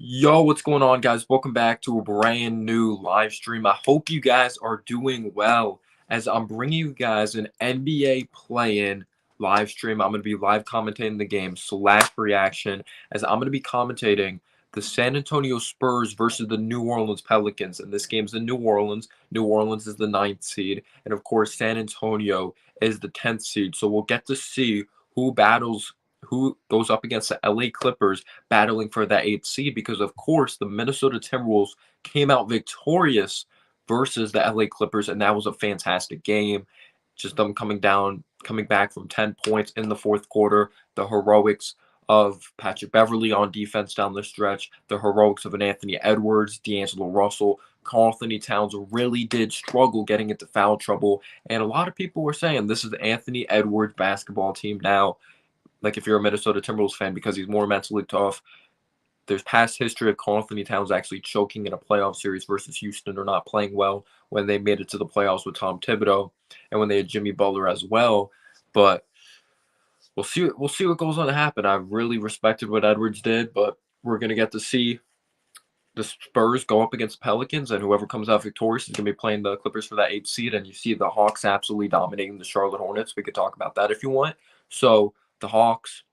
Yo, what's going on, guys? Welcome back to a brand new live stream. I hope you guys are doing well as I'm bringing you guys an NBA play-in live stream. I'm going to be live commentating the game slash reaction as I'm going to be commentating the San Antonio Spurs versus the New Orleans Pelicans. And this game's in New Orleans. New Orleans is the ninth seed. And of course, San Antonio is the 10th seed. So we'll get to see who goes up against the LA Clippers battling for that 8th seed because, of course, the Minnesota Timberwolves came out victorious versus the LA Clippers, and that was a fantastic game. Just them coming back from 10 points in the fourth quarter. The heroics of Patrick Beverley on defense down the stretch. The heroics of an Anthony Edwards, D'Angelo Russell. Karl-Anthony Towns really did struggle getting into foul trouble, and a lot of people were saying this is the Anthony Edwards basketball team now. Like if you're a Minnesota Timberwolves fan, because he's more mentally tough. There's past history of Karl-Anthony Towns actually choking in a playoff series versus Houston or not playing well when they made it to the playoffs with Tom Thibodeau and when they had Jimmy Butler as well. But we'll see what goes on to happen. I really respected what Edwards did, but we're gonna get to see the Spurs go up against Pelicans, and whoever comes out victorious is going to be playing the Clippers for that 8th seed. And you see the Hawks absolutely dominating the Charlotte Hornets. We could talk about that if you want. So the Hawks,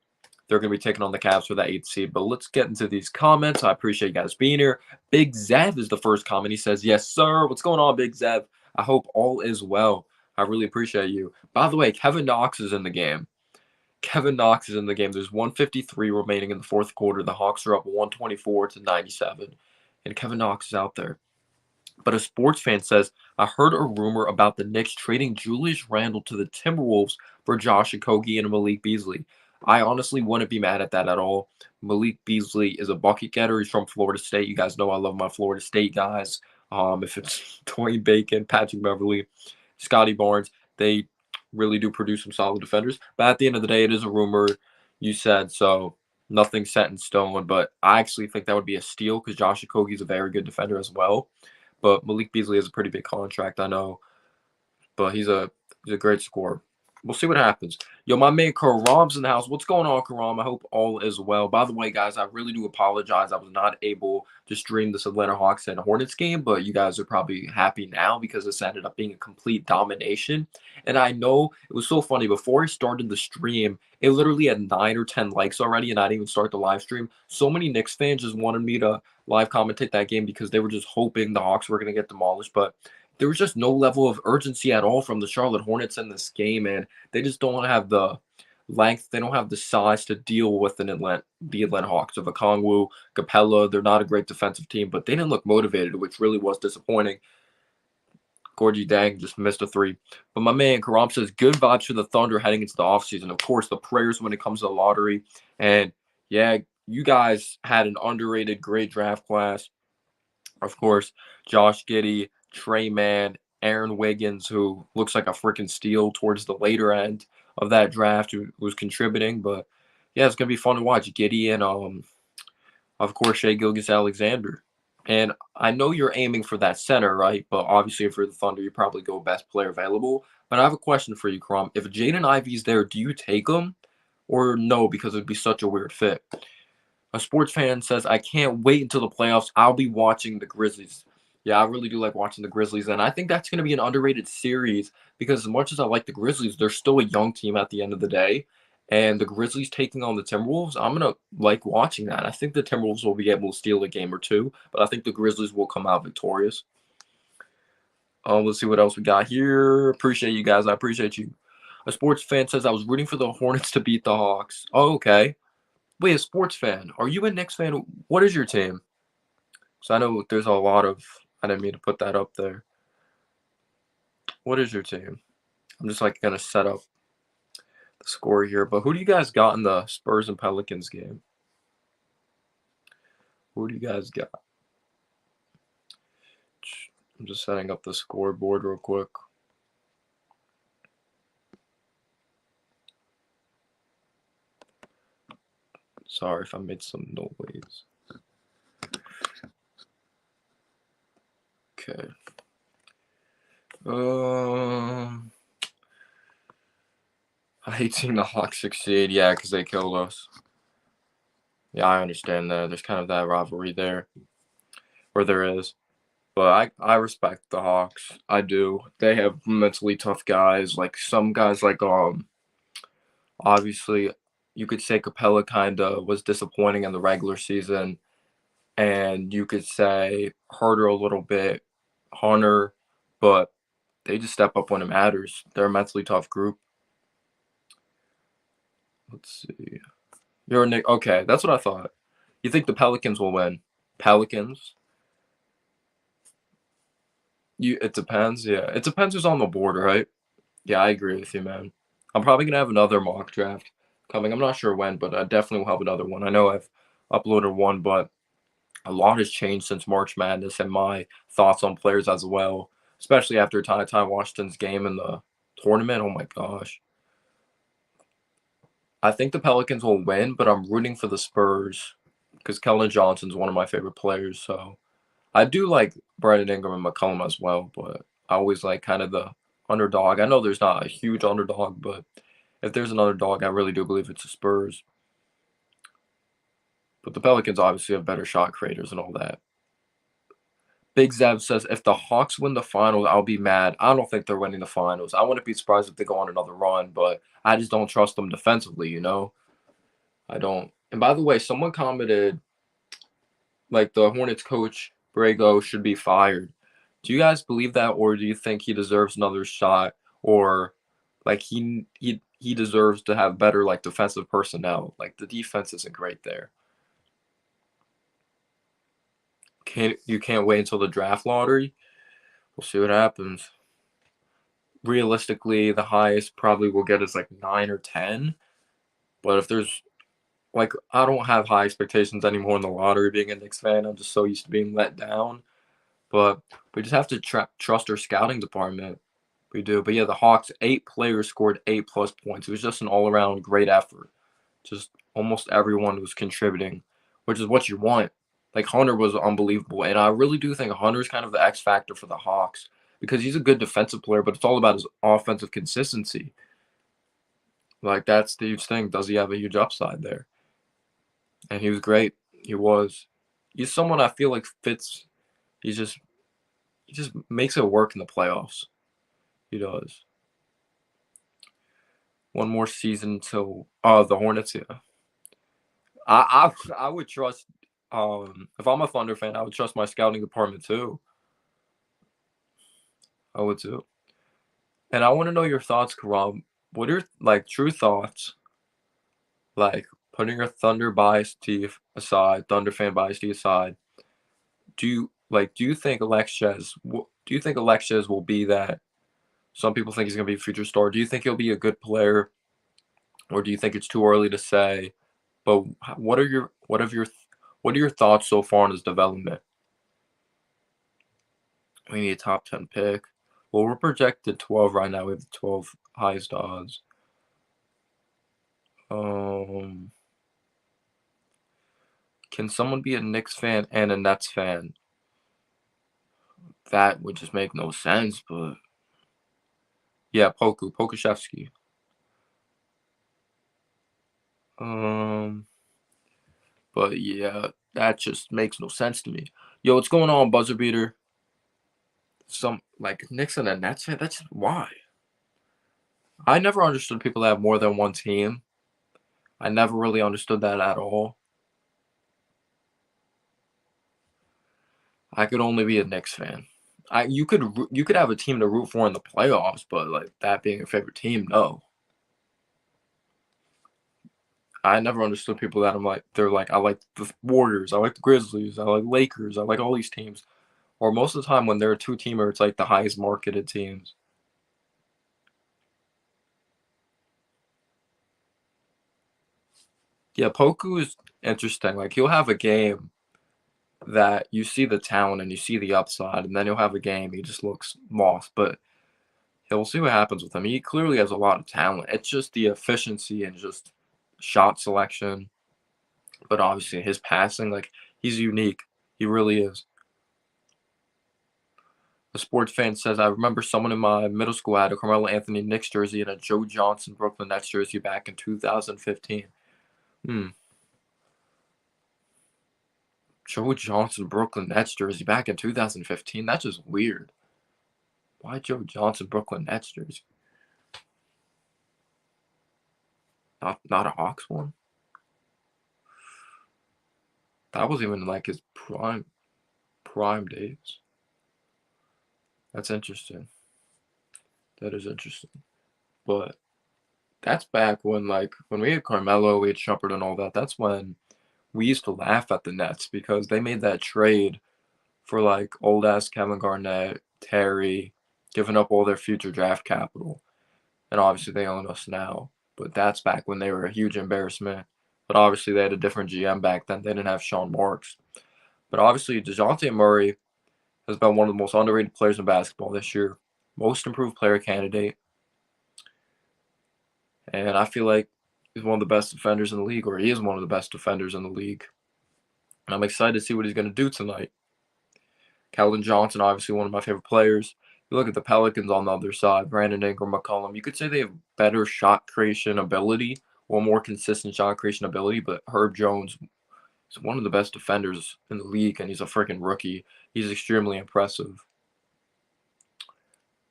they're going to be taking on the Cavs for that 8th seed. But let's get into these comments. I appreciate you guys being here. Big Zev is the first comment. He says, "Yes, sir. What's going on, Big Zev? I hope all is well. I really appreciate you." By the way, Kevin Knox is in the game. Kevin Knox is in the game. There's 153 remaining in the fourth quarter. The Hawks are up 124 to 97, and Kevin Knox is out there. But a sports fan says, "I heard a rumor about the Knicks trading Julius Randle to the Timberwolves for Josh Okogie and Malik Beasley. I honestly wouldn't be mad at that at all. Malik Beasley is a bucket getter. He's from Florida State. You guys know I love my Florida State guys. If it's Dwayne Bacon, Patrick Beverley, Scotty Barnes, they really do produce some solid defenders. But at the end of the day, it is a rumor. You said so. Nothing set in stone. But I actually think that would be a steal because Josh Okogie is a very good defender as well. But Malik Beasley has a pretty big contract, I know. But he's a great scorer. We'll see what happens. Yo, my man Karam's in the house. What's going on, Karam? I hope all is well. By the way, guys, I really do apologize. I was not able to stream this Atlanta Hawks and Hornets game, but you guys are probably happy now because this ended up being a complete domination. And I know it was so funny. Before I started the stream, it literally had 9 or 10 likes already, and I didn't even start the live stream. So many Knicks fans just wanted me to live commentate that game because they were just hoping the Hawks were going to get demolished. But there was just no level of urgency at all from the Charlotte Hornets in this game, and they just don't have the length. They don't have the size to deal with the Atlanta Hawks of Okongwu, Capella. They're not a great defensive team, but they didn't look motivated, which really was disappointing. Gorgie Dang just missed a three. But my man Karam says, good vibes for the Thunder heading into the offseason. Of course, the prayers when it comes to the lottery. And yeah, you guys had an underrated great draft class. Of course, Josh Giddey, Trey Mann, Aaron Wiggins, who looks like a freaking steal towards the later end of that draft, who was contributing. But yeah, it's gonna be fun to watch. Giddey and of course Shea Gilgeous-Alexander. And I know you're aiming for that center, right? But obviously for the Thunder, you probably go best player available. But I have a question for you, Krom. If Jaden Ivey's there, do you take him or no? Because it'd be such a weird fit. A sports fan says, I can't wait until the playoffs. I'll be watching the Grizzlies. Yeah, I really do like watching the Grizzlies. And I think that's going to be an underrated series because as much as I like the Grizzlies, they're still a young team at the end of the day. And the Grizzlies taking on the Timberwolves, I'm going to like watching that. I think the Timberwolves will be able to steal a game or two, but I think the Grizzlies will come out victorious. Let's see what else we got here. Appreciate you guys. I appreciate you. A sports fan says, I was rooting for the Hornets to beat the Hawks. Oh, okay. Wait, a sports fan. Are you a Knicks fan? What is your team? So I know there's a lot of. I didn't mean to put that up there. What is your team? I'm just like gonna set up the score here. But who do you guys got in the Spurs and Pelicans game? Who do you guys got? I'm just setting up the scoreboard real quick. Sorry if I made some noise. Okay. I hate seeing the Hawks succeed. Yeah, because they killed us. Yeah, I understand that. There's kind of that rivalry there, or there is. But I respect the Hawks. I do. They have mentally tough guys. Like some guys, like obviously, you could say Capella kind of was disappointing in the regular season, and you could say Herder a little bit, Hunter, but they just step up when it matters. They're a mentally tough group. Let's see. You're a Nick. Okay, that's what I thought. You think the Pelicans will win? Pelicans? You. It depends. Yeah, it depends who's on the board, right? Yeah, I agree with you, man. I'm probably gonna have another mock draft coming. I'm not sure when, but I definitely will have another one. I know I've uploaded one, but a lot has changed since March Madness and my thoughts on players as well, especially after Ty Washington's game in the tournament. Oh my gosh. I think the Pelicans will win, but I'm rooting for the Spurs because Keldon Johnson's one of my favorite players. So I do like Brandon Ingram and McCollum as well, but I always like kind of the underdog. I know there's not a huge underdog, but if there's another dog, I really do believe it's the Spurs. But the Pelicans obviously have better shot creators and all that. Big Zev says, if the Hawks win the finals, I'll be mad. I don't think they're winning the finals. I wouldn't be surprised if they go on another run, but I just don't trust them defensively, you know? I don't. And by the way, someone commented, like, the Hornets coach, Brago, should be fired. Do you guys believe that, or do you think he deserves another shot, or like he deserves to have better like defensive personnel? Like the defense isn't great there. You can't wait until the draft lottery? We'll see what happens. Realistically, the highest probably we'll get is like 9 or 10. But if there's like I don't have high expectations anymore in the lottery. Being a Knicks fan, I'm just so used to being let down. But we just have to trust our scouting department. We do. But yeah, the Hawks, 8 players scored 8+ points. It was just an all around great effort. Just almost everyone was contributing, which is what you want. Like Hunter was unbelievable. And I really do think Hunter's kind of the X factor for the Hawks because he's a good defensive player, but it's all about his offensive consistency. Like that's the huge thing. Does he have a huge upside there? And he was great. He was. He's someone I feel like fits. He's just he just makes it work in the playoffs. He does. One more season till the Hornets. Yeah, I would trust. If I'm a Thunder fan, I would trust my scouting department too. I would too. And I want to know your thoughts, Karam. What are like true thoughts? Like putting your Thunder bias to aside, Thunder fan bias to aside. Do you think Alexis will be that? Some people think he's going to be a future star. Do you think he'll be a good player, or do you think it's too early to say? But what are your thoughts so far on his development? We need a top 10 pick. Well, we're projected 12 right now. We have the 12 highest odds. Um, can someone be a Knicks fan and a Nets fan? That would just make no sense. But yeah, Pokuševski. Um, but yeah, that just makes no sense to me. Yo, what's going on, buzzer beater? Some like Knicks and a Nets fan. That's why. I never understood people that have more than one team. I never really understood that at all. I could only be a Knicks fan. You could have a team to root for in the playoffs, but like that being your favorite team, no. I never understood people that they're like I like the Warriors, I like the Grizzlies, I like Lakers, I like all these teams. Or most of the time when they're a two-teamer, it's like the highest marketed teams. Yeah, Poku is interesting. Like he'll have a game that you see the talent and you see the upside, and then he'll have a game he just looks lost. But yeah, we'll see what happens with him. He clearly has a lot of talent. It's just the efficiency and just shot selection. But obviously his passing, like he's unique. He really is. A sports fan says, I remember someone in my middle school had a Carmelo Anthony Knicks jersey and a Joe Johnson Brooklyn Nets jersey back in 2015. Hmm. Joe Johnson Brooklyn Nets jersey back in 2015. That's just weird. Why Joe Johnson Brooklyn Nets jersey? Not a Hawks one. That was even like his prime days. That's interesting. That is interesting. But that's back when when we had Carmelo, we had Shumpert and all that. That's when we used to laugh at the Nets because they made that trade for old ass Kevin Garnett, Terry, giving up all their future draft capital. And obviously they own us now. But that's back when they were a huge embarrassment. But obviously they had a different GM back then. They didn't have Sean Marks. But obviously DeJounte Murray has been one of the most underrated players in basketball this year. Most improved player candidate. And I feel like he's one of the best defenders in the league, or he is one of the best defenders in the league. And I'm excited to see what he's going to do tonight. Keldon Johnson, obviously one of my favorite players. You look at the Pelicans on the other side, Brandon Ingram, McCollum. You could say they have better shot creation ability or more consistent shot creation ability, but Herb Jones is one of the best defenders in the league, and he's a freaking rookie. He's extremely impressive.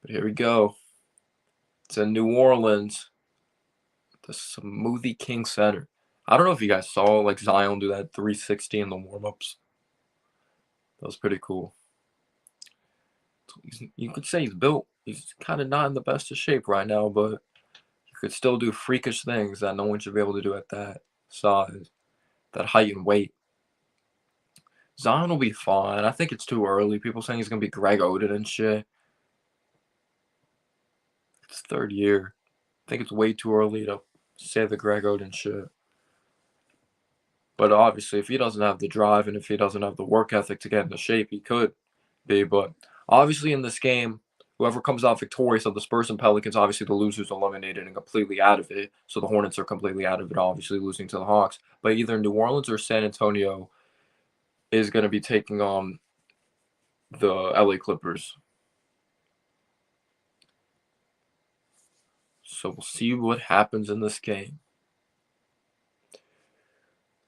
But here we go. It's in New Orleans. The Smoothie King Center. I don't know if you guys saw Zion do that 360 in the warm-ups. That was pretty cool. You could say he's built. He's kind of not in the best of shape right now, but he could still do freakish things that no one should be able to do at that size, that height and weight. Zion will be fine. I think it's too early. People saying he's going to be Greg Oden and shit. It's third year. I think it's way too early to say the Greg Oden shit. But obviously, if he doesn't have the drive and if he doesn't have the work ethic to get into shape, he could be. But obviously, in this game, whoever comes out victorious of the Spurs and Pelicans, obviously the losers eliminated and completely out of it. So the Hornets are completely out of it, obviously losing to the Hawks. But either New Orleans or San Antonio is going to be taking on the LA Clippers. So we'll see what happens in this game.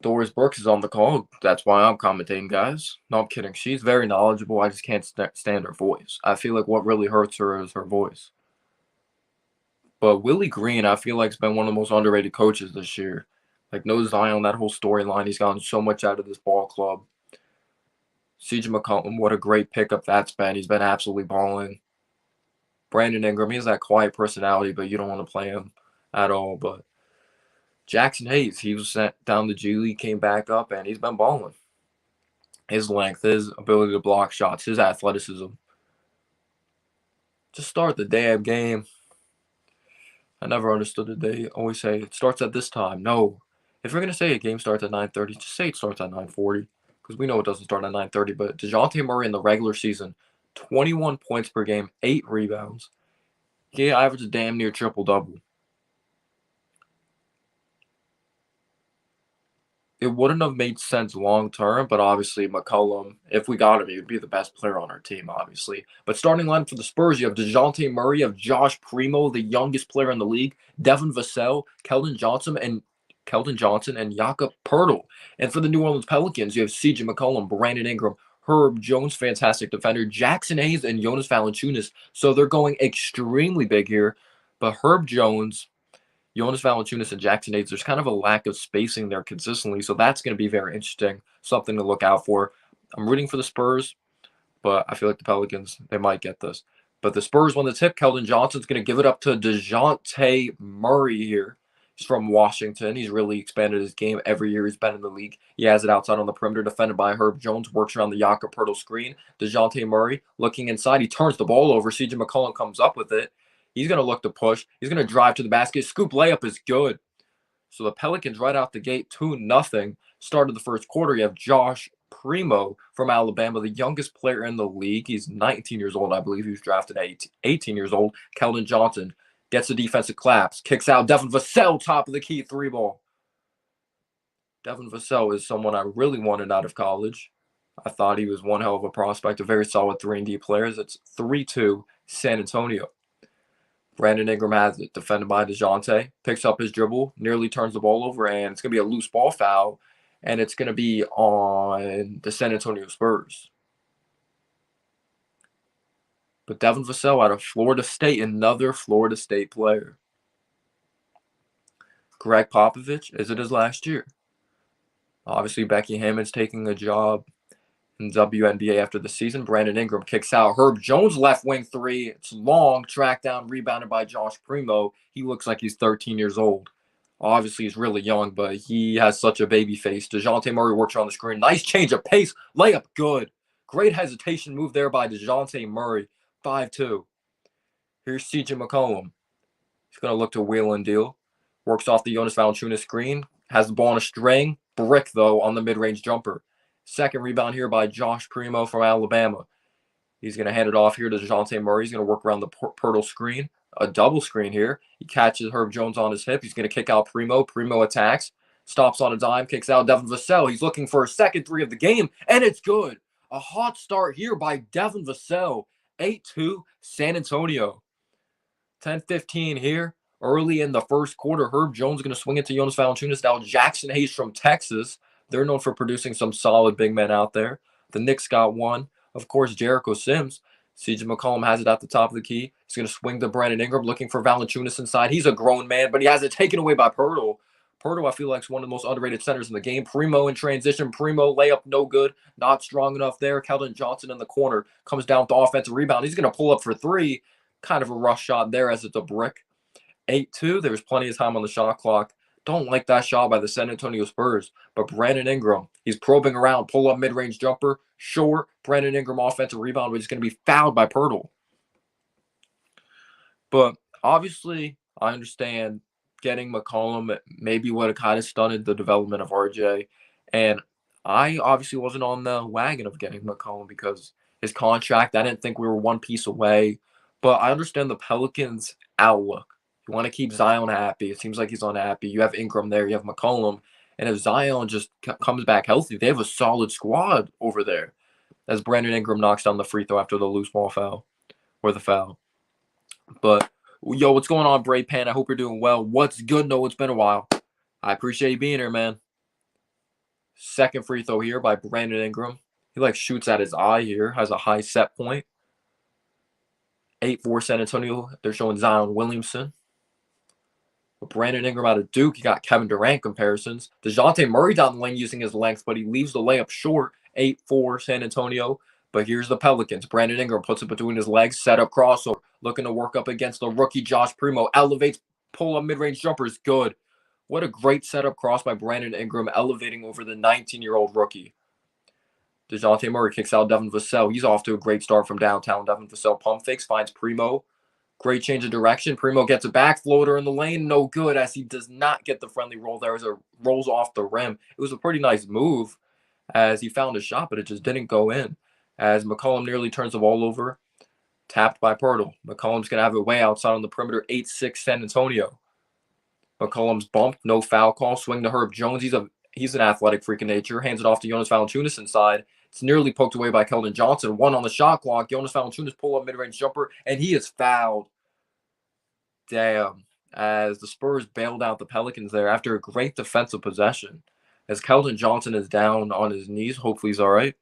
Doris Burks is on the call. That's why I'm commentating, guys. No, I'm kidding. She's very knowledgeable. I just can't stand her voice. I feel like what really hurts her is her voice. But Willie Green, I feel like, has been one of the most underrated coaches this year. No Zion, that whole storyline. He's gotten so much out of this ball club. CJ McCollum, what a great pickup that's been. He's been absolutely balling. Brandon Ingram, he has that quiet personality, but you don't want to play him at all. But Jackson Hayes, he was sent down the G League, came back up, and he's been balling. His length, his ability to block shots, his athleticism. Just start the damn game. I never understood it. They always say it starts at this time. No. If you're going to say a game starts at 9:30, just say it starts at 9:40 because we know it doesn't start at 9:30. But DeJounte Murray in the regular season, 21 points per game, 8 rebounds. He averaged a damn near triple-double. It wouldn't have made sense long-term, but obviously McCollum, if we got him, he would be the best player on our team, obviously. But starting line for the Spurs, you have DeJounte Murray, you have Josh Primo, the youngest player in the league, Devin Vassell, Keldon Johnson, and Jakob Poeltl. And for the New Orleans Pelicans, you have CJ McCollum, Brandon Ingram, Herb Jones, fantastic defender, Jackson Hayes, and Jonas Valanciunas. So they're going extremely big here. But Herb Jones, Jonas Valanciunas, and Jackson Hayes, there's kind of a lack of spacing there consistently. So that's going to be very interesting, something to look out for. I'm rooting for the Spurs, but I feel like the Pelicans, they might get this. But the Spurs won the tip. Keldon Johnson's going to give it up to DeJounte Murray here. He's from Washington. He's really expanded his game every year he's been in the league. He has it outside on the perimeter, defended by Herb Jones, works around the Jakob Poeltl screen. DeJounte Murray looking inside. He turns the ball over. CJ McCollum comes up with it. He's going to look to push. He's going to drive to the basket. Scoop layup is good. So the Pelicans right out the gate, 2-0. Start of the first quarter, you have Josh Primo from Alabama, the youngest player in the league. He's 19 years old, I believe. He was drafted at 18 years old. Keldon Johnson gets the defensive collapse, kicks out. Devin Vassell, top of the key, 3-ball. Devin Vassell is someone I really wanted out of college. I thought he was one hell of a prospect, a very solid 3-and-D player. It's 3-2 San Antonio. Brandon Ingram has it, defended by DeJounte, picks up his dribble, nearly turns the ball over, and it's going to be a loose ball foul. and it's going to be on the San Antonio Spurs. But Devin Vassell out of Florida State, another Florida State player. Greg Popovich, is it his last year? Obviously, Becky Hammond's taking a job in WNBA after the season. Brandon Ingram kicks out. Herb Jones left wing three. It's long, tracked down, rebounded by Josh Primo. He looks like he's 13 years old. Obviously, he's really young, but he has such a baby face. DeJounte Murray works on the screen. Nice change of pace. Layup good. Great hesitation move there by DeJounte Murray. 5-2. Here's CJ McCollum. He's going to look to wheel and deal. Works off the Jonas Valanciunas screen. Has the ball on a string. Brick, though, on the mid-range jumper. Second rebound here by Josh Primo from Alabama. He's going to hand it off here to DeJounte Murray. He's going to work around the Pirtle screen. A double screen here. He catches Herb Jones on his hip. He's going to kick out Primo. Primo attacks. Stops on a dime. Kicks out Devin Vassell. He's looking for a second three of the game, and it's good. A hot start here by Devin Vassell. 8-2 San Antonio. 10-15 here. Early in the first quarter, Herb Jones is going to swing it to Jonas Valanciunas. Now Jackson Hayes from Texas. They're known for producing some solid big men out there. The Knicks got one. Of course, Jericho Sims. CJ McCollum has it at the top of the key. He's going to swing to Brandon Ingram, looking for Valanciunas inside. He's a grown man, but he has it taken away by Pirtle. Pirtle, I feel like, is one of the most underrated centers in the game. Primo in transition. Primo layup, no good. Not strong enough there. Keldon Johnson in the corner comes down with the offensive rebound. He's going to pull up for three. Kind of a rush shot there as it's a brick. 8-2. There's plenty of time on the shot clock. Don't like that shot by the San Antonio Spurs. But Brandon Ingram, he's probing around, pull up mid-range jumper, short. Brandon Ingram offensive rebound, which is going to be fouled by Pirtle. But obviously, I understand getting McCollum maybe would have kind of stunted the development of RJ. And I obviously wasn't on the wagon of getting McCollum because his contract, I didn't think we were one piece away. But I understand the Pelicans' outlook. You want to keep Zion happy. It seems like he's unhappy. You have Ingram there. You have McCollum. And if Zion just comes back healthy, they have a solid squad over there. As Brandon Ingram knocks down the free throw after the loose ball foul. Or the foul. But, yo, what's going on, Bray Pan? I hope you're doing well. What's good? No, it's been a while. I appreciate you being here, man. Second free throw here by Brandon Ingram. He, shoots at his eye here. Has a high set point. 8-4 San Antonio. They're showing Zion Williamson. But Brandon Ingram out of Duke, he got Kevin Durant comparisons. DeJounte Murray down the lane using his length, but he leaves the layup short. 8-4 San Antonio. But here's the Pelicans. Brandon Ingram puts it between his legs, set up crossover, looking to work up against the rookie Josh Primo. Elevates, pull up mid-range jumpers, good. What a great setup cross by Brandon Ingram, elevating over the 19-year-old rookie. DeJounte Murray kicks out Devin Vassell. He's off to a great start from downtown. Devin Vassell pump fakes, finds Primo. Great change of direction. Primo gets a back floater in the lane. No good as he does not get the friendly roll there as it rolls off the rim. It was a pretty nice move as he found a shot, but it just didn't go in. As McCollum nearly turns the ball over. Tapped by Pirtle. McCollum's going to have it way outside on the perimeter. 8-6 San Antonio. McCollum's bumped. No foul call. Swing to Herb Jones. He's an athletic freak of nature. Hands it off to Jonas Valanciunas inside. It's nearly poked away by Keldon Johnson. One on the shot clock. Jonas Valanciunas pull up mid-range jumper, and he is fouled. Damn. As the Spurs bailed out the Pelicans there after a great defensive possession. As Keldon Johnson is down on his knees. Hopefully he's all right.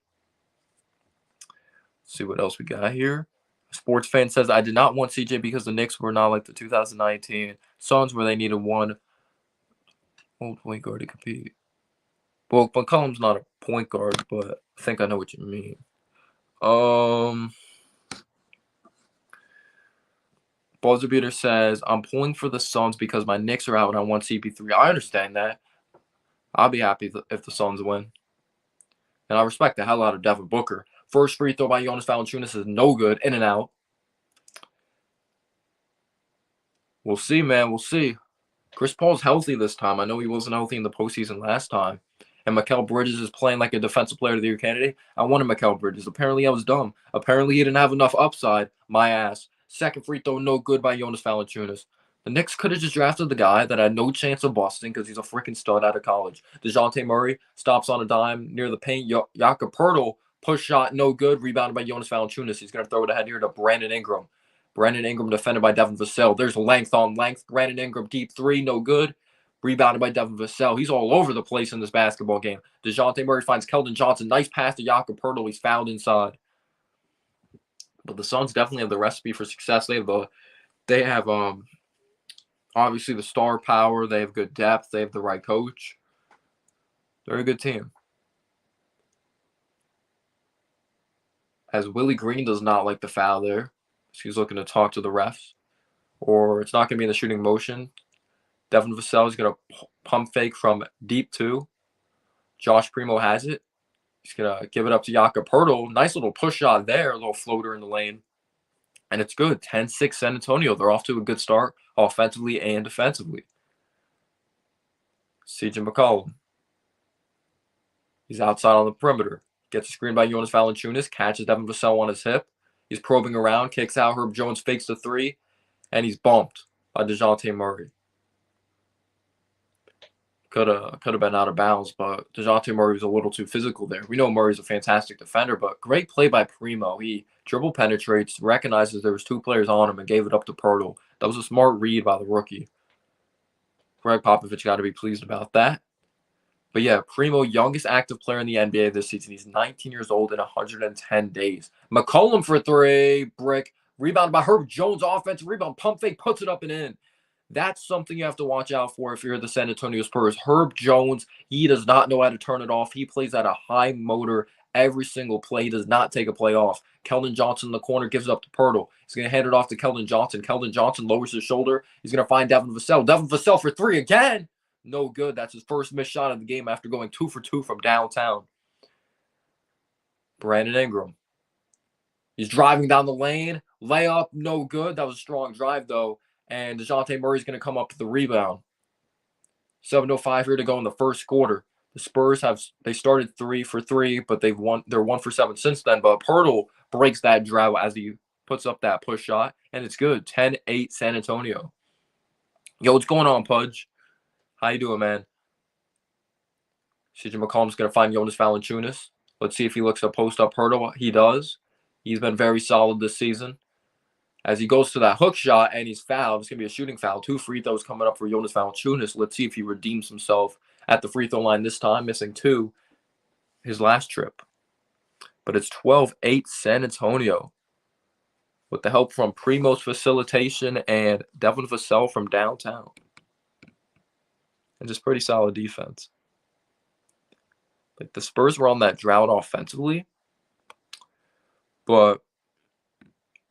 Let's see what else we got here. Sports fan says, I did not want CJ because the Knicks were not like the 2019 Suns where they needed one old point guard to compete. Well, McCollum's not a point guard, but I think I know what you mean. Buzzer Beater says, I'm pulling for the Suns because my Knicks are out and I want CP3. I understand that. I'll be happy if the Suns win. And I respect the hell out of Devin Booker. First free throw by Jonas Valanciunas is no good. In and out. We'll see, man. We'll see. Chris Paul's healthy this time. I know he wasn't healthy in the postseason last time. And Mikal Bridges is playing like a defensive player of the year candidate. I wanted Mikal Bridges. Apparently, I was dumb. Apparently, he didn't have enough upside. My ass. Second free throw, no good by Jonas Valanciunas. The Knicks could have just drafted the guy that had no chance of busting because he's a freaking stud out of college. DeJounte Murray stops on a dime near the paint. Jakob Poeltl, push shot, no good. Rebounded by Jonas Valanciunas. He's going to throw it ahead here to Brandon Ingram. Brandon Ingram defended by Devin Vassell. There's length on length. Brandon Ingram, deep three, no good. Rebounded by Devin Vassell. He's all over the place in this basketball game. DeJounte Murray finds Keldon Johnson. Nice pass to Jakob Poeltl. He's fouled inside. But the Suns definitely have the recipe for success. They have obviously the star power. They have good depth. They have the right coach. They're a good team. As Willie Green does not like the foul there. He's looking to talk to the refs. Or it's not going to be in the shooting motion. Devin Vassell is going to pump fake from deep two. Josh Primo has it. He's going to give it up to Jakob Poeltl. Nice little push shot there. A little floater in the lane. And it's good. 10-6 San Antonio. They're off to a good start offensively and defensively. CJ McCollum. He's outside on the perimeter. Gets a screen by Jonas Valanciunas. Catches Devin Vassell on his hip. He's probing around. Kicks out. Herb Jones fakes the three. And he's bumped by DeJounte Murray. Could have been out of bounds, but DeJounte Murray was a little too physical there. We know Murray's a fantastic defender, but great play by Primo. He dribble penetrates, recognizes there was two players on him, and gave it up to Poeltl. That was a smart read by the rookie. Greg Popovich got to be pleased about that. But yeah, Primo, youngest active player in the NBA this season. He's 19 years old in 110 days. McCollum for three, brick. Rebounded by Herb Jones, offensive rebound, pump fake, puts it up and in. That's something you have to watch out for if you're the San Antonio Spurs. Herb Jones, he does not know how to turn it off. He plays at a high motor every single play. He does not take a play off. Keldon Johnson in the corner gives it up to Poeltl. He's going to hand it off to Keldon Johnson. Keldon Johnson lowers his shoulder. He's going to find Devin Vassell. Devin Vassell for three again. No good. That's his first missed shot of the game after going 2 for 2 from downtown. Brandon Ingram. He's driving down the lane. Layup, no good. That was a strong drive, though. And DeJounte Murray's going to come up to the rebound. 7:05 here to go in the first quarter. The Spurs they started 3 for 3, but they're 1 for 7 since then. But Poeltl breaks that drought as he puts up that push shot, and it's good. 10-8 San Antonio. Yo, what's going on, Pudge? How you doing, man? CJ McCollum's going to find Jonas Valanciunas. Let's see if he looks to post up Poeltl. He does. He's been very solid this season. As he goes to that hook shot and he's fouled, it's going to be a shooting foul. 2 free throws coming up for Jonas Valanciunas. Let's see if he redeems himself at the free throw line this time, missing 2 his last trip. But it's 12-8 San Antonio with the help from Primo's facilitation and Devin Vassell from downtown. And just pretty solid defense. Like the Spurs were on that drought offensively, but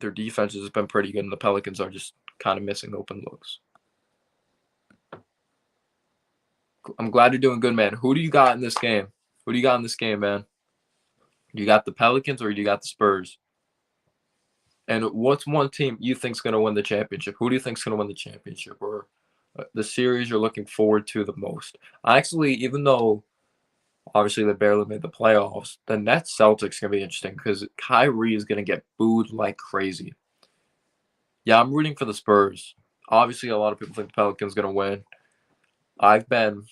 their defense has been pretty good, and the Pelicans are just kind of missing open looks. I'm glad you're doing good, man. Who do you got in this game? Who do you got in this game, man? Do you got the Pelicans or do you got the Spurs? And what's one team you think's going to win the championship? Who do you think's going to win the championship or the series you're looking forward to the most? Even though obviously they barely made the playoffs, the Nets Celtics going to be interesting because Kyrie is going to get booed like crazy. Yeah, I'm rooting for the Spurs. Obviously, a lot of people think the Pelicans going to win. I've been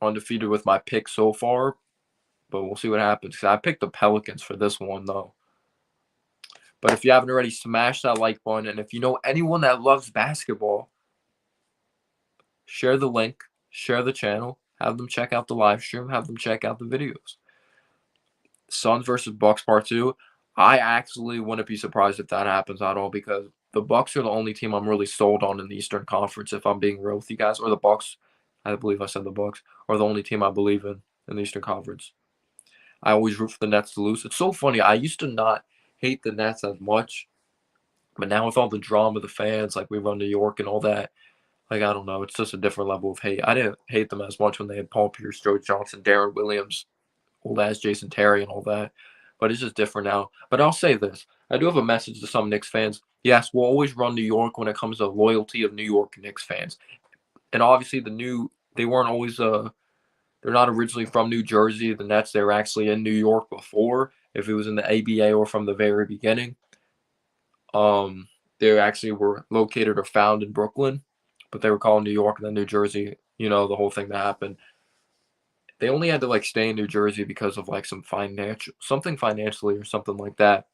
undefeated with my pick so far, but we'll see what happens. I picked the Pelicans for this one, though. But if you haven't already, smash that like button. And if you know anyone that loves basketball, share the link, share the channel, have them check out the live stream, have them check out the videos. Suns versus Bucks Part 2. I actually wouldn't be surprised if that happens at all because the Bucks are the only team I'm really sold on in the Eastern Conference, if I'm being real with you guys. Or the Bucks, I believe I said the Bucks, are the only team I believe in the Eastern Conference. I always root for the Nets to lose. It's so funny. I used to not hate the Nets as much, but now with all the drama, the fans, like we run New York and all that, like I don't know, it's just a different level of hate. I didn't hate them as much when they had Paul Pierce, Joe Johnson, Darren Williams, old ass Jason Terry and all that, but it's just different now. But I'll say this, I do have a message to some Knicks fans. Yes, we'll always run New York when it comes to loyalty of New York Knicks fans, and obviously they weren't always they're not originally from New Jersey. The Nets, they were actually in New York before. If it was in the ABA or from the very beginning, they actually were located or found in Brooklyn, but they were called New York and then New Jersey. You know, the whole thing that happened. They only had to stay in New Jersey because of something financially or something like that.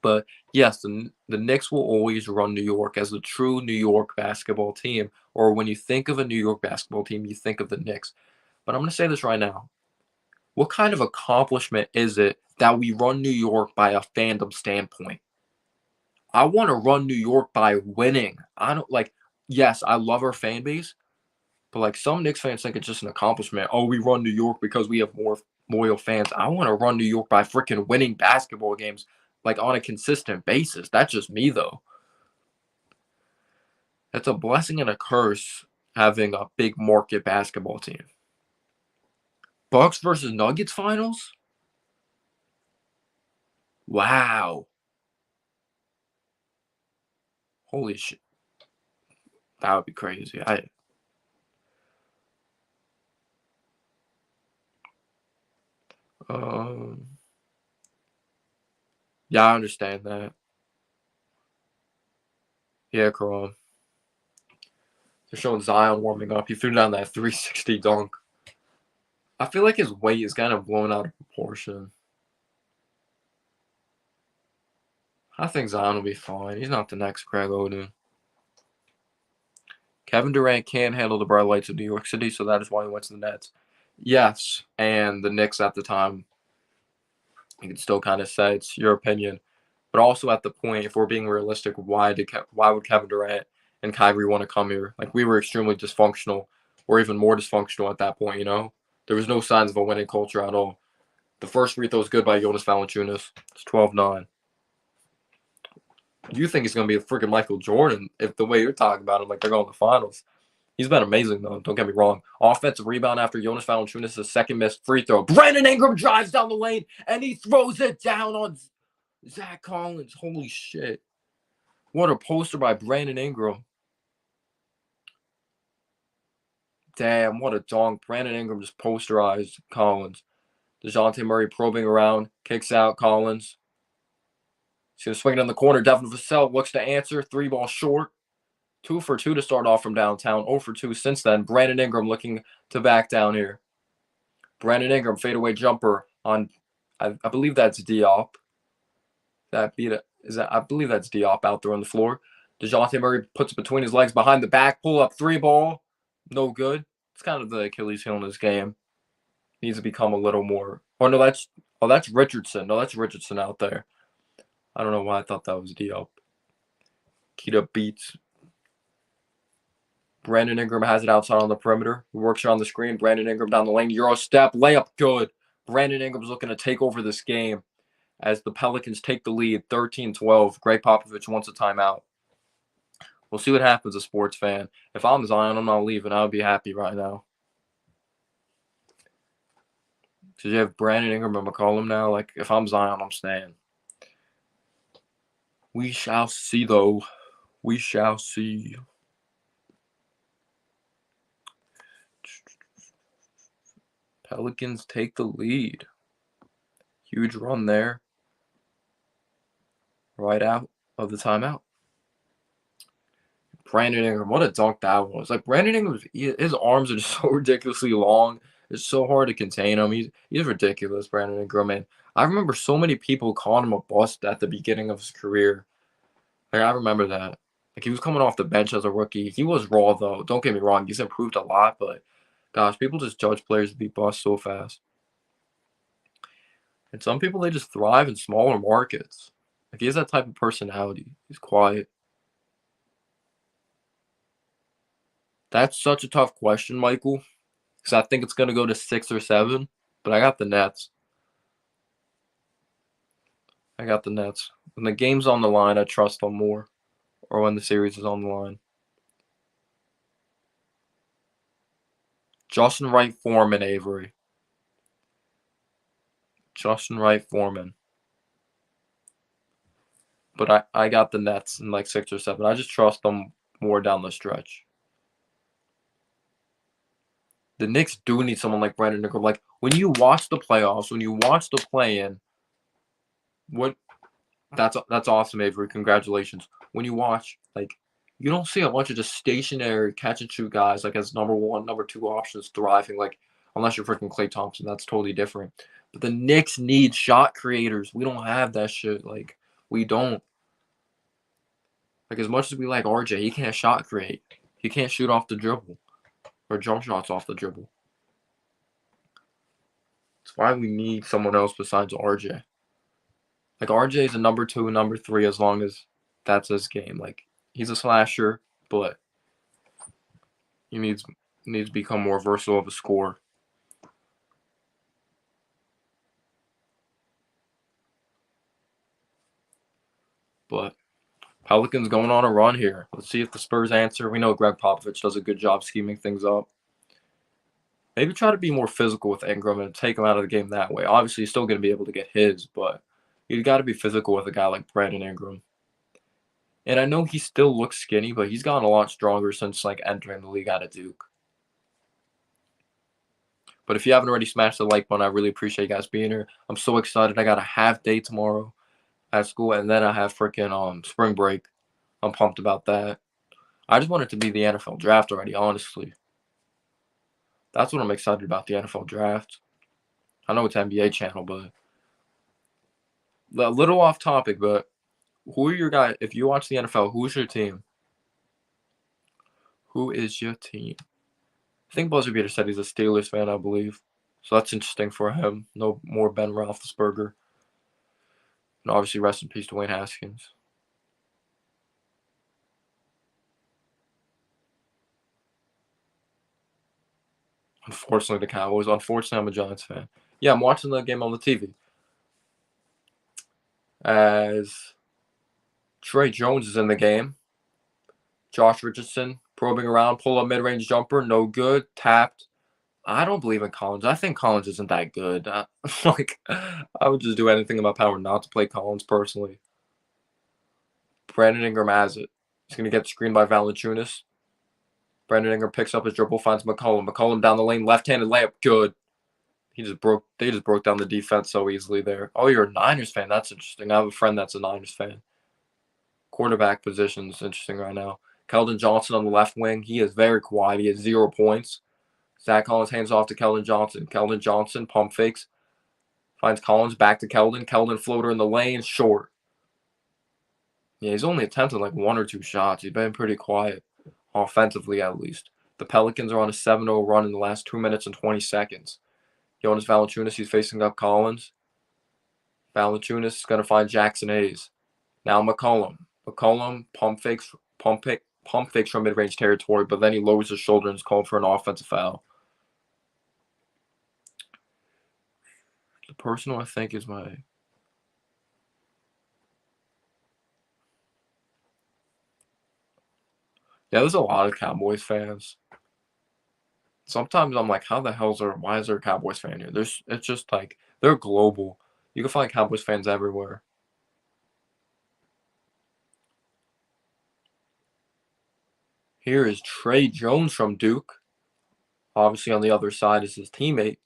But yes, the Knicks will always run New York as a true New York basketball team. Or when you think of a New York basketball team, you think of the Knicks. But I'm going to say this right now. What kind of accomplishment is it that we run New York by a fandom standpoint? I want to run New York by winning. I don't like, yes, I love our fan base, but like some Knicks fans think it's just an accomplishment. Oh, we run New York because we have more loyal fans. I want to run New York by freaking winning basketball games like on a consistent basis. That's just me though. It's a blessing and a curse having a big market basketball team. Bucks versus Nuggets finals? Wow. Holy shit. That would be crazy. Um yeah, I understand that. Yeah, Karam. They're showing Zion warming up. He threw down that 360 dunk. I feel like his weight is kind of blown out of proportion. I think Zion will be fine. He's not the next Craig Oden. Kevin Durant can't handle the bright lights of New York City, so that is why he went to the Nets. Yes, and the Knicks at the time, you can still kind of say it's your opinion, but also at the point, if we're being realistic, why would Kevin Durant and Kyrie want to come here? Like we were extremely dysfunctional, or even more dysfunctional at that point. There was no signs of a winning culture at all. The first free throw was good by Jonas Valanciunas. It's 12-9. You think he's going to be a freaking Michael Jordan if the way you're talking about him, like they're going to the finals. He's been amazing, though. Don't get me wrong. Offensive rebound after Jonas Valanciunas' second missed free throw. Brandon Ingram drives down the lane, and he throws it down on Zach Collins. Holy shit. What a poster by Brandon Ingram. Damn, what a dunk. Brandon Ingram just posterized Collins. DeJounte Murray probing around, kicks out Collins. He's going to swing it in the corner. Devin Vassell looks to answer. 3-ball short. 2 for 2 to start off from downtown. 0 for 2 since then. Brandon Ingram looking to back down here. Brandon Ingram, fadeaway jumper on, I believe that's Diop. I believe that's Diop out there on the floor. DeJounte Murray puts it between his legs behind the back. Pull up 3-ball. No good. It's kind of the Achilles heel in this game. Needs to become a little more. That's Richardson. No, that's Richardson out there. I don't know why I thought that was Diop. Keita beats. Brandon Ingram has it outside on the perimeter. He works around the screen. Brandon Ingram down the lane. Euro step. Layup good. Brandon Ingram's looking to take over this game as the Pelicans take the lead 13-12. Greg Popovich wants a timeout. We'll see what happens, a sports fan. If I'm Zion, I'm not leaving. I would be happy right now. Because you have Brandon Ingram and McCollum now. Like, if I'm Zion, I'm staying. We shall see, though. We shall see. Pelicans take the lead. Huge run there. Right out of the timeout. Brandon Ingram, what a dunk that was. Like, Brandon Ingram, his arms are just so ridiculously long. It's so hard to contain him. He's ridiculous, Brandon Ingram. And I remember so many people calling him a bust at the beginning of his career. Like, I remember that. Like, he was coming off the bench as a rookie. He was raw, though. Don't get me wrong. He's improved a lot, but gosh, people just judge players to be bust so fast. And some people, they just thrive in smaller markets. Like, he has that type of personality. He's quiet. That's such a tough question, Michael, because I think it's going to go to 6 or 7, but I got the Nets. When the game's on the line, I trust them more, or when the series is on the line. Justin Wright, Foreman, Avery. Justin Wright, Foreman. But I got the Nets in like 6 or 7. I just trust them more down the stretch. The Knicks do need someone like Brandon Ingram. Like, when you watch the playoffs, when you watch the play-in, that's awesome, Avery. Congratulations. When you watch, like, you don't see a bunch of just stationary catch-and-shoot guys, like, as number 1, number 2 options thriving, like, unless you're freaking Klay Thompson. That's totally different. But the Knicks need shot creators. We don't have that shit. Like, We don't. Like, as much as we like RJ, he can't shot create. He can't shoot off the dribble or jump shots off the dribble. That's why we need someone else besides RJ. Like, RJ is a number 2, number 3 as long as that's his game. Like, he's a slasher, but he needs to become more versatile of a scorer. But Pelicans going on a run here. Let's see if the Spurs answer. We know Greg Popovich does a good job scheming things up. Maybe try to be more physical with Ingram and take him out of the game that way. Obviously, he's still going to be able to get his, but you got to be physical with a guy like Brandon Ingram. And I know he still looks skinny, but he's gotten a lot stronger since like entering the league out of Duke. But if you haven't already smashed the like button, I really appreciate you guys being here. I'm so excited. I got a half day tomorrow at school, and then I have freaking spring break. I'm pumped about that. I just want it to be the NFL draft already, honestly. That's what I'm excited about, the NFL draft. I know it's NBA channel, but a little off topic, but who are your guys? If you watch the NFL, who's your team? Who is your team? I think Buzzer Beater said he's a Steelers fan, I believe. So that's interesting for him. No more Ben Roethlisberger. And obviously, rest in peace, Dwayne Haskins. Unfortunately, the Cowboys. Unfortunately, I'm a Giants fan. Yeah, I'm watching the game on the TV. As Trey Jones is in the game. Josh Richardson probing around, pull up mid-range jumper, no good, tapped. I don't believe in Collins. I think Collins isn't that good. I would just do anything in my power not to play Collins personally. Brandon Ingram has it. He's going to get screened by Valanciunas. Brandon Ingram picks up his dribble, finds McCollum. McCollum down the lane, left-handed layup, good. They just broke down the defense so easily there. Oh, you're a Niners fan. That's interesting. I have a friend that's a Niners fan. Quarterback position is interesting right now. Keldon Johnson on the left wing. He is very quiet. He has 0 points. Zach Collins hands off to Keldon Johnson. Keldon Johnson pump fakes. Finds Collins back to Keldon. Keldon floater in the lane. Short. Yeah, he's only attempted like 1 or 2 shots. He's been pretty quiet. Offensively, at least. The Pelicans are on a 7-0 run in the last 2 minutes and 20 seconds. Jonas Valanciunas, he's facing up Collins. Valanciunas is going to find Jackson Hayes. Now McCollum. McCollum pump fakes from mid-range territory, but then he lowers his shoulder and is called for an offensive foul. The person who I think is my... Yeah, there's a lot of Cowboys fans. Sometimes I'm like, why is there a Cowboys fan here? It's just like, they're global. You can find Cowboys fans everywhere. Here is Trey Jones from Duke. Obviously, on the other side is his teammate,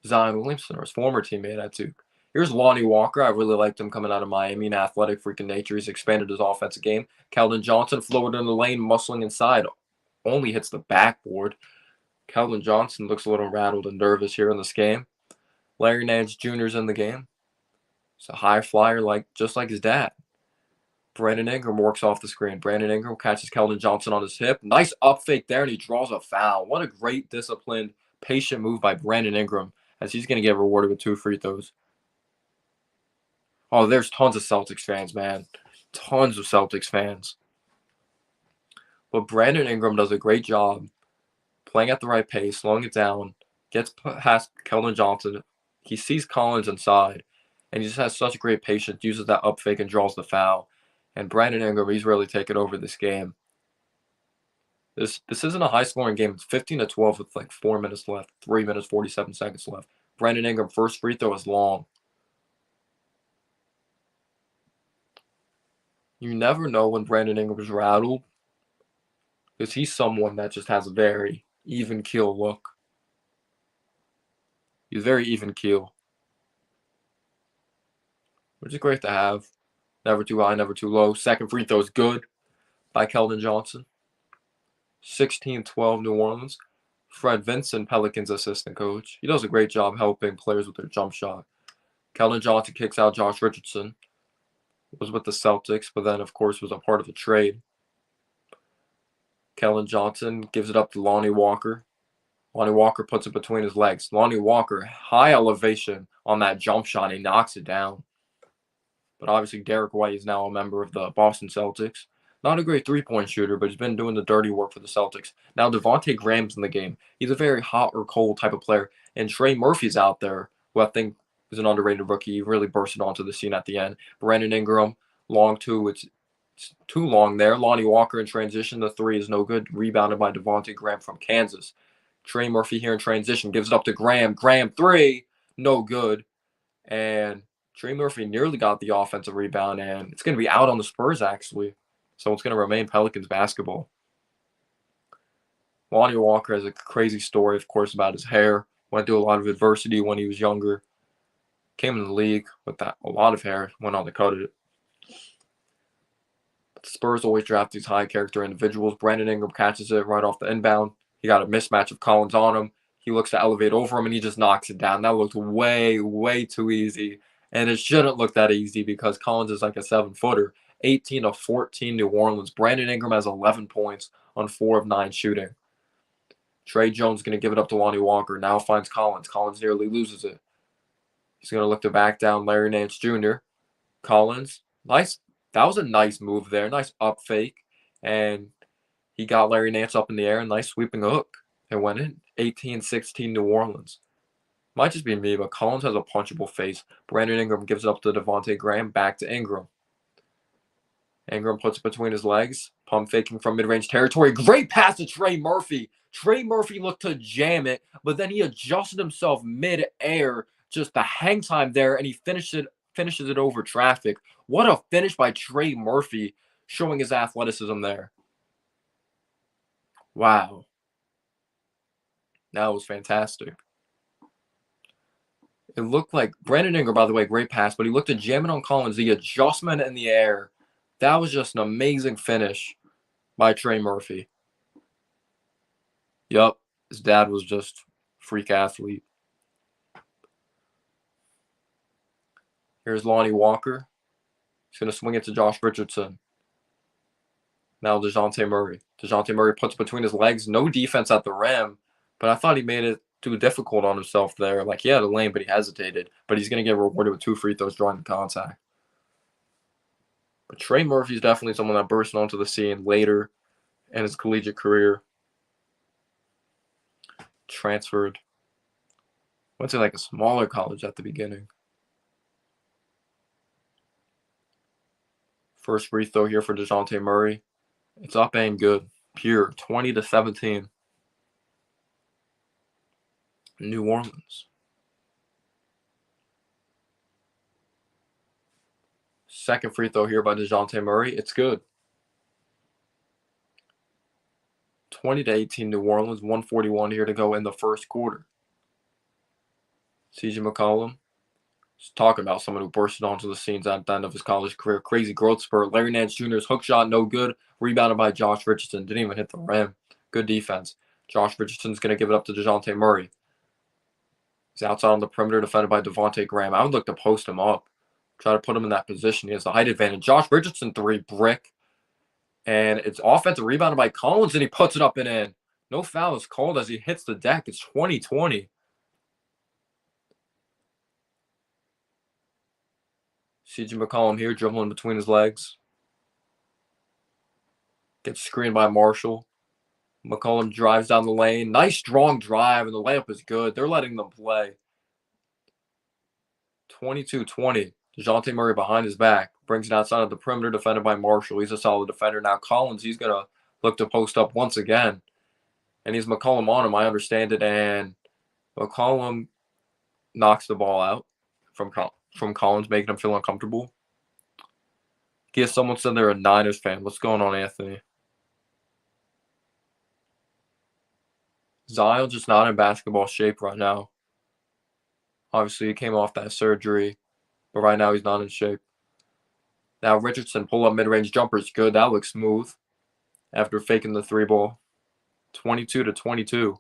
Zion Williamson, or his former teammate at Duke. Here's Lonnie Walker. I really liked him coming out of Miami. An athletic freaking nature. He's expanded his offensive game. Keldon Johnson floated in the lane, muscling inside. Only hits the backboard. Keldon Johnson looks a little rattled and nervous here in this game. Larry Nance Jr. is in the game. He's a high flyer, just like his dad. Brandon Ingram works off the screen. Brandon Ingram catches Keldon Johnson on his hip. Nice up fake there, and he draws a foul. What a great, disciplined, patient move by Brandon Ingram, as he's going to get rewarded with 2 free throws. Oh, there's tons of Celtics fans, man. Tons of Celtics fans. But Brandon Ingram does a great job playing at the right pace, slowing it down, gets past Keldon Johnson. He sees Collins inside, and he just has such great patience, uses that up fake and draws the foul. And Brandon Ingram, he's really taken over this game. This isn't a high-scoring game. It's 15-12 with like 4 minutes left, 3 minutes, 47 seconds left. Brandon Ingram, first free throw is long. You never know when Brandon Ingram is rattled, because he's someone that just has a very even keel look. He's very even keel, which is great to have. Never too high, never too low. Second free throw is good by Keldon Johnson. 16-12 New Orleans. Fred Vinson, Pelicans assistant coach. He does a great job helping players with their jump shot. Keldon Johnson kicks out Josh Richardson. was with the Celtics, but then, of course, was a part of a trade. Kellen Johnson gives it up to Lonnie Walker. Lonnie Walker puts it between his legs. Lonnie Walker, high elevation on that jump shot. He knocks it down. But obviously, Derek White is now a member of the Boston Celtics. Not a great three-point shooter, but he's been doing the dirty work for the Celtics. Now, Devontae Graham's in the game. He's a very hot or cold type of player. And Trey Murphy's out there, who I think is an underrated rookie. He really bursted onto the scene at the end. Brandon Ingram, long two. It's too long there. Lonnie Walker in transition. The three is no good. Rebounded by Devontae Graham from Kansas. Trey Murphy here in transition. Gives it up to Graham. Graham, three. No good. And Trey Murphy nearly got the offensive rebound, and it's going to be out on the Spurs, actually. So it's going to remain Pelicans basketball. Lonnie Walker has a crazy story, of course, about his hair. Went through a lot of adversity when he was younger. Came in the league with a lot of hair. Went on to cut it. But the Spurs always draft these high-character individuals. Brandon Ingram catches it right off the inbound. He got a mismatch of Collins on him. He looks to elevate over him, and he just knocks it down. That looked way, way too easy. And it shouldn't look that easy because Collins is like a 7-footer. 18 of 14 New Orleans. Brandon Ingram has 11 points on 4 of 9 shooting. Trey Jones going to give it up to Lonnie Walker. Now finds Collins. Collins nearly loses it. He's going to look to back down Larry Nance Jr. Collins, nice. That was a nice move there. Nice up fake. And he got Larry Nance up in the air. And nice sweeping hook. It went in. 18-16 New Orleans. Might just be me, but Collins has a punchable face. Brandon Ingram gives it up to Devontae Graham. Back to Ingram. Ingram puts it between his legs. Pump faking from mid-range territory. Great pass to Trey Murphy. Trey Murphy looked to jam it, but then he adjusted himself mid-air. Just the hang time there, and he finishes it over traffic. What a finish by Trey Murphy, showing his athleticism there. Wow. That was fantastic. It looked like Brandon Ingram, by the way, great pass, but he looked to jam it on Collins. The adjustment in the air. That was just an amazing finish by Trey Murphy. Yup, his dad was just a freak athlete. Here's Lonnie Walker. He's going to swing it to Josh Richardson. Now DeJounte Murray. DeJounte Murray puts between his legs. No defense at the rim, but I thought he made it too difficult on himself there. Like, he had a lane, but he hesitated. But he's going to get rewarded with 2 free throws drawing the contact. But Trey Murphy is definitely someone that burst onto the scene later in his collegiate career. Transferred. Went to like a smaller college at the beginning. First free throw here for DeJounte Murray. It's up and good. Pure. 20-17. New Orleans. Second free throw here by DeJounte Murray. It's good. 20-18 New Orleans. 1:41 here to go in the first quarter. CJ McCollum. Just talking about someone who bursted onto the scenes at the end of his college career. Crazy growth spurt. Larry Nance Jr.'s hook shot, no good. Rebounded by Josh Richardson. Didn't even hit the rim. Good defense. Josh Richardson's going to give it up to DeJounte Murray. He's outside on the perimeter, defended by Devontae Graham. I would look to post him up. Try to put him in that position. He has the height advantage. Josh Richardson, 3, brick. And it's offensive rebounded by Collins, and he puts it up and in. No foul is called as he hits the deck. It's 20-20. CJ McCollum here, dribbling between his legs. Gets screened by Marshall. McCollum drives down the lane. Nice strong drive, and the layup is good. They're letting them play. 22-20. DeJounte Murray behind his back. Brings it outside of the perimeter, defended by Marshall. He's a solid defender. Now Collins, he's going to look to post up once again. And he's McCollum on him, I understand it. And McCollum knocks the ball out from Collins, making him feel uncomfortable. Guess someone said they're a Niners fan. What's going on, Anthony? Zion just not in basketball shape right now. Obviously, he came off that surgery, but right now he's not in shape. Now Richardson, pull-up mid-range jumper is good. That looks smooth after faking the 3-ball. 22-22.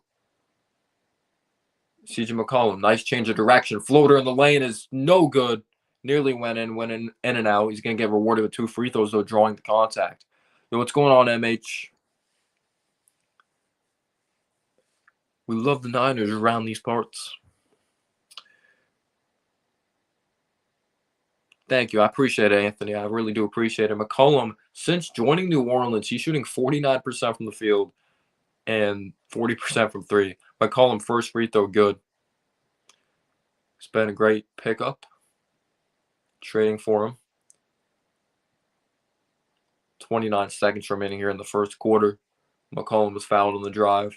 CJ McCollum, nice change of direction. Floater in the lane is no good. Nearly went in and out. He's going to get rewarded with 2 free throws, though, drawing the contact. Yo, what's going on, MH? We love the Niners around these parts. Thank you. I appreciate it, Anthony. I really do appreciate it. McCollum, since joining New Orleans, he's shooting 49% from the field and 40% from 3. McCollum, first free throw, good. It's been a great pickup. Trading for him. 29 seconds remaining here in the first quarter. McCollum was fouled on the drive.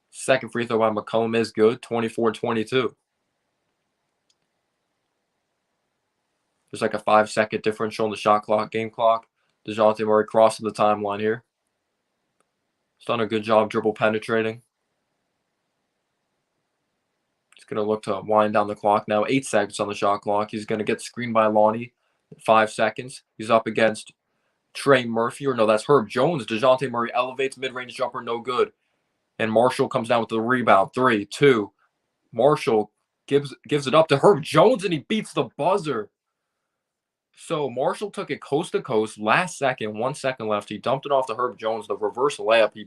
Second free throw by McCollum is good, 24-22. There's like a 5-second differential on the shot clock, game clock. DeJounte Murray crossing the timeline here. He's done a good job dribble penetrating. He's going to look to wind down the clock now. 8 seconds on the shot clock. He's going to get screened by Lonnie. 5 seconds. He's up against Trey Murphy. Or no, that's Herb Jones. DeJounte Murray elevates mid-range jumper, no good. And Marshall comes down with the rebound. 3, 2. Marshall gives it up to Herb Jones, and he beats the buzzer. So Marshall took it coast to coast. Last second, 1 second left. He dumped it off to Herb Jones. The reverse layup. He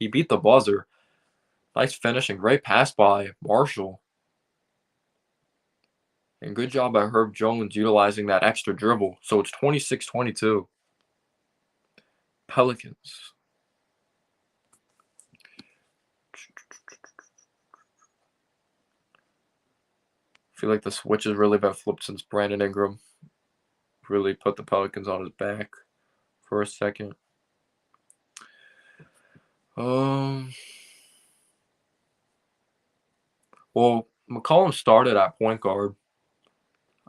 beat the buzzer. Nice finish and great pass by Marshall. And good job by Herb Jones utilizing that extra dribble. So it's 26-22. Pelicans. I feel like the switch has really been flipped since Brandon Ingram really put the Pelicans on his back for a second. Well, McCollum started at point guard.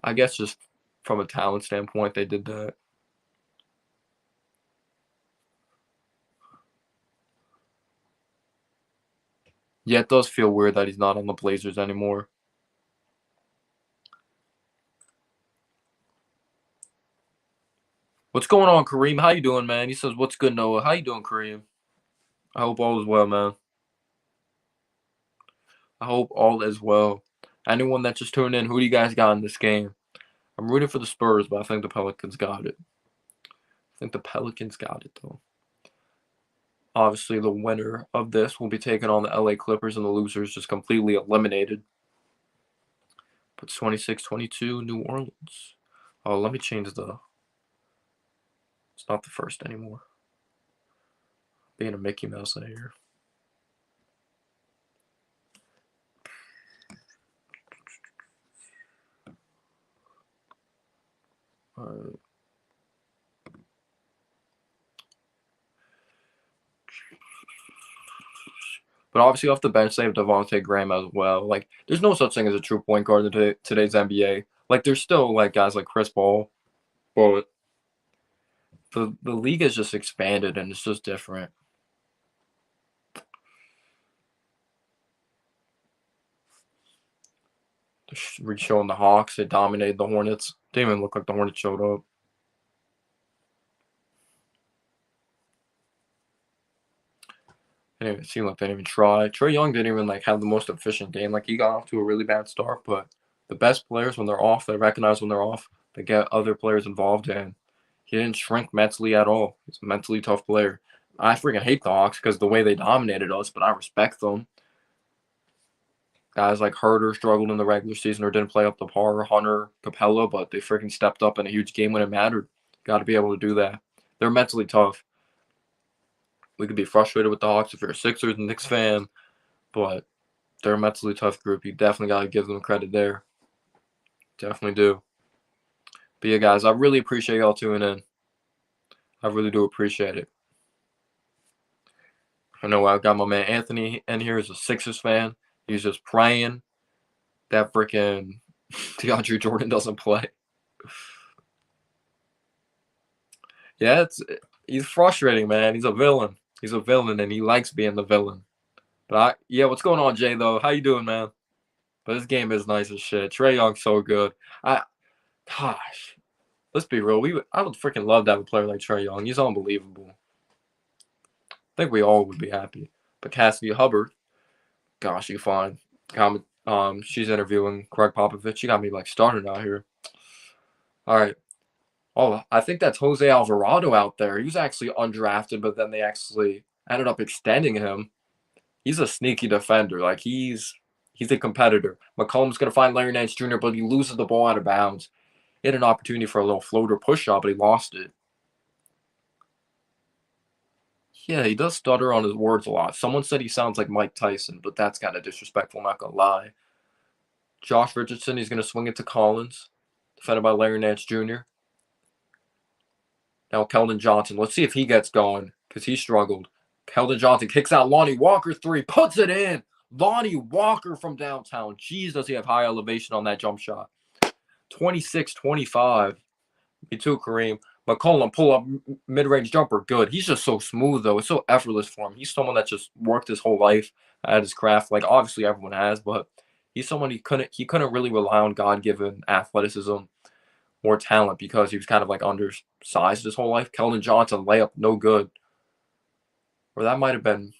I guess just from a talent standpoint, they did that. Yeah, it does feel weird that he's not on the Blazers anymore. What's going on, Kareem? How you doing, man? He says, what's good, Noah? How you doing, Kareem? I hope all is well, man. I hope all is well. Anyone that just tuned in, who do you guys got in this game? I'm rooting for the Spurs, but I think the Pelicans got it. Though. Obviously, the winner of this will be taking on the LA Clippers, and the losers just completely eliminated. But it's 26-22, New Orleans. Oh, let me change the... It's not the first anymore. Being a Mickey Mouse out here. Alright. But obviously off the bench, they have Devontae Graham as well. Like, there's no such thing as a true point guard in today's NBA. Like, there's still, like, guys like Chris Paul. But the league has just expanded, and it's just different. They're showing the Hawks. They dominated the Hornets. Didn't even look like the Hornets showed up. It didn't even seem like they didn't even try. Trae Young didn't even like have the most efficient game. Like, he got off to a really bad start, but the best players, when they're off, they recognize when they're off. They get other players involved, and he didn't shrink mentally at all. He's a mentally tough player. I freaking hate the Hawks because the way they dominated us, but I respect them. Guys like Herter struggled in the regular season or didn't play up to par. Hunter, Capella, but they freaking stepped up in a huge game when it mattered. Got to be able to do that. They're mentally tough. We could be frustrated with the Hawks if you're a Sixers and Knicks fan, but they're a mentally tough group. You definitely got to give them credit there. Definitely do. But yeah, guys, I really appreciate y'all tuning in. I really do appreciate it. I know I've got my man Anthony in here as a Sixers fan. He's just praying that freaking DeAndre Jordan doesn't play. Yeah, he's frustrating, man. He's a villain. He's a villain, and he likes being the villain. But what's going on, Jay? Though, how you doing, man? But this game is nice as shit. Trae Young's so good. Gosh, let's be real. I would freaking love to have a player like Trae Young. He's unbelievable. I think we all would be happy. But Cassidy Hubbard, gosh, you fine. She's interviewing Greg Popovich. You got me like started out here. All right. Oh, I think that's Jose Alvarado out there. He was actually undrafted, but then they actually ended up extending him. He's a sneaky defender. Like he's a competitor. McCollum's gonna find Larry Nance Jr., but he loses the ball out of bounds. He had an opportunity for a little floater push shot, but he lost it. Yeah, he does stutter on his words a lot. Someone said he sounds like Mike Tyson, but that's kind of disrespectful, not gonna lie. Josh Richardson, he's gonna swing it to Collins, defended by Larry Nance Jr. Now Keldon Johnson. Let's see if he gets going, because he struggled. Keldon Johnson kicks out Lonnie Walker three, puts it in. Lonnie Walker from downtown. Jeez, does he have high elevation on that jump shot. 26-25. Me too, Kareem. McCollum pull up mid-range jumper, good. He's just so smooth though. It's so effortless for him. He's someone that just worked his whole life at his craft. Like obviously everyone has, but he's someone he couldn't really rely on God-given athleticism or talent because he was kind of like undersized his whole life. Keldon Johnson layup no good. Or that might have been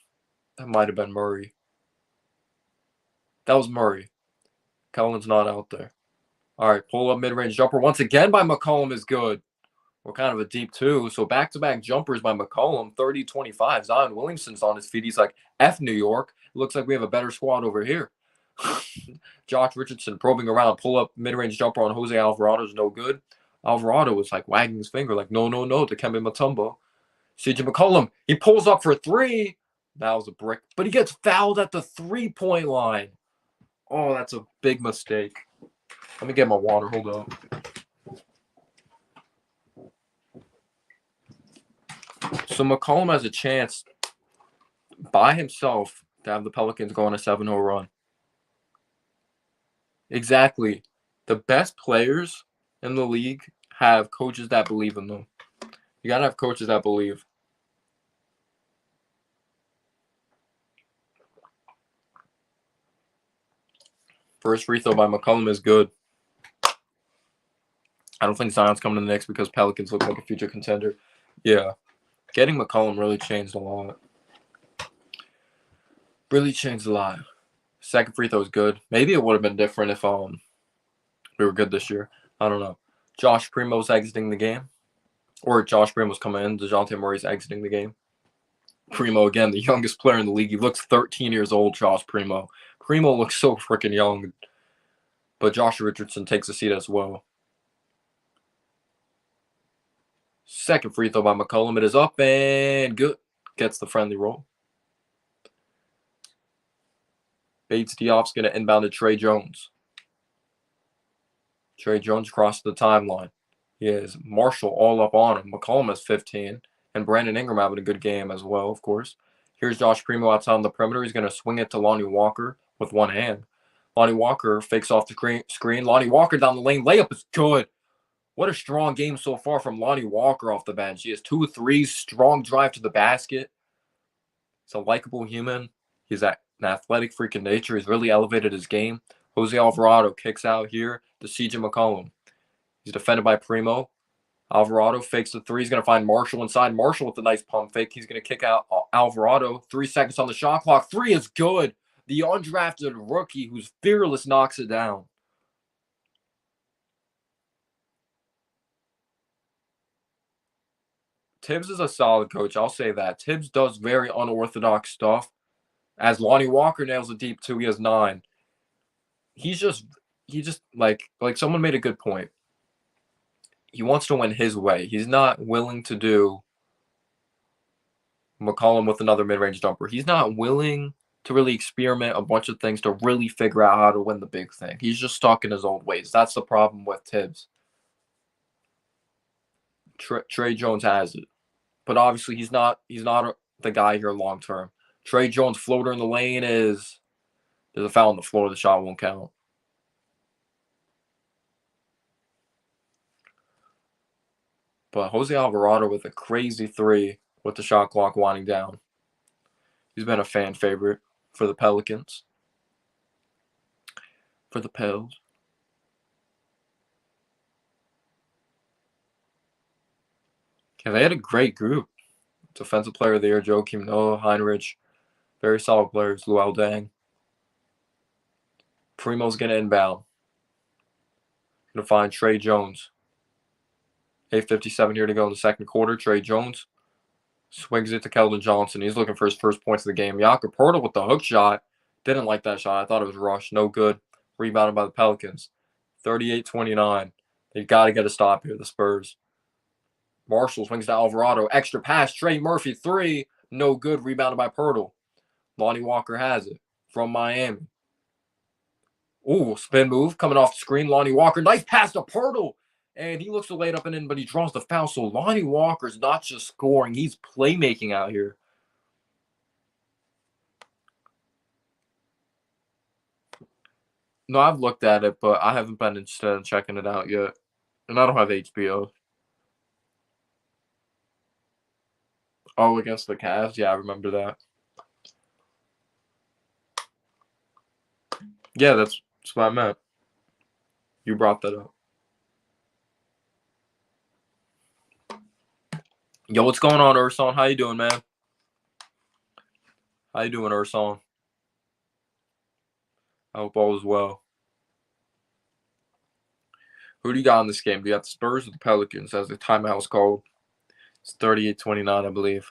Murray. That was Murray. Keldon's not out there. All right, pull up mid-range jumper once again by McCollum is good. We're kind of a deep two. So back-to-back jumpers by McCollum, 30-25. Zion Williamson's on his feet. He's like, F New York. It looks like we have a better squad over here. Josh Richardson probing around, pull up mid-range jumper on Jose Alvarado's no good. Alvarado was like wagging his finger like, no, no, no, to Kemba Mutombo. CJ McCollum, he pulls up for three. That was a brick. But he gets fouled at the three-point line. Oh, that's a big mistake. Let me get my water. Hold up. So McCollum has a chance by himself to have the Pelicans go on a 7-0 run. Exactly. The best players in the league have coaches that believe in them. You got to have coaches that believe. First free throw by McCollum is good. I don't think Zion's coming to the Knicks because Pelicans look like a future contender. Yeah. Getting McCollum really changed a lot. Really changed a lot. Second free throw is good. Maybe it would have been different if we were good this year. I don't know. Josh Primo's exiting the game. Or Josh Primo's coming in. DeJounte Murray's exiting the game. Primo, again, the youngest player in the league. He looks 13 years old, Josh Primo. Primo looks so freaking young. But Josh Richardson takes a seat as well. Second free throw by McCollum. It is up and good. Gets the friendly roll. Bates Diop's going to inbound to Trey Jones. Trey Jones crossed the timeline. He has Marshall all up on him. McCollum has 15. And Brandon Ingram having a good game as well, of course. Here's Josh Primo outside on the perimeter. He's going to swing it to Lonnie Walker with one hand. Lonnie Walker fakes off the screen. Lonnie Walker down the lane. Layup is good. What a strong game so far from Lonnie Walker off the bench. He has 2 threes, strong drive to the basket. He's a likable human. He's an athletic freak of nature. He's really elevated his game. Jose Alvarado kicks out here to CJ McCollum. He's defended by Primo. Alvarado fakes the three. He's going to find Marshall inside. Marshall with a nice pump fake. He's going to kick out Alvarado. 3 seconds on the shot clock. 3 is good. The undrafted rookie who's fearless knocks it down. Tibbs is a solid coach. I'll say that. Tibbs does very unorthodox stuff. As Lonnie Walker nails a deep 2, he has 9. He just like someone made a good point. He wants to win his way. He's not willing to do McCollum with another mid-range jumper. He's not willing to really experiment a bunch of things to really figure out how to win the big thing. He's just stuck in his old ways. That's the problem with Tibbs. Trey Jones has it. But obviously he's not the guy here long term. Trey Jones floater in the lane there's a foul on the floor. The shot won't count. But Jose Alvarado with a crazy 3 with the shot clock winding down. He's been a fan favorite for the Pelicans. For the Pels. Yeah, they had a great group. Defensive player of the year, Joakim Noah, Heinrich. Very solid players, Luol Deng. Primo's going to inbound. Going to find Trey Jones. 8:57 here to go in the second quarter. Trey Jones swings it to Keldon Johnson. He's looking for his first points of the game. Jakob Poeltl with the hook shot. Didn't like that shot. I thought it was rushed. No good. Rebounded by the Pelicans. 38-29. They got to get a stop here, the Spurs. Marshall swings to Alvarado. Extra pass. Trey Murphy, 3. No good. Rebounded by Poeltl. Lonnie Walker has it from Miami. Ooh, spin move coming off the screen. Lonnie Walker. Nice pass to Poeltl. And he looks to lay it up and in, but he draws the foul. So Lonnie Walker's not just scoring, he's playmaking out here. No, I've looked at it, but I haven't been interested in checking it out yet. And I don't have HBO. Oh, against the Cavs? Yeah, I remember that. Yeah, that's what I meant. You brought that up. Yo, what's going on, Urson? How you doing, man? How you doing, Urson? I hope all is well. Who do you got in this game? Do you got the Spurs or the Pelicans as the timeout was called? It's 38-29, I believe.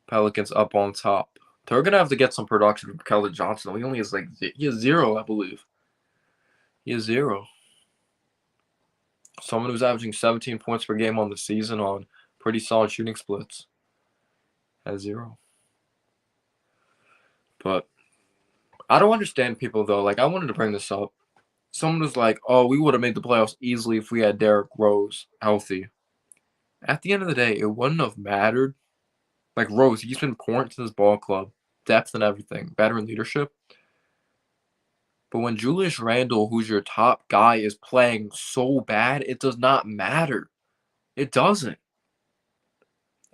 Pelicans up on top. They're going to have to get some production from Keldon Johnson. He only has he has 0, I believe. He has 0. Someone who's averaging 17 points per game on the season on pretty solid shooting splits has 0. But I don't understand people, though. Like, I wanted to bring this up. Someone was like, oh, we would have made the playoffs easily if we had Derrick Rose healthy. At the end of the day, it wouldn't have mattered. Like, Rose, he's been important to this ball club. Depth and everything. Veteran leadership. But when Julius Randle, who's your top guy, is playing so bad, it does not matter. It doesn't.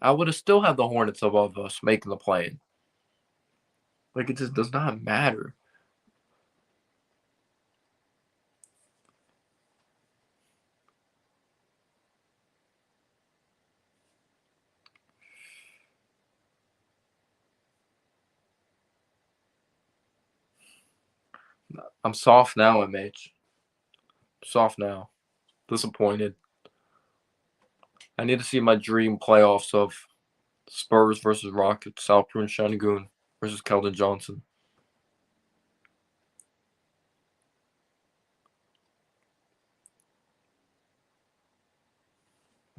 I would have still had the Hornets above us making the play-in. Like, it just does not matter. I'm soft now, MH. Soft now. Disappointed. I need to see my dream playoffs of Spurs versus Rockets, Alperen Şengün versus Keldon Johnson.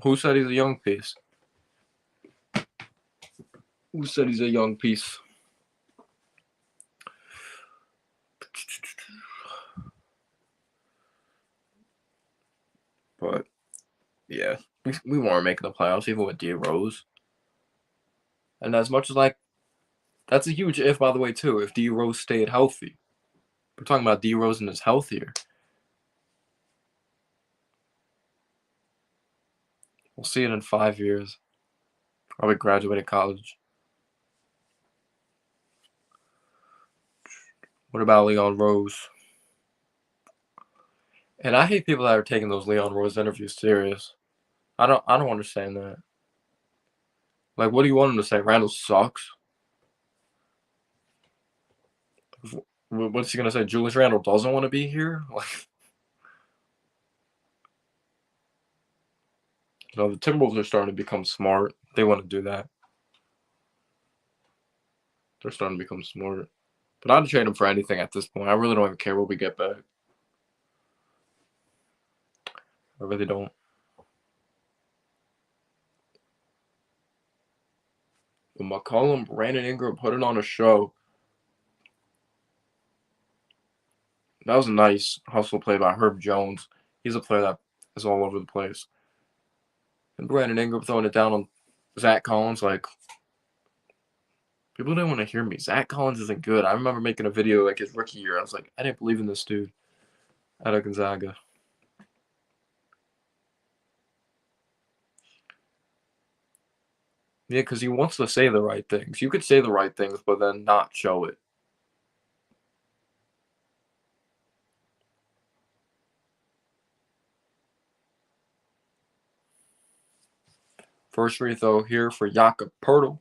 Who said he's a young piece? Who said he's a young piece? But, yeah, we weren't making the playoffs even with D Rose. And as much as, like, that's a huge if, by the way, too, if D Rose stayed healthy. We're talking about D Rose and is healthier. We'll see it in 5 years. I'll be graduating college. What about Leon Rose? And I hate people that are taking those Leon Rose interviews serious. I don't understand that. Like, what do you want him to say? Randall sucks? What's he gonna say? Julius Randle doesn't want to be here? Like, the Timberwolves are starting to become smart. They want to do that. They're starting to become smart. But I'd trade him for anything at this point. I really don't even care what we get back. I really don't. But McCollum, Brandon Ingram put it on a show. That was a nice hustle play by Herb Jones. He's a player that is all over the place. And Brandon Ingram throwing it down on Zach Collins. Like, people didn't want to hear me. Zach Collins isn't good. I remember making a video like his rookie year. I was like, I didn't believe in this dude out of Gonzaga. Yeah, because he wants to say the right things. You could say the right things, but then not show it. First free throw here for Jakob Poeltl.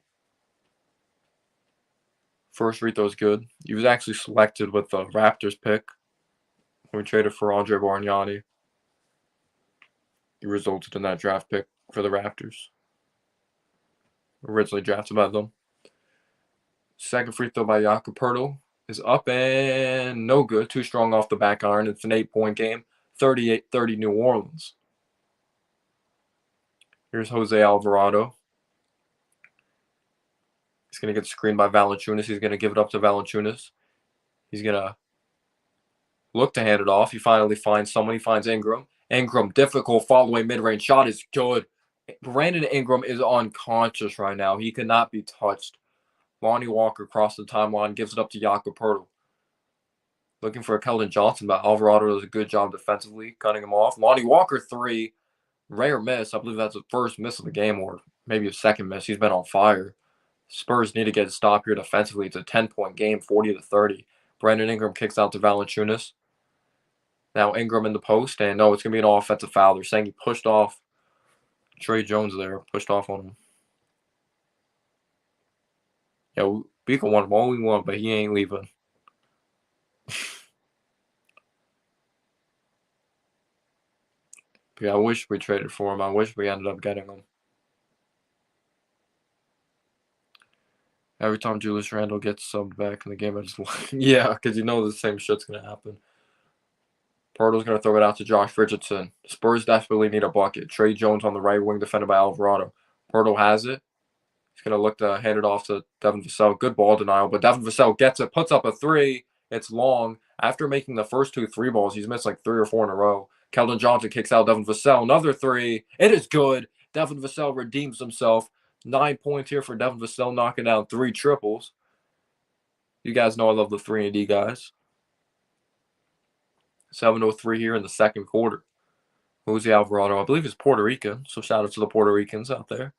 First free throw is good. He was actually selected with the Raptors pick. We traded for Andre Bargnani. He resulted in that draft pick for the Raptors. Originally drafted by them. Second free throw by Jakob Poeltl is up and no good. Too strong off the back iron. It's an 8-point game. 38-30 New Orleans. Here's Jose Alvarado. He's going to get screened by Valanciunas. He's going to give it up to Valanciunas. He's going to look to hand it off. He finally finds someone. He finds Ingram. Ingram, difficult follow-away mid-range shot is good. Brandon Ingram is unconscious right now. He cannot be touched. Lonnie Walker across the timeline, gives it up to Jakob Poeltl. Looking for a Keldon Johnson, but Alvarado does a good job defensively, cutting him off. Lonnie Walker, 3. Rare miss. I believe that's the first miss of the game, or maybe a second miss. He's been on fire. Spurs need to get a stop here defensively. It's a 10-point game, 40-30. Brandon Ingram kicks out to Valanciunas. Now Ingram in the post, and no, it's going to be an offensive foul. They're saying he pushed off Trey Jones there, pushed off on him. Yeah, we can want him all we want, but he ain't leaving. But yeah, I wish we traded for him. I wish we ended up getting him. Every time Julius Randle gets subbed back in the game, I just yeah, because you know the same shit's going to happen. Poeltl's going to throw it out to Josh Richardson. Spurs desperately need a bucket. Trey Jones on the right wing, defended by Alvarado. Poeltl has it. He's going to look to hand it off to Devin Vassell. Good ball denial, but Devin Vassell gets it, puts up a 3. It's long. After making the first 2 3 balls, he's missed like 3 or 4 in a row. Keldon Johnson kicks out Devin Vassell. Another 3. It is good. Devin Vassell redeems himself. 9 points here for Devin Vassell, knocking down 3 triples. You guys know I love the 3-and-D guys. 7:03 here in the second quarter. Jose Alvarado, I believe, is Puerto Rican, so shout out to the Puerto Ricans out there.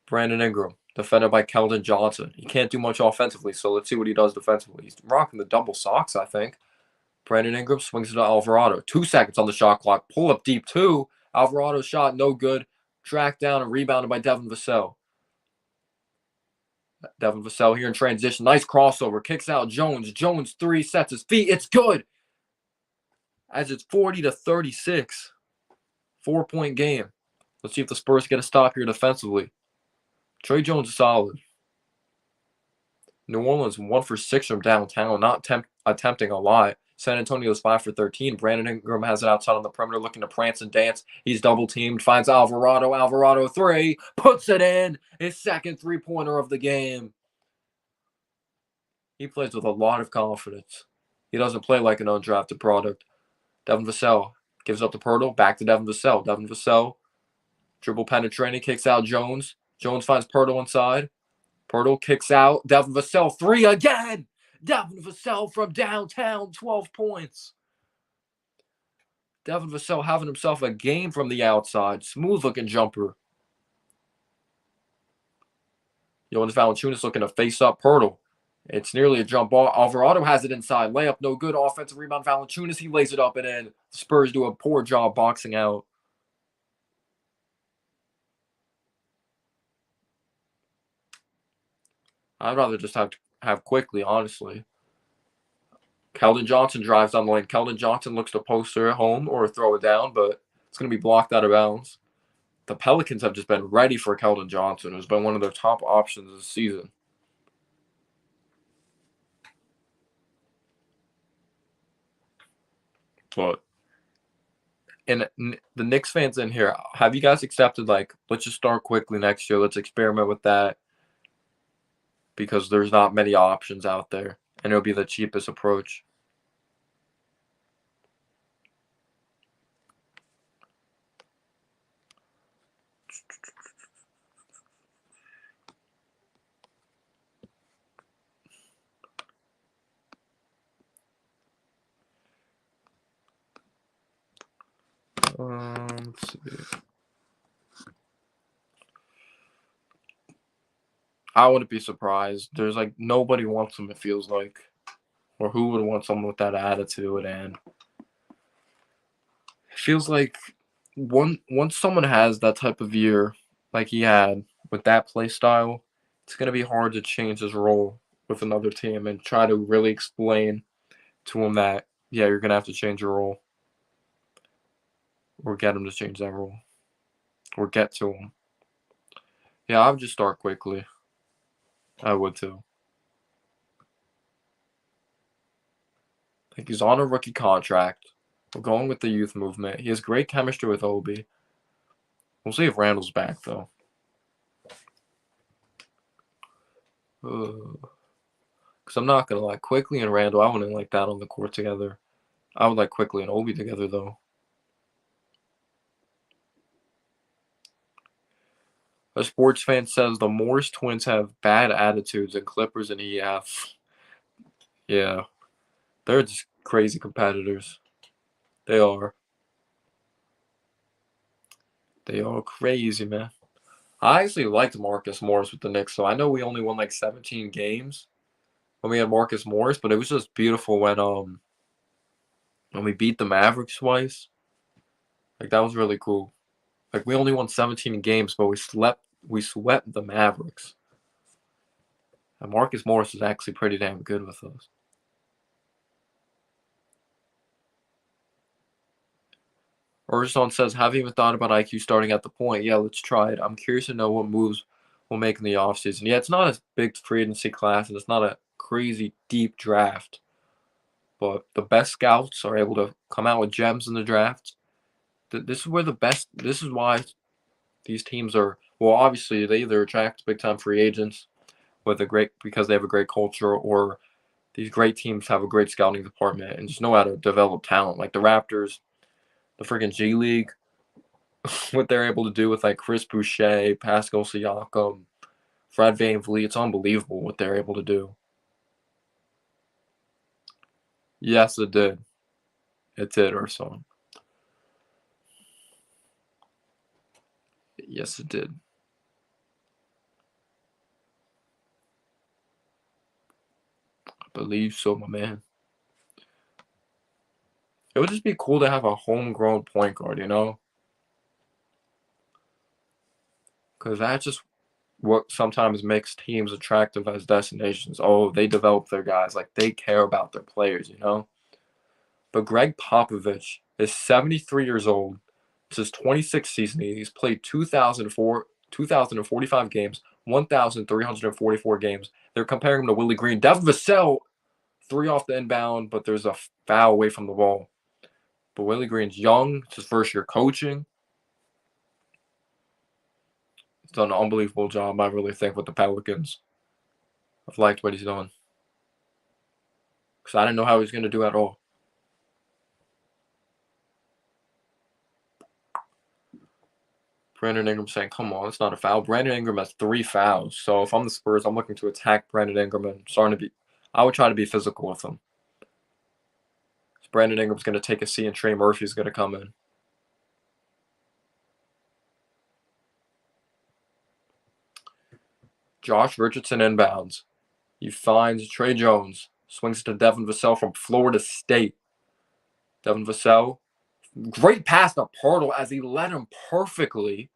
Brandon Ingram, defended by Keldon Johnson. He can't do much offensively, so let's see what he does defensively. He's rocking the double socks, I think. Brandon Ingram swings it to Alvarado. 2 seconds on the shot clock. Pull up deep 2. Alvarado's shot, no good. Tracked down and rebounded by Devin Vassell. Devin Vassell here in transition. Nice crossover. Kicks out Jones. Jones 3, sets his feet. It's good. As it's 40-36. 4-point game. Let's see if the Spurs get a stop here defensively. Trey Jones is solid. New Orleans 1 for 6 from downtown, not attempting a lot. San Antonio's 5 for 13. Brandon Ingram has it outside on the perimeter, looking to prance and dance. He's double teamed, finds Alvarado. Alvarado 3, puts it in. His second 3-pointer of the game. He plays with a lot of confidence. He doesn't play like an undrafted product. Devin Vassell gives up to Poeltl, back to Devin Vassell. Devin Vassell, dribble penetrating, kicks out Jones. Jones finds Poeltl inside. Poeltl kicks out. Devin Vassell 3 again. Devin Vassell from downtown, 12 points. Devin Vassell having himself a game from the outside. Smooth-looking jumper. Jonas Valanciunas looking to face up Poeltl. It's nearly a jump ball. Alvarado has it inside. Layup, no good. Offensive rebound. Valanciunas, he lays it up and in. The Spurs do a poor job boxing out. I'd rather just have quickly, honestly. Keldon Johnson drives on the lane. Keldon Johnson looks to post her at home or throw it down, but it's going to be blocked out of bounds. The Pelicans have just been ready for Keldon Johnson, who's been one of their top options this season. But and the Knicks fans in here, have you guys accepted, like, let's just start quickly next year. Let's experiment with that because there's not many options out there, and it'll be the cheapest approach. Let's see. I wouldn't be surprised. There's like nobody wants him, it feels like. Or who would want someone with that attitude? And it feels like once someone has that type of year like he had with that play style, it's going to be hard to change his role with another team and try to really explain to him that Yeah, you're going to have to change your rule. Or get him to change that rule. Or get to him. Yeah, I would just start quickly. I would too. I think he's on a rookie contract. We're going with the youth movement. He has great chemistry with Obi. We'll see if Randall's back, though. Because I'm not going to like Quickly and Randall. I wouldn't like that on the court together. I would like Quickly and Obi together, though. A sports fan says the Morris twins have bad attitudes and Clippers and EF. Yeah, they're just crazy competitors. They are. They are crazy, man. I actually liked Marcus Morris with the Knicks, so I know we only won like 17 games when we had Marcus Morris, but it was just beautiful when we beat the Mavericks twice. Like that was really cool. Like we only won 17 games, but we swept the Mavericks. And Marcus Morris is actually pretty damn good with us. Urson says, have you even thought about IQ starting at the point? Yeah, let's try it. I'm curious to know what moves we'll make in the offseason. Yeah, it's not a big free agency class, and it's not a crazy deep draft. But the best scouts are able to come out with gems in the draft. This is where this is why these teams are, well, obviously, they either attract big time free agents because they have a great culture, or these great teams have a great scouting department and just know how to develop talent. Like the Raptors, the freaking G League, what they're able to do with like Chris Boucher, Pascal Siakam, Fred VanVleet, it's unbelievable what they're able to do. Yes, it did. It did, Urson. Yes, it did. I believe so, my man. It would just be cool to have a homegrown point guard, you know? Because that's just what sometimes makes teams attractive as destinations. Oh, they develop their guys. Like, they care about their players, you know? But Greg Popovich is 73 years old. It's his 26th season. He's played 2,045 games, 1,344 games. They're comparing him to Willie Green. Devin Vassell, 3 off the inbound, but there's a foul away from the ball. But Willie Green's young. It's his first year coaching. He's done an unbelievable job, I really think, with the Pelicans. I've liked what he's done. Because I didn't know how he was going to do at all. Brandon Ingram saying, come on, it's not a foul. Brandon Ingram has 3 fouls. So if I'm the Spurs, I'm looking to attack Brandon Ingram and I would try to be physical with him. So Brandon Ingram's going to take a C and Trey Murphy's going to come in. Josh Richardson inbounds. He finds Trey Jones. Swings to Devin Vassell from Florida State. Devin Vassell. Great pass to Pirtle as he led him perfectly.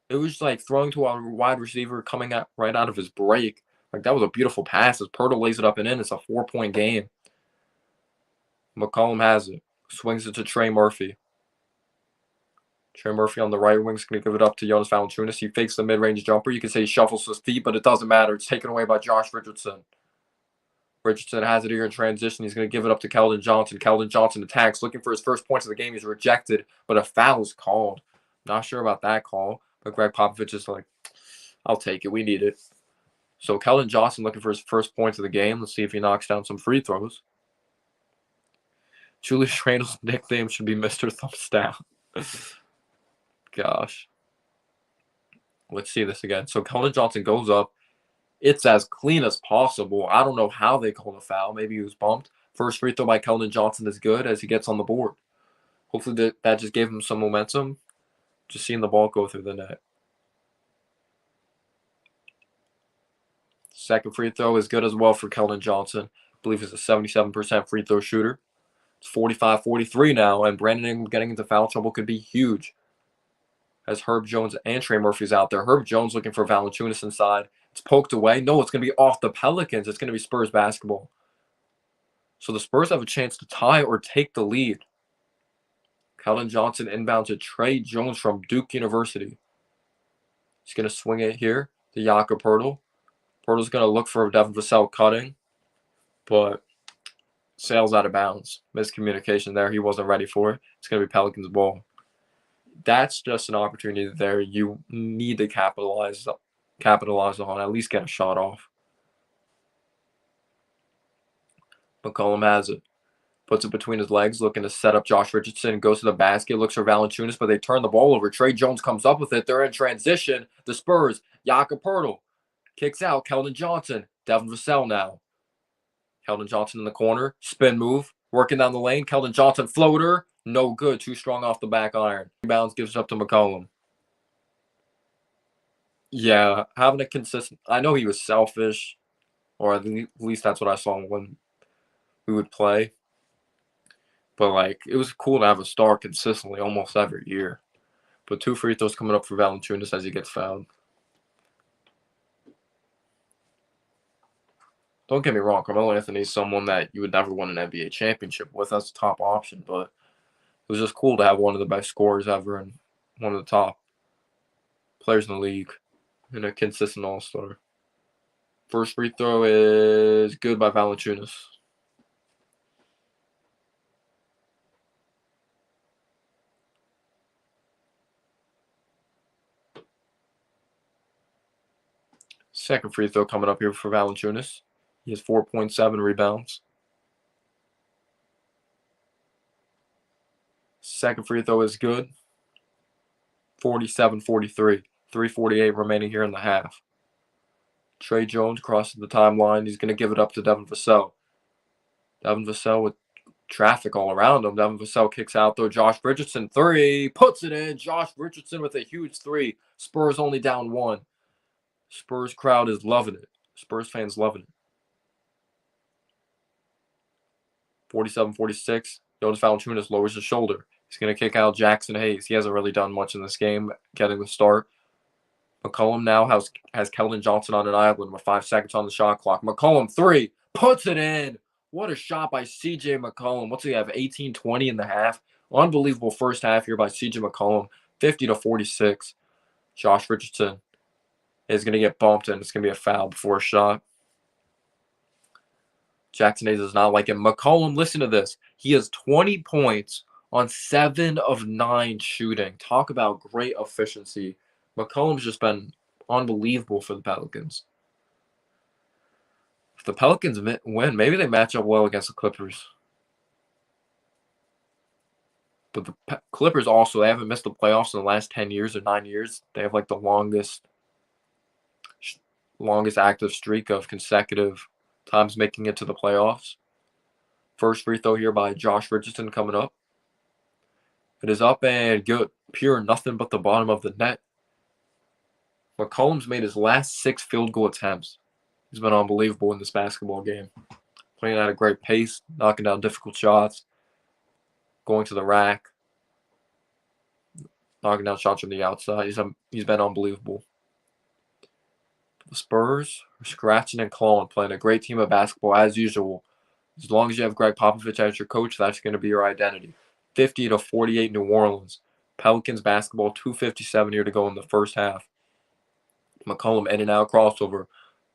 It was like throwing to a wide receiver coming out right out of his break. Like that was a beautiful pass as Pirtle lays it up and in. It's a 4-point game. McCollum has it. Swings it to Trey Murphy. Trey Murphy on the right wing is going to give it up to Jonas Valanciunas. He fakes the mid-range jumper. You could say he shuffles his feet, but it doesn't matter. It's taken away by Josh Richardson. Richardson has it here in transition. He's going to give it up to Keldon Johnson. Keldon Johnson attacks, looking for his first points of the game. He's rejected, but a foul is called. Not sure about that call, but Greg Popovich is like, I'll take it. We need it. So Keldon Johnson looking for his first points of the game. Let's see if he knocks down some free throws. Julius Randle's nickname should be Mr. Thumbs Down. Gosh. Let's see this again. So Keldon Johnson goes up. It's as clean as possible. I don't know how they called a foul. Maybe he was bumped. First free throw by Keldon Johnson is good as he gets on the board. Hopefully that just gave him some momentum. Just seeing the ball go through the net. Second free throw is good as well for Keldon Johnson. I believe he's a 77% free throw shooter. It's 45-43 now, and Brandon Ingram getting into foul trouble could be huge. As Herb Jones and Trey Murphy's out there. Herb Jones looking for Valanciunas inside. It's poked away. No, it's going to be off the Pelicans. It's going to be Spurs basketball. So the Spurs have a chance to tie or take the lead. Keldon Johnson inbound to Trey Jones from Duke University. He's going to swing it here to Jakob Poeltl. Poeltl's going to look for Devin Vassell cutting, but sails out of bounds. Miscommunication there. He wasn't ready for it. It's going to be Pelicans ball. That's just an opportunity there you need to capitalize on, at least get a shot off. McCollum has it. Puts it between his legs, looking to set up Josh Richardson. Goes to the basket, looks for Valanciunas, but they turn the ball over. Trey Jones comes up with it. They're in transition. The Spurs, Jakob Poeltl kicks out. Keldon Johnson, Devin Vassell now. Keldon Johnson in the corner, spin move, working down the lane. Keldon Johnson floater, no good. Too strong off the back iron. Rebounds, gives it up to McCollum. Yeah, having a consistent. I know he was selfish, or at least that's what I saw when we would play. But like, it was cool to have a star consistently almost every year. But 2 free throws coming up for Valanciunas as he gets fouled. Don't get me wrong, Carmelo Anthony is someone that you would never win an NBA championship with as a top option, but it was just cool to have one of the best scorers ever and one of the top players in the league and a consistent all-star. First free throw is good by Valanciunas. Second free throw coming up here for Valanciunas. He has 4.7 rebounds. Second free throw is good. 47-43. 3:48 remaining here in the half. Trey Jones crosses the timeline. He's going to give it up to Devin Vassell. Devin Vassell with traffic all around him. Devin Vassell kicks out, though. Josh Richardson, 3. Puts it in. Josh Richardson with a huge 3. Spurs only down 1. Spurs crowd is loving it. Spurs fans loving it. 47-46. Jonas Valanciunas lowers his shoulder. He's going to kick out Jackson Hayes. He hasn't really done much in this game, getting the start. McCollum now has Keldon Johnson on an island with 5 seconds on the shot clock. McCollum, 3. Puts it in. What a shot by C.J. McCollum. What's he have, 18-20 in the half? Unbelievable first half here by C.J. McCollum, 50-46. Josh Richardson is going to get bumped, and it's going to be a foul before a shot. Jackson Hayes does not like him. McCollum, listen to this. He has 20 points on 7 of 9 shooting. Talk about great efficiency. McCollum's just been unbelievable for the Pelicans. If the Pelicans win, maybe they match up well against the Clippers. But the Clippers also, they haven't missed the playoffs in the last 10 years or 9 years. They have like the longest active streak of consecutive times making it to the playoffs. First free throw here by Josh Richardson coming up. It is up and good. Pure nothing but the bottom of the net. McCollum's made his last 6 field goal attempts. He's been unbelievable in this basketball game. Playing at a great pace, knocking down difficult shots, going to the rack, knocking down shots from the outside. He's been unbelievable. The Spurs are scratching and clawing, playing a great team of basketball as usual. As long as you have Greg Popovich as your coach, that's going to be your identity. 50-48 New Orleans. Pelicans basketball, 2:57 here to go in the first half. McCollum in and out crossover.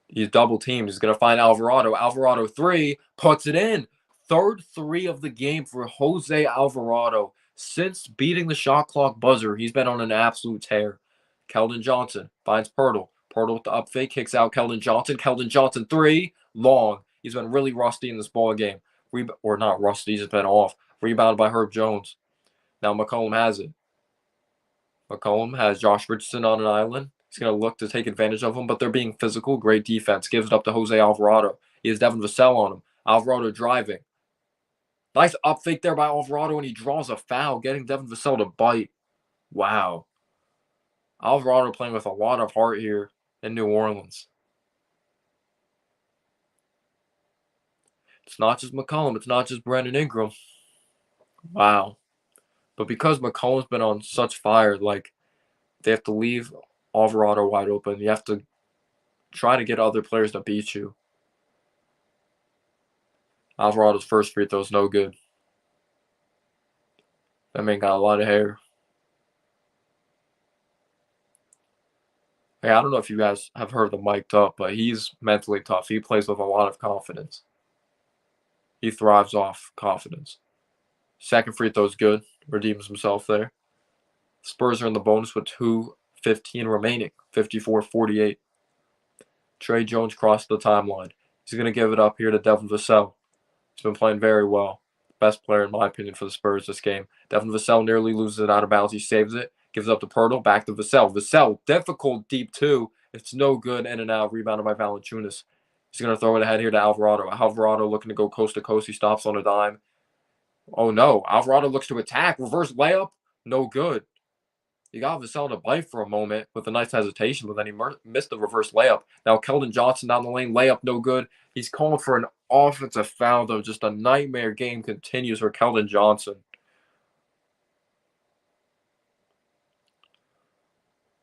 He's double teamed. He's going to find Alvarado. Alvarado, 3, puts it in. Third 3 of the game for Jose Alvarado. Since beating the shot clock buzzer, he's been on an absolute tear. Keldon Johnson finds Poeltl. Poeltl with the up fake, kicks out Keldon Johnson. Keldon Johnson, 3, long. He's been really rusty in this ball game. Or not rusty, he's just been off. Rebounded by Herb Jones. Now McCollum has it. McCollum has Josh Richardson on an island. He's going to look to take advantage of him, but they're being physical. Great defense. Gives it up to Jose Alvarado. He has Devin Vassell on him. Alvarado driving. Nice up fake there by Alvarado, and he draws a foul, getting Devin Vassell to bite. Wow. Alvarado playing with a lot of heart here in New Orleans. It's not just McCollum. It's not just Brandon Ingram. Wow. But because McCollum's been on such fire, like, they have to leave Alvarado wide open. You have to try to get other players to beat you. Alvarado's first free throw is no good. That man got a lot of hair. Hey, I don't know if you guys have heard the mic'd up, but he's mentally tough. He plays with a lot of confidence. He thrives off confidence. Second free throw is good. Redeems himself there. Spurs are in the bonus with 2:15 remaining. 54-48. Trey Jones crossed the timeline. He's going to give it up here to Devin Vassell. He's been playing very well. Best player, in my opinion, for the Spurs this game. Devin Vassell nearly loses it out of bounds. He saves it. Gives up to Pirtle. Back to Vassell. Vassell, difficult deep two. It's no good. In and out. Rebounded by Valanciunas. He's going to throw it ahead here to Alvarado. Alvarado looking to go coast to coast. He stops on a dime. Oh, no. Alvarado looks to attack. Reverse layup. No good. You got Vassell to bite for a moment with a nice hesitation, but then he missed the reverse layup. Now Keldon Johnson down the lane, layup no good. He's calling for an offensive foul, though. Just a nightmare game continues for Keldon Johnson.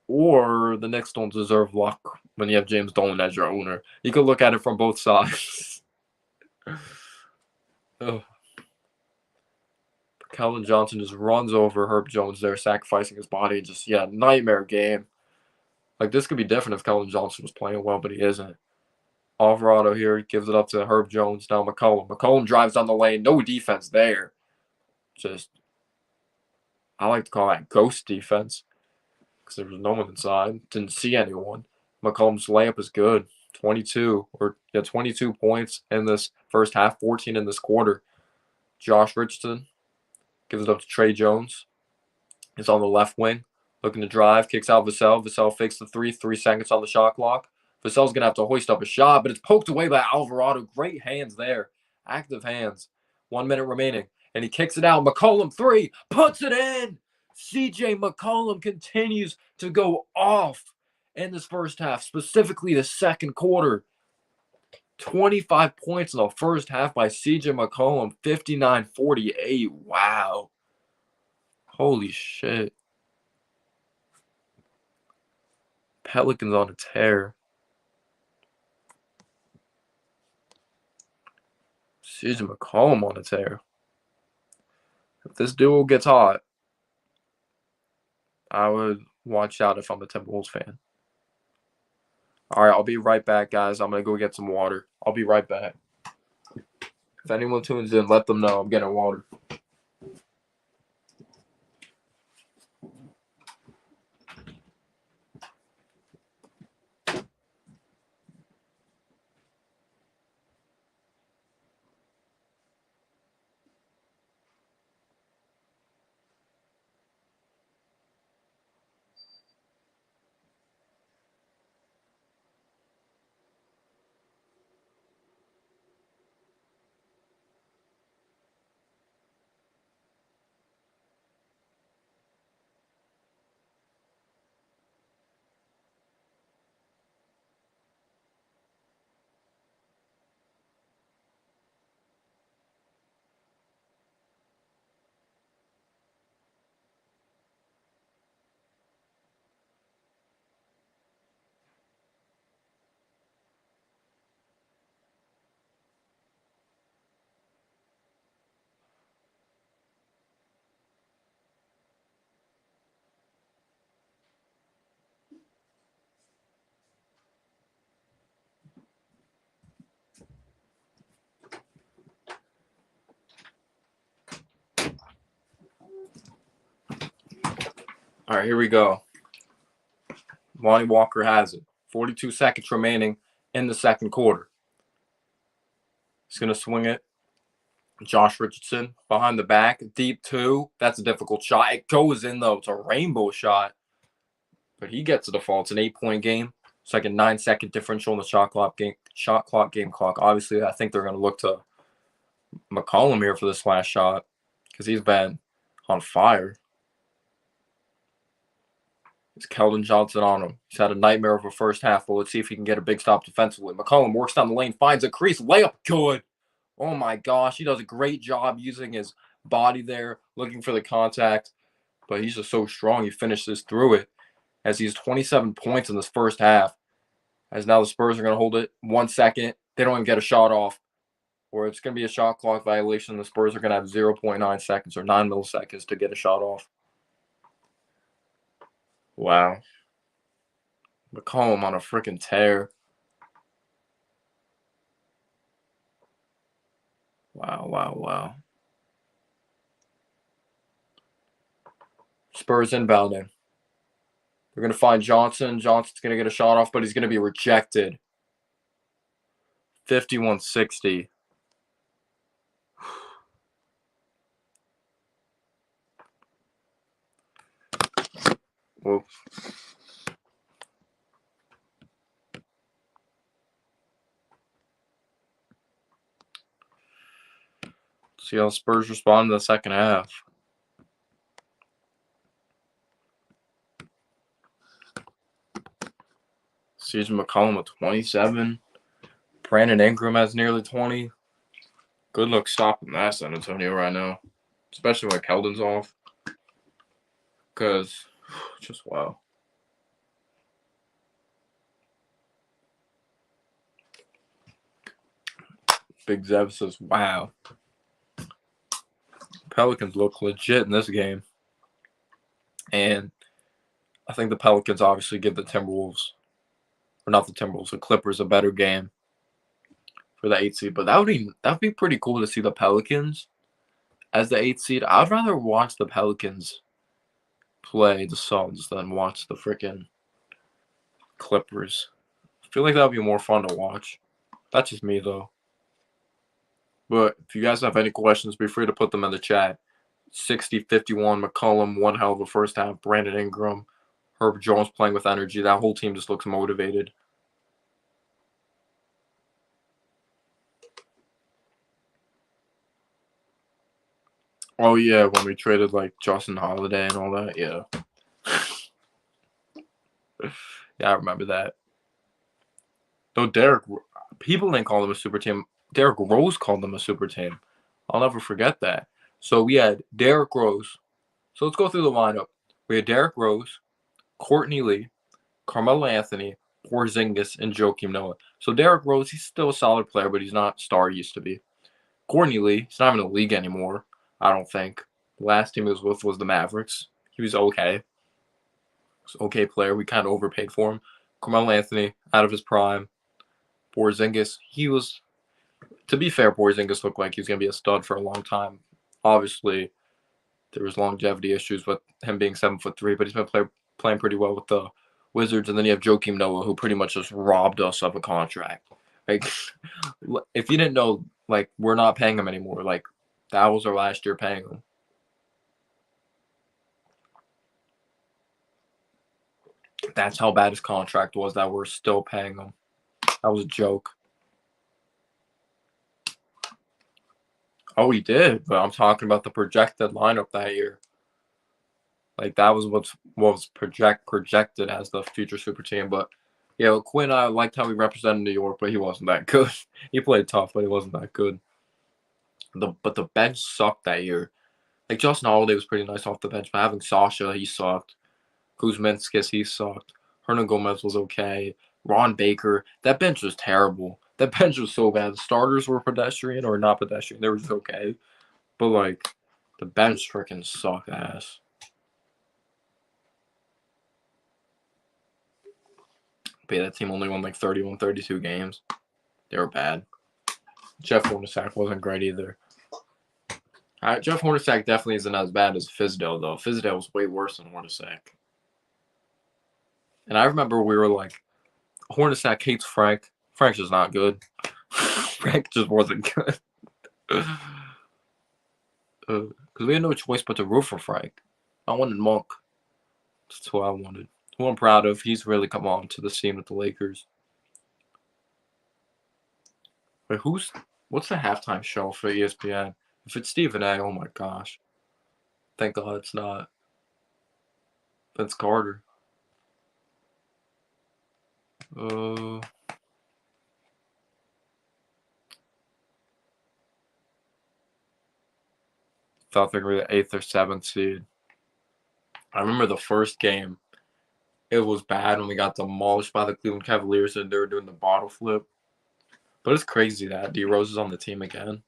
Or the Knicks don't deserve luck when you have James Dolan as your owner. You could look at it from both sides. Keldon Johnson just runs over Herb Jones there, sacrificing his body. Just, nightmare game. Like, this could be different if Keldon Johnson was playing well, but he isn't. Alvarado here gives it up to Herb Jones. Now McCollum. McCollum drives down the lane. No defense there. I like to call that ghost defense because there was no one inside. Didn't see anyone. McCollum's layup is good. 22 points in this first half, 14 in this quarter. Josh Richardson gives it up to Trey Jones. He's on the left wing, looking to drive, kicks out Vassell. Vassell fakes the 3 seconds on the shot clock. Vassell's going to have to hoist up a shot, but it's poked away by Alvarado. Great hands there. Active hands. 1 minute remaining. And he kicks it out. McCollum, 3, puts it in. CJ McCollum continues to go off in this first half, specifically the second quarter. 25 points in the first half by CJ McCollum, 59-48. Wow. Holy shit. Pelicans on a tear. CJ McCollum on a tear. If this duo gets hot, I would watch out if I'm a Timberwolves fan. All right, I'll be right back, guys. I'm going to go get some water. I'll be right back. If anyone tunes in, let them know I'm getting water. All right, here we go. Lonnie Walker has it. 42 seconds remaining in the second quarter. He's going to swing it. Josh Richardson behind the back. Deep 2. That's a difficult shot. It goes in, though. It's a rainbow shot. But he gets to the fall. It's an 8-point game. It's like a 9-second differential in the shot clock, game clock. Obviously, I think they're going to look to McCollum here for this last shot because he's been on fire. It's Keldon Johnson on him. He's had a nightmare of a first half, but let's see if he can get a big stop defensively. McCollum works down the lane, finds a crease, layup, good. Oh my gosh, he does a great job using his body there, looking for the contact, but he's just so strong. He finishes through it as he's 27 points in this first half. As now the Spurs are going to hold it 1 second. They don't even get a shot off. Or it's going to be a shot clock violation. The Spurs are going to have 0.9 seconds or 9 milliseconds to get a shot off. Wow. McCollum on a freaking tear. Wow, wow, wow. Spurs inbounding. They're going to find Johnson. Johnson's going to get a shot off, but he's going to be rejected. 51-60. Whoa. See how Spurs respond in the second half. CJ McCollum with 27. Brandon Ingram has nearly 20. Good luck stopping that San Antonio right now. Especially when Keldon's off. Because, just wow. Big Zev says, wow. Pelicans look legit in this game. And I think the Pelicans obviously give the Timberwolves, or not the Timberwolves, the Clippers a better game for the 8th seed. But that would be pretty cool to see the Pelicans as the 8th seed. I'd rather watch the Pelicans play the Suns than watch the freaking Clippers. I feel like that would be more fun to watch. That's just me, though. But if you guys have any questions, be free to put them in the chat. 60-51, McCollum, one hell of a first half. Brandon Ingram, Herb Jones playing with energy. That whole team just looks motivated. Oh, yeah, when we traded, like, Justin Holiday and all that, yeah. Yeah, I remember that. Though people didn't call them a super team. Derrick Rose called them a super team. I'll never forget that. So we had Derrick Rose. So let's go through the lineup. We had Derrick Rose, Courtney Lee, Carmelo Anthony, Porzingis, and Joakim Noah. So Derrick Rose, he's still a solid player, but he's not star he used to be. Courtney Lee, he's not even in the league anymore, I don't think. The last team he was with was the Mavericks. He was okay. He was an okay player. We kind of overpaid for him. Carmelo Anthony, out of his prime. Porzingis, he was, to be fair, Porzingis looked like he was going to be a stud for a long time. Obviously, there was longevity issues with him being 7'3", but he's been playing pretty well with the Wizards. And then you have Joakim Noah, who pretty much just robbed us of a contract. Like, if you didn't know, like, we're not paying him anymore. Like, that was our last year paying him. That's how bad his contract was that we're still paying him. That was a joke. Oh, he did, but I'm talking about the projected lineup that year. Like, that was what was projected as the future super team. But, yeah, Quinn, I liked how he represented New York, but he wasn't that good. He played tough, but he wasn't that good. But the bench sucked that year. Like, Justin Holiday was pretty nice off the bench, but having Sasha, he sucked. Kuzminskis, he sucked. Hernan Gomez was okay. Ron Baker, that bench was terrible. That bench was so bad. The starters were pedestrian or not pedestrian. They were just okay. But, like, the bench freaking sucked ass. But yeah, that team only won like 31, 32 games. They were bad. Jeff Hornacek wasn't great either. Jeff Hornacek definitely isn't as bad as Fizdale, though. Fizdale was way worse than Hornacek. And I remember we were like, Hornacek hates Frank. Frank's just not good. Frank just wasn't good. Because we had no choice but to root for Frank. I wanted Monk. That's who I wanted. Who I'm proud of. He's really come on to the scene with the Lakers. Wait, what's the halftime show for ESPN? If it's Stephen A., oh my gosh. Thank God it's not. Vince Carter. Thought they were the 8th or 7th seed. I remember the first game. It was bad when we got demolished by the Cleveland Cavaliers and they were doing the bottle flip. But it's crazy that D Rose is on the team again.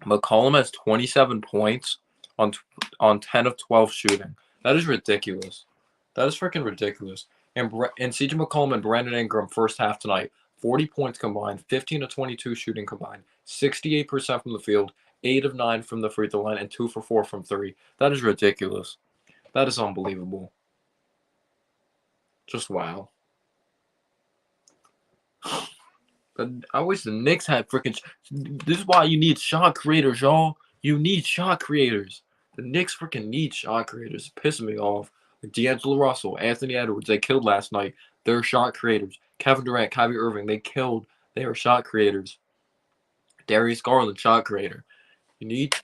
McCollum has 27 points on 10 of 12 shooting. That is ridiculous. That is freaking ridiculous. And CJ McCollum and Brandon Ingram first half tonight, 40 points combined, 15 to 22 shooting combined, 68% from the field, 8 of 9 from the free throw line, and 2 for 4 from 3. That is ridiculous. That is unbelievable. Just wow. I wish the Knicks had freaking. This is why you need shot creators, y'all. You need shot creators. The Knicks freaking need shot creators. It's pissing me off. Like D'Angelo Russell, Anthony Edwards, they killed last night. They're shot creators. Kevin Durant, Kyrie Irving, they killed. They are shot creators. Darius Garland, shot creator. You need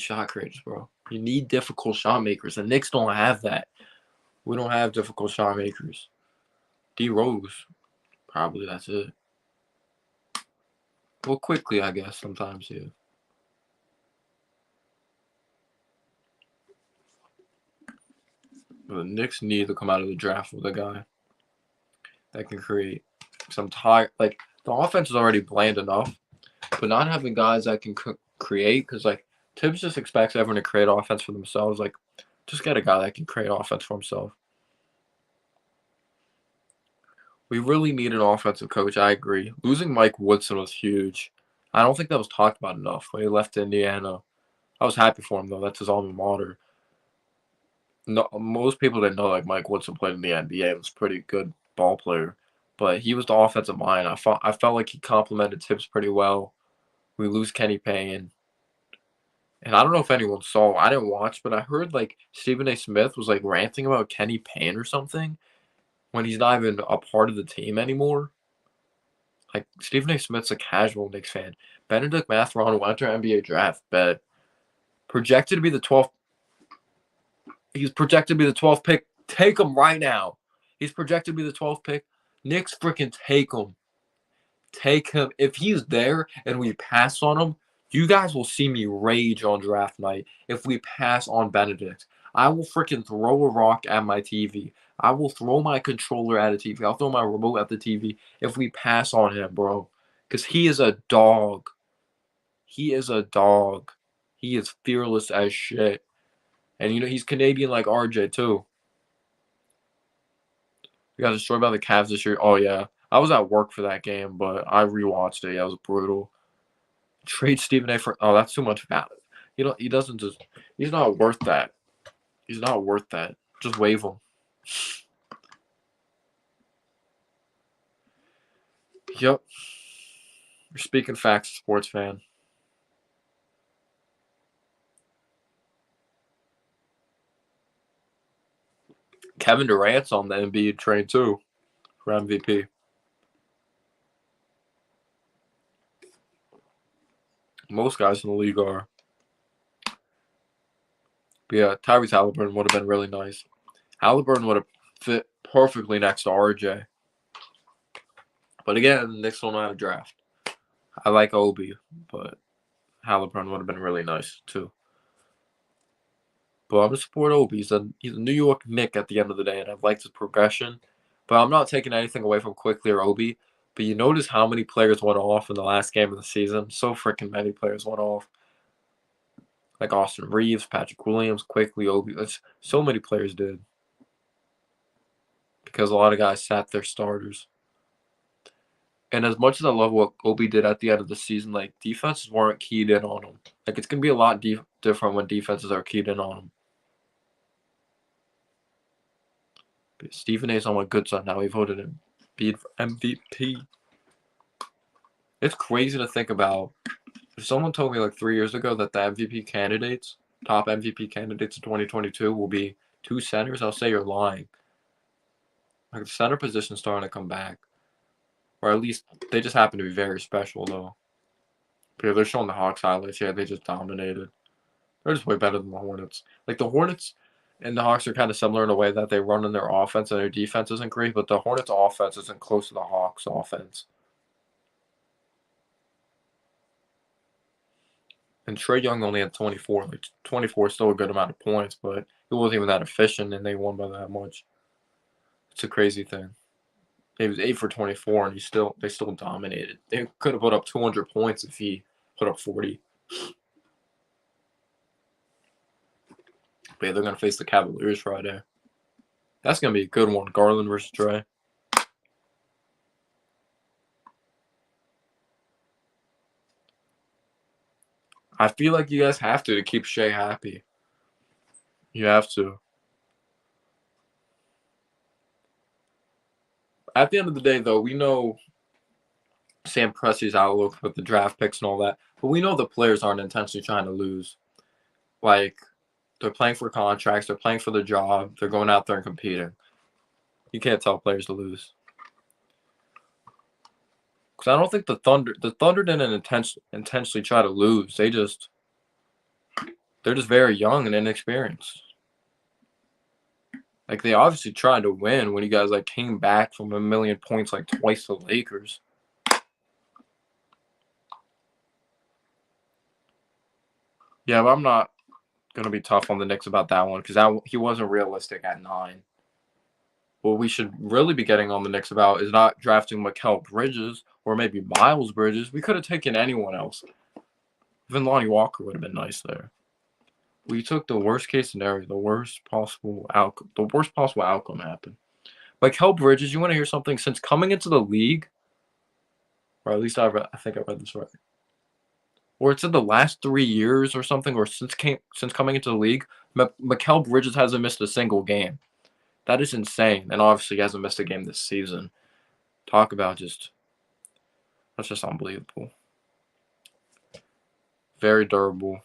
shot creators, bro. You need difficult shot makers. The Knicks don't have that. We don't have difficult shot makers. D Rose, probably that's it. Well, quickly, I guess, sometimes, yeah. But the Knicks need to come out of the draft with a guy that can create. Some tired, like, the offense is already bland enough, but not having guys that can create, because, like, Tibbs just expects everyone to create offense for themselves. Like, just get a guy that can create offense for himself. We really need an offensive coach. I agree. Losing Mike Woodson was huge. I don't think that was talked about enough when he left Indiana. I was happy for him, though. That's his alma mater. No, most people didn't know like Mike Woodson played in the NBA. He was a pretty good ball player, but he was the offensive mind. I felt like he complemented Tibbs pretty well. We lose Kenny Payne, and I don't know if anyone saw. I didn't watch, but I heard like Stephen A. Smith was like ranting about Kenny Payne or something when he's not even a part of the team anymore. Like Stephen A. Smith's a casual Knicks fan. Benedict Mathurin went to NBA draft, but projected to be the 12th. He's projected to be the 12th pick. Take him right now. He's projected to be the 12th pick. Knicks freaking take him. Take him. If he's there and we pass on him, you guys will see me rage on draft night if we pass on Benedict. I will freaking throw a rock at my TV. I will throw my controller at a TV. I'll throw my remote at the TV if we pass on him, bro. Because he is a dog. He is a dog. He is fearless as shit. And you know, he's Canadian like RJ too. We got destroyed by the Cavs this year. Oh yeah. I was at work for that game, but I rewatched it. Yeah, it was brutal. Trade Stephen A for that's too much value. He doesn't just he's not worth that. He's not worth that. Just waive him. Yep. You're speaking facts, sports fan. Kevin Durant's on the Embiid train too for MVP. Most guys in the league are. But yeah, Tyrese Halliburton would have been really nice. Halliburton would have fit perfectly next to RJ. But again, the Knicks don't know how to draft. I like Obi, but Halliburton would have been really nice too. But I'm gonna support Obi. He's a New York Knick at the end of the day, and I've liked his progression. But I'm not taking anything away from Quickly or Obi. But you notice how many players went off in the last game of the season? So freaking many players went off. Like Austin Reeves, Patrick Williams, Quickly, Obi. So many players did. Because a lot of guys sat their starters. And as much as I love what Obi did at the end of the season, like defenses weren't keyed in on him. Like it's gonna be a lot different when defenses are keyed in on him. But Stephen A's on my good side now. He voted him for MVP. It's crazy to think about. If someone told me like 3 years ago that the MVP candidates, top MVP candidates in 2022 will be two centers, I'll say you're lying. Like the center position's starting to come back. Or at least they just happen to be very special though. Because they're showing the Hawks highlights. Yeah, they just dominated. They're just way better than the Hornets. Like the Hornets and the Hawks are kind of similar in a way that they run in their offense and their defense isn't great, but the Hornets offense isn't close to the Hawks offense. And Trae Young only had 24. Like 24 is still a good amount of points, but he wasn't even that efficient, and they won by that much. It's a crazy thing. He was 8 for 24, and they still dominated. They could have put up 200 points if he put up 40. But yeah, they're gonna face the Cavaliers Friday. That's gonna be a good one. Garland versus Trae. I feel like you guys have to keep Shea happy. You have to. At the end of the day, though, we know Sam Presti's outlook with the draft picks and all that, but we know the players aren't intentionally trying to lose. Like, they're playing for contracts, they're playing for the job, they're going out there and competing. You can't tell players to lose. Because I don't think the Thunder didn't intentionally try to lose. They're just very young and inexperienced. Like, they obviously tried to win when you guys like came back from 1,000,000 points like twice to the Lakers. Yeah, but I'm not gonna be tough on the Knicks about that one because he wasn't realistic at 9. What we should really be getting on the Knicks about is not drafting Mikal Bridges or maybe Miles Bridges. We could have taken anyone else. Even Lonnie Walker would have been nice there. We took the worst case scenario, the worst possible outcome happened. Mikal Bridges, you want to hear something? Since coming into the league, or at least I think I read this right, or it's in the last 3 years or something, or since coming into the league, Mikal Bridges hasn't missed a single game. That is insane, and obviously he hasn't missed a game this season. Talk about that's just unbelievable. Very durable,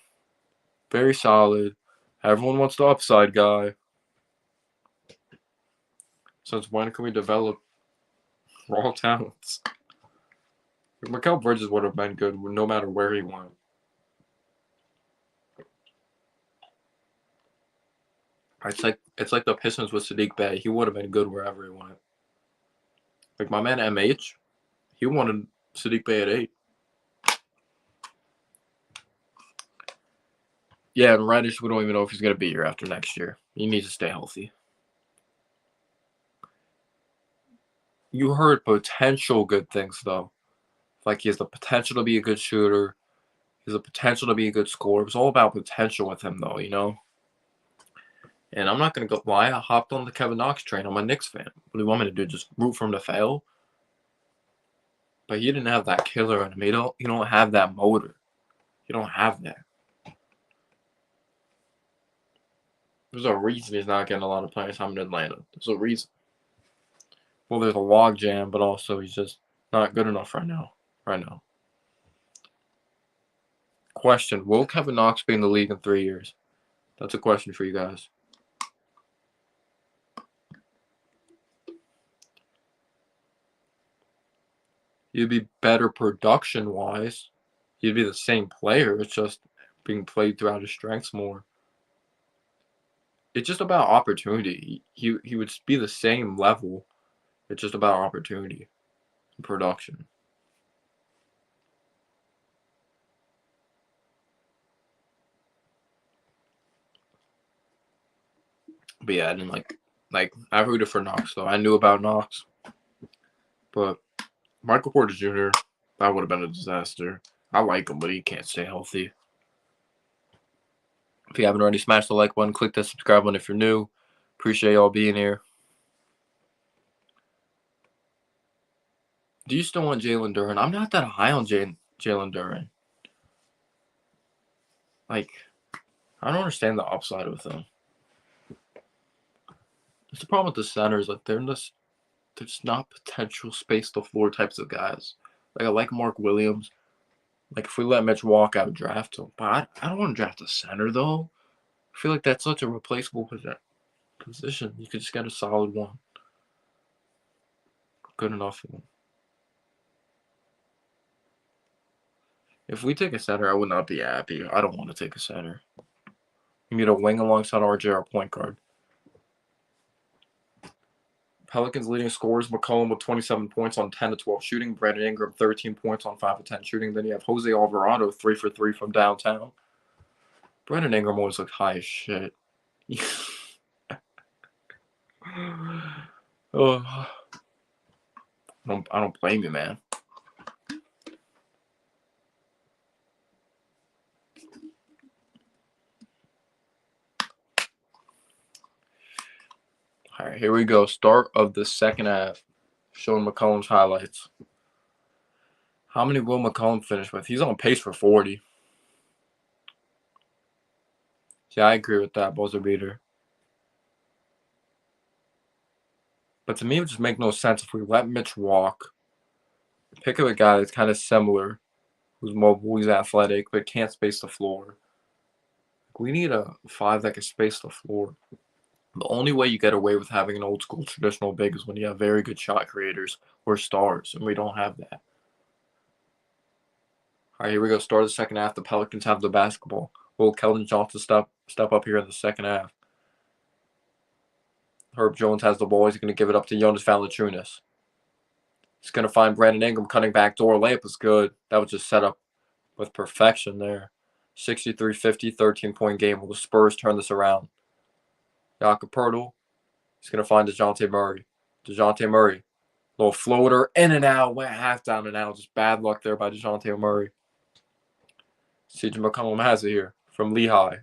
very solid. Everyone wants the upside guy. Since when can we develop raw talents? Mikal Bridges would have been good no matter where he went. It's like the Pistons with Sadiq Bey. He would have been good wherever he went. Like my man MH, he wanted Sadiq Bey at 8. Yeah, and Reddish, we don't even know if he's gonna be here after next year. He needs to stay healthy. You heard potential good things though. Like he has the potential to be a good shooter. He has the potential to be a good scorer. It's all about potential with him though, you know? And I'm not gonna go lie, I hopped on the Kevin Knox train. I'm a Knicks fan. What do you want me to do? Just root for him to fail? But he didn't have that killer in him. You don't have that motor. You don't have that. There's a reason he's not getting a lot of playing time in Atlanta. There's a reason. Well, there's a log jam, but also he's just not good enough right now. Question: will Kevin Knox be in the league in 3 years? That's a question for you guys. You'd be better production-wise. You'd be the same player. It's just being played throughout his strengths more. It's just about opportunity. He would be the same level. It's just about opportunity and production. But yeah, I didn't like I rooted for Knox though. I knew about Knox. But Michael Porter Jr., that would have been a disaster. I like him, but he can't stay healthy. If you haven't already, smash the like button, click that subscribe button if you're new. Appreciate y'all being here. Do you still want Jalen Duren? I'm not that high on Jalen Duren. Like, I don't understand the upside with him. It's the problem with the centers. Like, they're just not potential space the floor types of guys. Like, I like Mark Williams. Like, if we let Mitch walk, I would draft him. But I don't want to draft a center, though. I feel like that's such a replaceable position. You could just get a solid one. Good enough for them. If we take a center, I would not be happy. I don't want to take a center. You need a wing alongside RJ or point guard. Pelicans leading scorers, McCollum with 27 points on 10 to 12 shooting. Brandon Ingram, 13 points on 5 to 10 shooting. Then you have Jose Alvarado, 3 for 3 from downtown. Brandon Ingram always looked high as shit. Oh, I don't blame you, man. All right, here we go. Start of the second half. Showing McCollum's highlights. How many will McCollum finish with? He's on pace for 40. Yeah, I agree with that, buzzer beater. But to me, it would just make no sense if we let Mitch walk. Pick up a guy that's kind of similar, who's mobile, he's athletic, but can't space the floor. We need a 5 that can space the floor. The only way you get away with having an old school traditional big is when you have very good shot creators or stars, and we don't have that. All right, here we go. Start of the second half. The Pelicans have the basketball. Will Keldon Johnson step up here in the second half? Herb Jones has the ball. He's going to give it up to Jonas Valanciunas. He's going to find Brandon Ingram cutting back door. Layup is good. That was just set up with perfection there. 63-50, 13-point game. Will the Spurs turn this around? Jakob Poeltl. He's going to find DeJounte Murray. DeJounte Murray. Little floater. In and out. Went half down and out. Just bad luck there by DeJounte Murray. CJ McCollum has it here from Lehigh.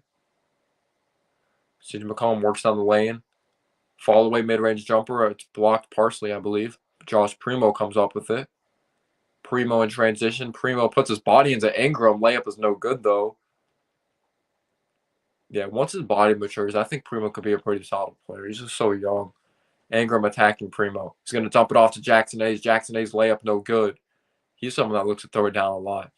CJ McCollum works down the lane. Fall away mid-range jumper. It's blocked partially, I believe. Josh Primo comes up with it. Primo in transition. Primo puts his body into Ingram. Layup is no good, though. Yeah, once his body matures, I think Primo could be a pretty solid player. He's just so young. Ingram attacking Primo. He's going to dump it off to Jackson Hayes. Jackson Hayes layup no good. He's someone that looks to throw it down a lot.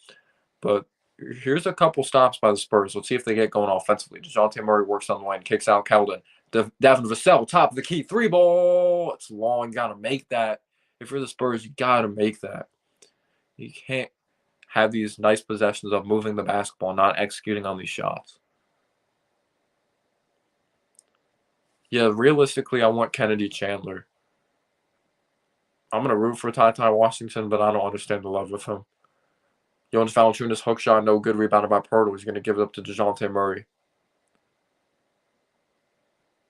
But here's a couple stops by the Spurs. Let's see if they get going offensively. DeJounte Murray works on the lane. Kicks out Keldon. Devin Vassell, top of the key. 3-ball. It's long. You got to make that. If you're the Spurs, you got to make that. You can't have these nice possessions of moving the basketball, not executing on these shots. Yeah, realistically, I want Kennedy Chandler. I'm going to root for Ty Washington, but I don't understand the love with him. Jonas Valanciunas, hook shot, no good. Rebounded by Poeltl. He's going to give it up to DeJounte Murray.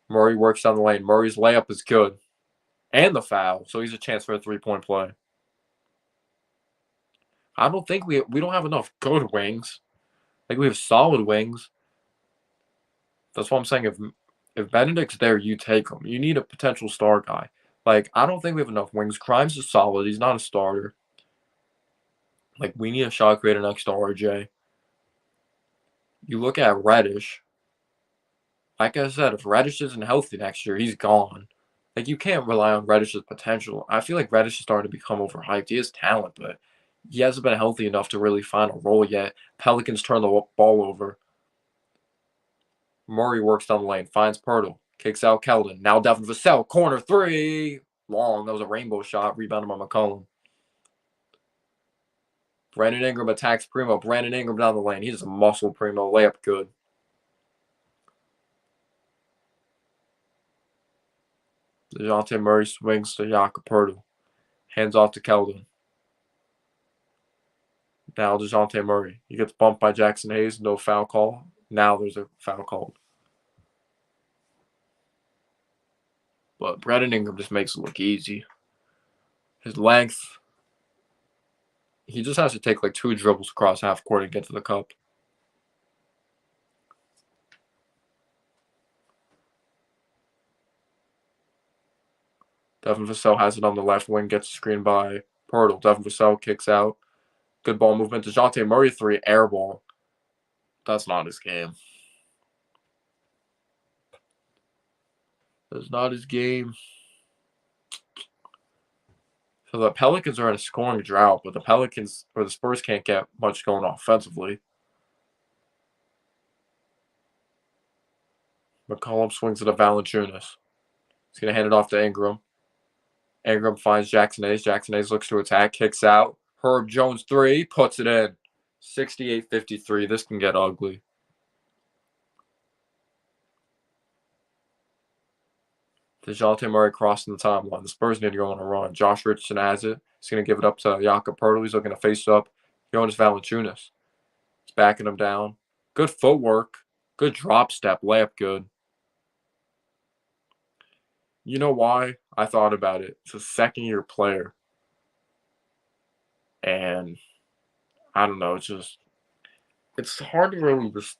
Murray works down the lane. Murray's layup is good. And the foul, so he's a chance for a three-point play. I don't think we don't have enough good wings. I think we have solid wings. That's what I'm saying. If Benedict's there, you take him. You need a potential star guy. Like, I don't think we have enough wings. Grimes is solid. He's not a starter. Like, we need a shot creator next to RJ. You look at Reddish. Like I said, if Reddish isn't healthy next year, he's gone. Like, you can't rely on Reddish's potential. I feel like Reddish is starting to become overhyped. He has talent, but he hasn't been healthy enough to really find a role yet. Pelicans turn the ball over. Murray works down the lane, finds Poeltl, kicks out Keldon. Now Devin Vassell, corner three. Long. That was a rainbow shot, rebounded by McCollum. Brandon Ingram attacks Primo. Brandon Ingram down the lane. He's a muscle Primo. Layup good. DeJounte Murray swings to Jakob Poeltl. Hands off to Keldon. Now DeJounte Murray. He gets bumped by Jackson Hayes. No foul call. Now there's a foul called. But Brandon Ingram just makes it look easy. His length. He just has to take like 2 dribbles across half court and get to the cup. Devin Vassell has it on the left wing, gets screened by Poeltl. Devin Vassell kicks out. Good ball movement. DeJounte Murray 3, air ball. That's not his game. That's not his game. So the Pelicans are in a scoring drought, but the Spurs can't get much going offensively. McCollum swings it to Valanciunas. He's going to hand it off to Ingram. Ingram finds Jackson Hayes. Jackson Hayes looks to attack, kicks out. Herb Jones 3, puts it in. 68-53. This can get ugly. DeJounte Murray crossing the timeline. The Spurs need to go on a run. Josh Richardson has it. He's going to give it up to Jakob Poeltl. He's looking to face up Jonas Valanciunas. He's backing him down. Good footwork. Good drop step. Layup good. You know why? I thought about it. It's a second-year player. And I don't know. It's hard to really just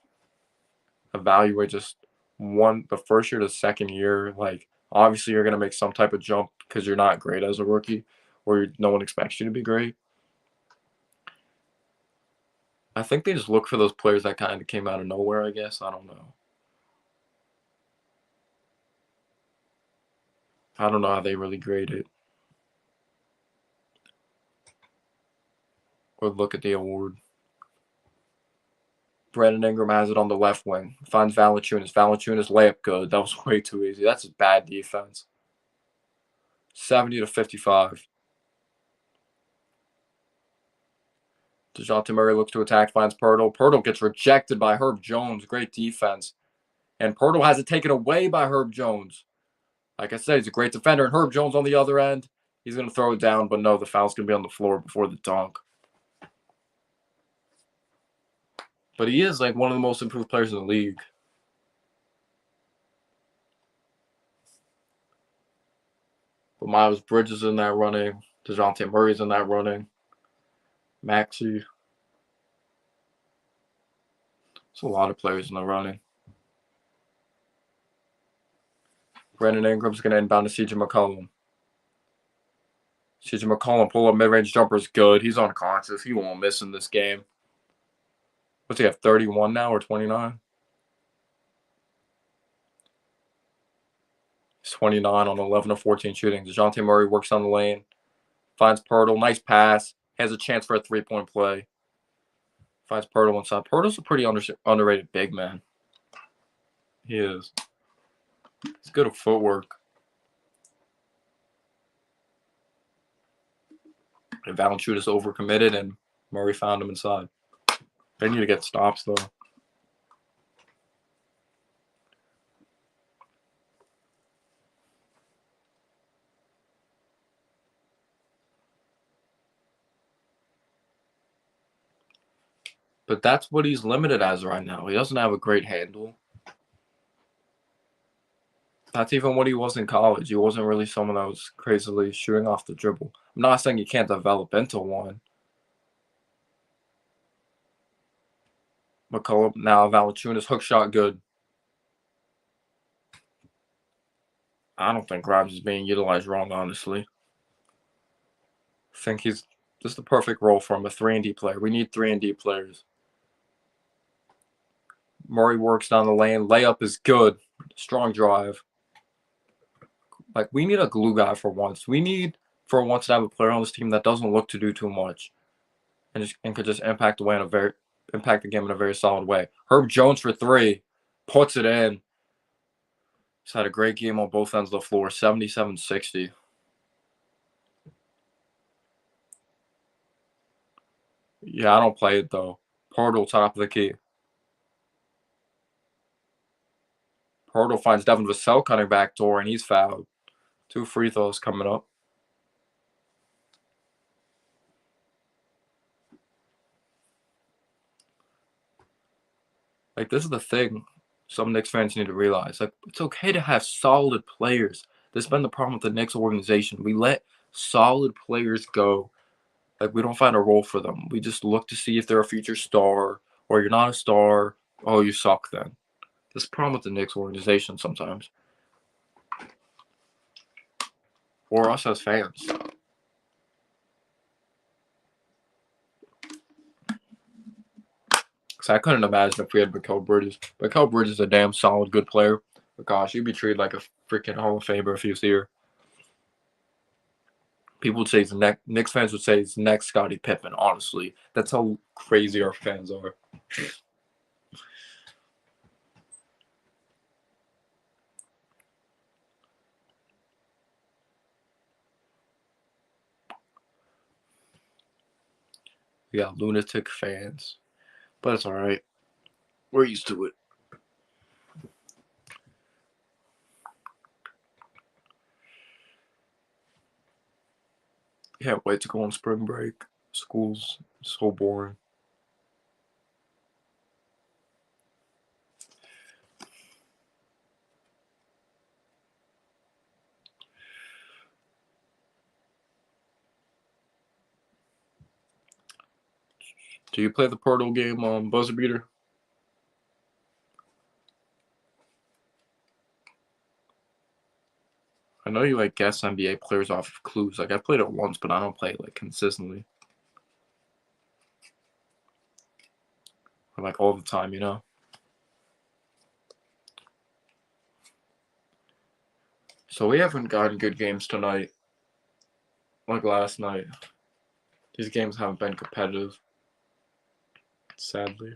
evaluate just the first year to second year. Like, obviously, you're going to make some type of jump because you're not great as a rookie or no one expects you to be great. I think they just look for those players that kind of came out of nowhere, I guess. I don't know. I don't know how they really grade it or look at the award. Brandon Ingram has it on the left wing. Finds Valanciunas. Valanciunas layup good. That was way too easy. That's just bad defense. 70-55. DeJounte Murray looks to attack, finds Poeltl. Poeltl gets rejected by Herb Jones. Great defense. And Poeltl has it taken away by Herb Jones. Like I said, he's a great defender. And Herb Jones on the other end, he's going to throw it down. But no, the foul's going to be on the floor before the dunk. But he is like one of the most improved players in the league. But Miles Bridges in that running. DeJounte Murray's in that running. Maxey. There's a lot of players in the running. Brandon Ingram's going to inbound to CJ McCollum. CJ McCollum pull-up mid-range jumper is good. He's unconscious. He won't miss in this game. What's he have, 31 now or 29? He's 29 on 11 of 14 shooting. DeJounte Murray works on the lane. Finds Poeltl. Nice pass. Has a chance for a three-point play. Finds Poeltl inside. Poeltl's a pretty underrated big man. He is. He's good at footwork. And Valanciunas overcommitted, and Murray found him inside. They need to get stops, though. But that's what he's limited as right now. He doesn't have a great handle. That's even what he was in college. He wasn't really someone that was crazily shooting off the dribble. I'm not saying you can't develop into one. McCollum, now Valanciunas, hook shot good. I don't think Grimes is being utilized wrong, honestly. I think he's just the perfect role for him, a 3-and-D player. We need 3-and-D players. Murray works down the lane. Layup is good. Strong drive. Like, we need a glue guy for once. We need, for once, to have a player on this team that doesn't look to do too much and could just impact the game in a very solid way. Herb Jones for 3. Puts it in. He's had a great game on both ends of the floor. 77-60. Yeah, I don't play it, though. Poeltl, top of the key. Poeltl finds Devin Vassell cutting back door, and he's fouled. 2 free throws coming up. Like, this is the thing some Knicks fans need to realize. Like, it's okay to have solid players. This has been the problem with the Knicks organization. We let solid players go. Like, we don't find a role for them. We just look to see if they're a future star, or you're not a star. Oh, you suck then. This is the problem with the Knicks organization sometimes. Or us as fans. Because I couldn't imagine if we had Mikal Bridges. Mikal Bridges is a damn solid, good player. But gosh, he'd be treated like a freaking Hall of Famer if he was here. People would say he's Knicks fans would say he's next Scottie Pippen, honestly. That's how crazy our fans are. We got lunatic fans. But it's alright. We're used to it. Can't wait to go on spring break. School's so boring. Do you play the Portal game on Buzzer Beater? I know you like guess NBA players off of clues. Like I played it once, but I don't play it like consistently. Or like all the time, you know? So we haven't gotten good games tonight. Like last night. These games haven't been competitive. Sadly.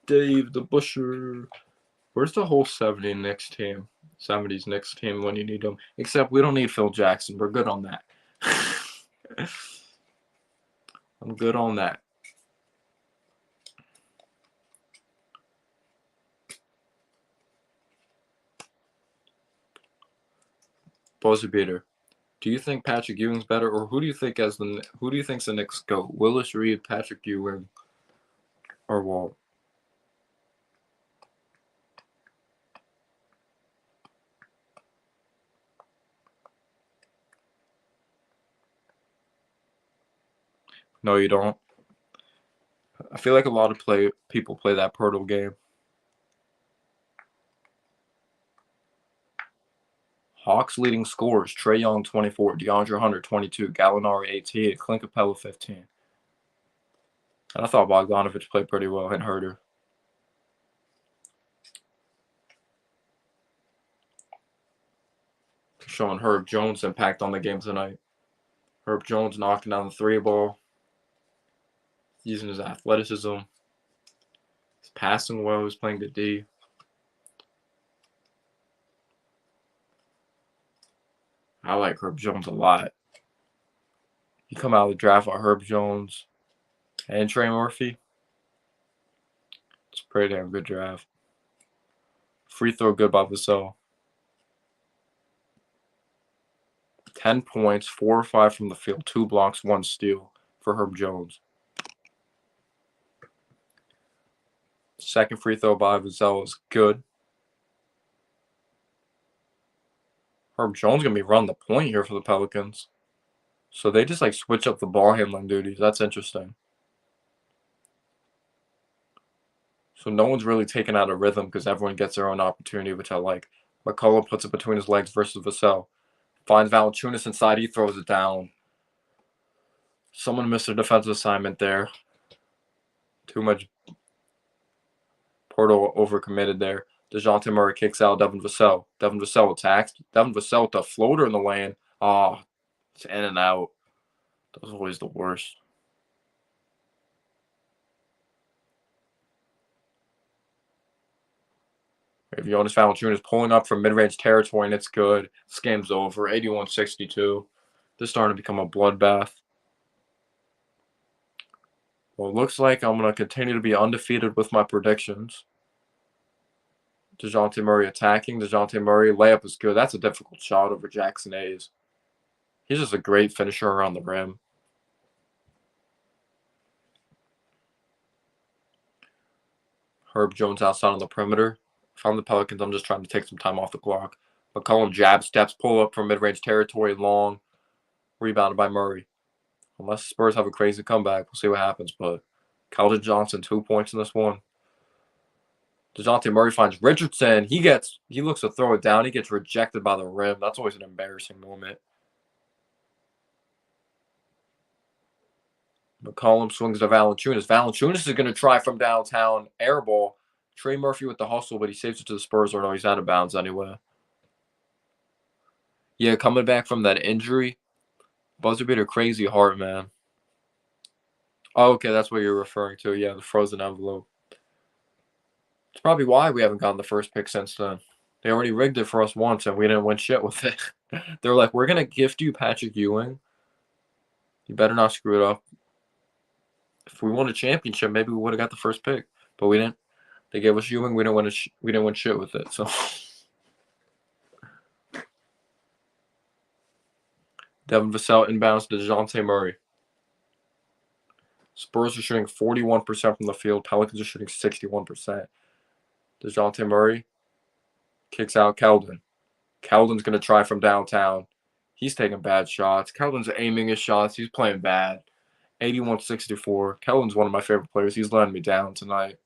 Dave the Busher. Where's the whole 70 Knicks team? 70s Knicks team when you need them. Except we don't need Phil Jackson. We're good on that. I'm good on that. Buzzer beater. Do you think Patrick Ewing's better, or who do you think think's the Knicks GOAT? Willis Reed, Patrick Ewing, or Walt? No, you don't. I feel like a lot of people play that Portal game. Hawks leading scorers: Trae Young 24, DeAndre Hunter 22, Gallinari 18, Clint Capella 15. And I thought Bogdanovich played pretty well and Herter. Showing Herb Jones' impact on the game tonight. Herb Jones knocking down the three ball, using his athleticism. He's passing well. He's playing good D. I like Herb Jones a lot. You come out of the draft with Herb Jones and Trey Murphy. It's a pretty damn good draft. Free throw good by Vassell. 10 points, 4 or 5 from the field, 2 blocks, 1 steal for Herb Jones. Second free throw by Vassell is good. Herb Jones going to be running the point here for the Pelicans. So they just like switch up the ball handling duties. That's interesting. So no one's really taken out of rhythm because everyone gets their own opportunity, which I like. McCullough puts it between his legs versus Vassell. Finds Valanciunas inside. He throws it down. Someone missed a defensive assignment there. Too much Portal overcommitted there. DeJounte Murray kicks out Devin Vassell. Devin Vassell attacks. Devin Vassell with the floater in the lane. Oh, it's in and out. Those are always the worst. If Jonas Valanciunas pulling up from mid-range territory and it's good, this game's over. 81-62. This is starting to become a bloodbath. Well, it looks like I'm going to continue to be undefeated with my predictions. DeJounte Murray attacking. DeJounte Murray layup is good. That's a difficult shot over Jackson Hayes. He's just a great finisher around the rim. Herb Jones outside on the perimeter. If I'm the Pelicans, I'm just trying to take some time off the clock. McCollum jab steps, pull up from mid-range territory, long. Rebounded by Murray. Unless Spurs have a crazy comeback, we'll see what happens. But Keldon Johnson, 2 points in this one. DeJounte Murray finds Richardson. He looks to throw it down. He gets rejected by the rim. That's always an embarrassing moment. McCollum swings to Valanciunas. Valanciunas is going to try from downtown. Air ball. Trey Murphy with the hustle, but he saves it to the Spurs, or no, he's out of bounds anyway. Yeah, coming back from that injury. Buzzer beater crazy hard, man. Oh, okay, that's what you're referring to. Yeah, the frozen envelope. It's probably why we haven't gotten the first pick since then. They already rigged it for us once, and we didn't win shit with it. They're like, we're going to gift you Patrick Ewing. You better not screw it up. If we won a championship, maybe we would have got the first pick, but we didn't. They gave us Ewing. We didn't win shit with it. So Devin Vassell inbounds to DeJounte Murray. Spurs are shooting 41% from the field. Pelicans are shooting 61%. DeJounte Murray kicks out Keldon. Keldon's going to try from downtown. He's taking bad shots. Keldon's aiming his shots. He's playing bad. 81-64. Keldon's one of my favorite players. He's letting me down tonight.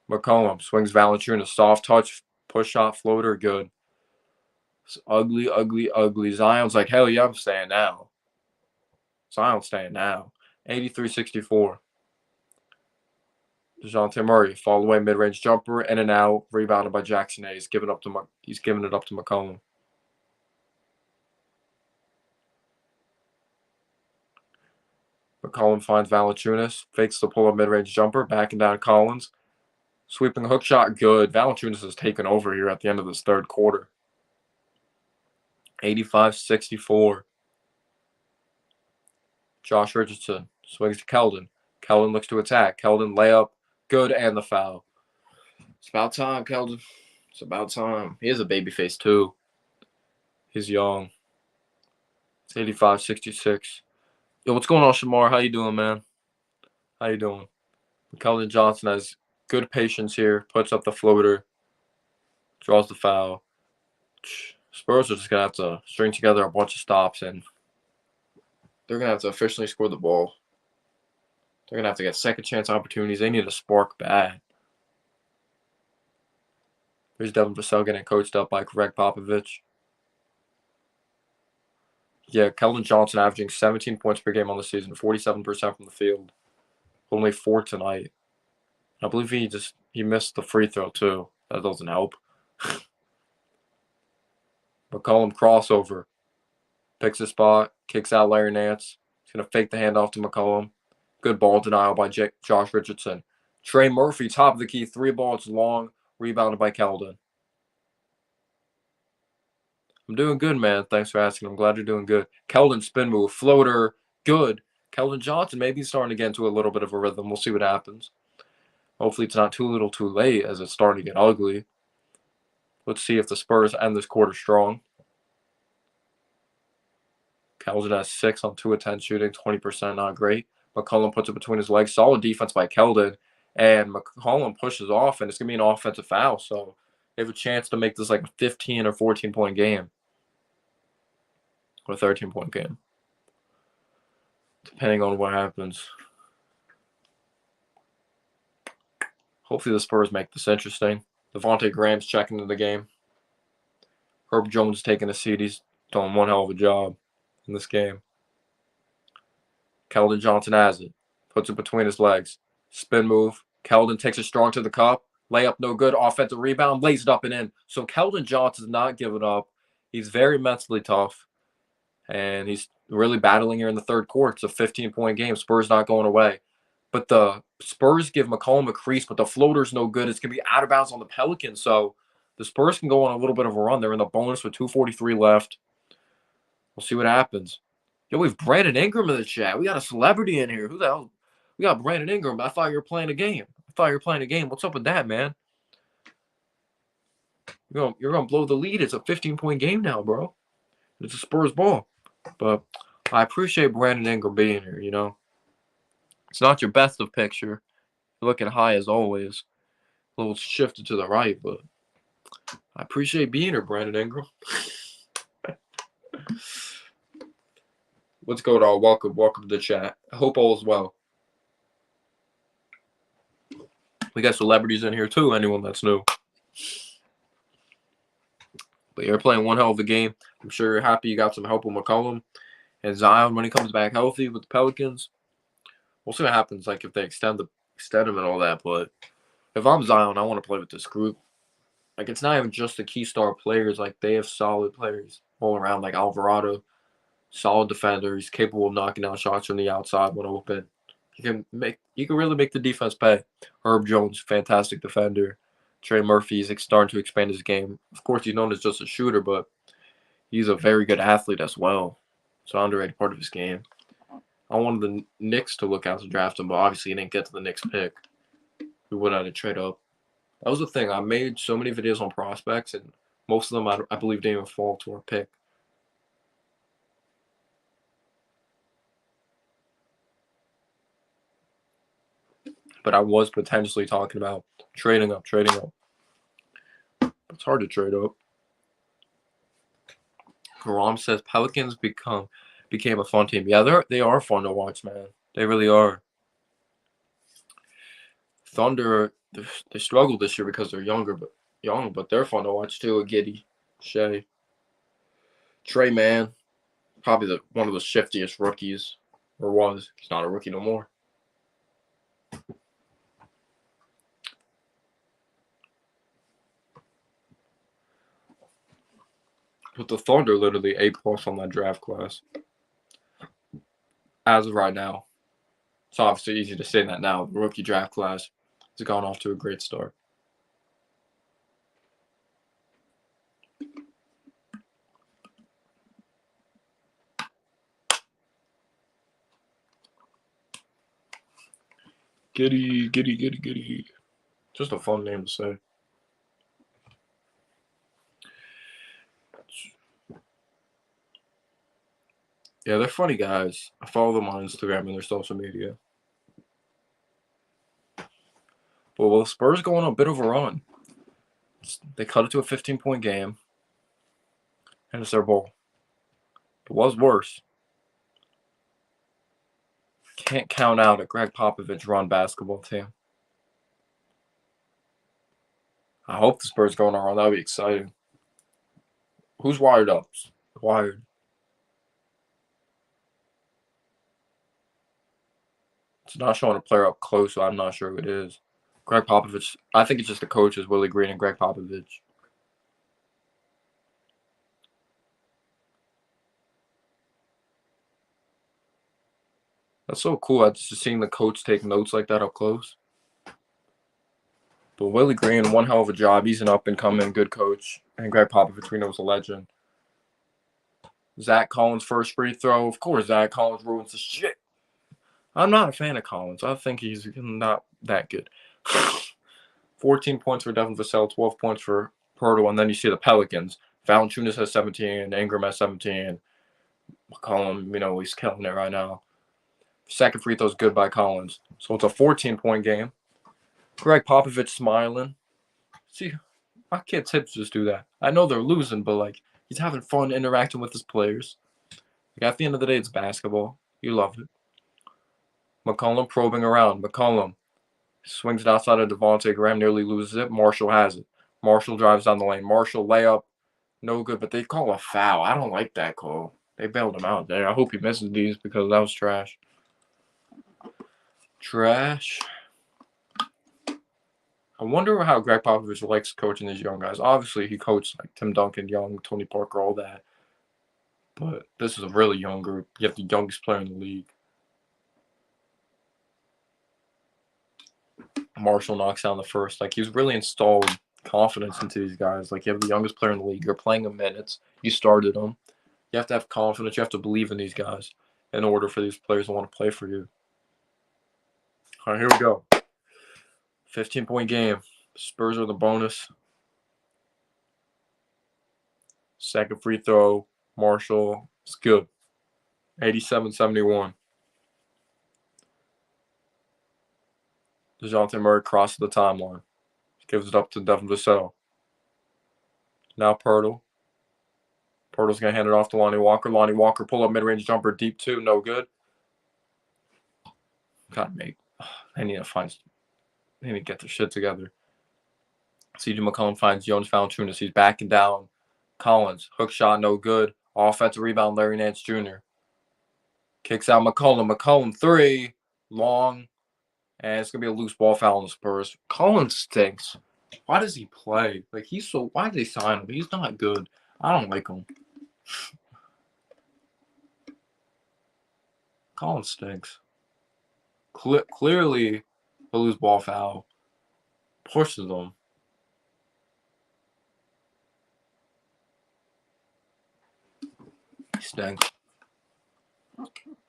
McCollum swings Valanciunas. Soft touch, push shot, floater, good. It's ugly, ugly, ugly. Zion's like, hell yeah, I'm staying now. Zion's staying now. 83-64. DeJounte Murray, fall away mid-range jumper, in and out, rebounded by Jackson A. He's giving it up to McCollum. McCollum finds Valanciunas, fakes the pull-up mid-range jumper, backing down Collins. Sweeping hook shot, good. Valanciunas has taken over here at the end of this third quarter. 85-64. Josh Richardson swings to Keldon. Keldon looks to attack. Keldon layup, good, and the foul. It's about time, Keldon. It's about time. He has a baby face, too. He's young. It's 85-66. Yo, what's going on, Shamar? How you doing, man? How you doing? Keldon Johnson has good patience here. Puts up the floater. Draws the foul. Spurs are just going to have to string together a bunch of stops, and they're going to have to efficiently score the ball. They're going to have to get second chance opportunities. They need a spark bad. There's Devin Vassell getting coached up by Greg Popovich. Yeah, Keldon Johnson averaging 17 points per game on the season, 47% from the field. Only 4 tonight. I believe he missed the free throw too. That doesn't help. McCollum crossover. Picks a spot, kicks out Larry Nance. He's going to fake the handoff to McCollum. Good ball denial by Josh Richardson. Trey Murphy, top of the key, 3 balls long, rebounded by Keldon. I'm doing good, man. Thanks for asking. I'm glad you're doing good. Keldon spin move, floater, good. Keldon Johnson maybe starting to get into a little bit of a rhythm. We'll see what happens. Hopefully it's not too little too late as it's starting to get ugly. Let's see if the Spurs end this quarter strong. Keldon has 6 on 2 of 10 shooting, 20%, not great. McCollum puts it between his legs. Solid defense by Keldon. And McCollum pushes off, and it's going to be an offensive foul. So they have a chance to make this like a 15 or 14-point game. Or a 13-point game. Depending on what happens. Hopefully the Spurs make this interesting. Devontae Graham's checking into the game. Herb Jones taking a seat. He's doing one hell of a job in this game. Keldon Johnson has it. Puts it between his legs. Spin move. Keldon takes it strong to the cup. Layup no good. Offensive rebound. Lays it up and in. So Keldon Johnson's not giving up. He's very mentally tough. And he's really battling here in the third quarter. It's a 15-point game. Spurs not going away. But the Spurs give McCollum a crease, but the floater's no good. It's going to be out of bounds on the Pelicans. So the Spurs can go on a little bit of a run. They're in the bonus with 2:43 left. We'll see what happens. Yo, we have Brandon Ingram in the chat. We got a celebrity in here. Who the hell? We got Brandon Ingram. I thought you were playing a game. What's up with that, man? You're going to blow the lead. It's a 15-point game now, bro. It's a Spurs ball. But I appreciate Brandon Ingram being here, you know. It's not your best of picture. You're looking high as always. A little shifted to the right, but I appreciate being here, Brandon Ingram. What's going on? Welcome to the chat. I hope all is well. We got celebrities in here too, anyone that's new. But you're playing one hell of a game. I'm sure you're happy you got some help with McCollum and Zion when he comes back healthy with the Pelicans. We'll see what happens, like if they extend him and all that. But if I'm Zion, I want to play with this group. Like it's not even just the key star players. Like they have solid players all around. Like Alvarado, solid defender. He's capable of knocking down shots from the outside when open. He can really make the defense pay. Herb Jones, fantastic defender. Trey Murphy is starting to expand his game. Of course, he's known as just a shooter, but he's a very good athlete as well. It's an underrated part of his game. I wanted the Knicks to look out to draft him, but obviously he didn't get to the Knicks pick. We would have to trade up. That was the thing. I made so many videos on prospects, and most of them I believe didn't even fall to our pick. But I was potentially talking about trading up. It's hard to trade up. Karam says Pelicans became a fun team. Yeah, they are fun to watch, man. They really are. Thunder, they struggled this year because they're young, but they're fun to watch too. Giddy, Shea, Trey Man, probably one of the shiftiest rookies, or was. He's not a rookie no more. But the Thunder literally A+ on that draft class as of right now. It's obviously easy to say that now. The rookie draft class has gone off to a great start. Giddy. Just a fun name to say. Yeah, they're funny guys. I follow them on Instagram and their social media. But well, Spurs go on a bit of a run. They cut it to a 15-point game, and it's their ball. It was worse. Can't count out a Greg Popovich run basketball team. I hope the Spurs go on a run. That would be exciting. Who's wired up? Wired. It's not showing a player up close, so I'm not sure who it is. Greg Popovich. I think it's just the coaches, Willie Green and Greg Popovich. That's so cool. Just seeing the coach take notes like that up close. But Willie Green, one hell of a job. He's an up-and-coming good coach. And Greg Popovich, we know, is a legend. Zach Collins' first free throw. Of course, Zach Collins ruins the shit. I'm not a fan of Collins. I think he's not that good. 14 points for Devin Vassell, 12 points for Pirtle, and then you see the Pelicans. Valanciunas has 17, Ingram has 17. McCollum, he's killing it right now. Second free throw is good by Collins. So it's a 14-point game. Greg Popovich smiling. See, my kid's hips just do that. I know they're losing, but, he's having fun interacting with his players. At the end of the day, it's basketball. You love it. McCollum probing around. McCollum swings it outside of Devontae Graham, nearly loses it. Marshall has it. Marshall drives down the lane. Marshall layup, no good, but they call a foul. I don't like that call. They bailed him out there. I hope he misses these because that was trash. Trash. I wonder how Greg Popovich likes coaching these young guys. Obviously, he coached Tim Duncan, Young, Tony Parker, all that. But this is a really young group. You have the youngest player in the league. Marshall knocks down the first. He's really installed confidence into these guys. You have the youngest player in the league. You're playing him minutes. You started him. You have to have confidence. You have to believe in these guys in order for these players to want to play for you. All right, here we go. 15-point game. Spurs are the bonus. Second free throw. Marshall. It's good. 87-71. DeJounte Murray crosses the timeline. Gives it up to Devin Vassell. Now Pirtle. Pirtle's going to hand it off to Lonnie Walker. Lonnie Walker pull up mid-range jumper deep two. No good. They need to get their shit together. CJ McCollum finds Jonas Valanciunas. He's backing down. Collins. Hook shot, no good. Offensive rebound, Larry Nance Jr. Kicks out McCollum. McCollum three. Long. And it's going to be a loose ball foul on the Spurs. Collins stinks. Why does he play? Why did they sign him? He's not good. I don't like him. Collins stinks. Clearly, a loose ball foul. Pushes them. He stinks.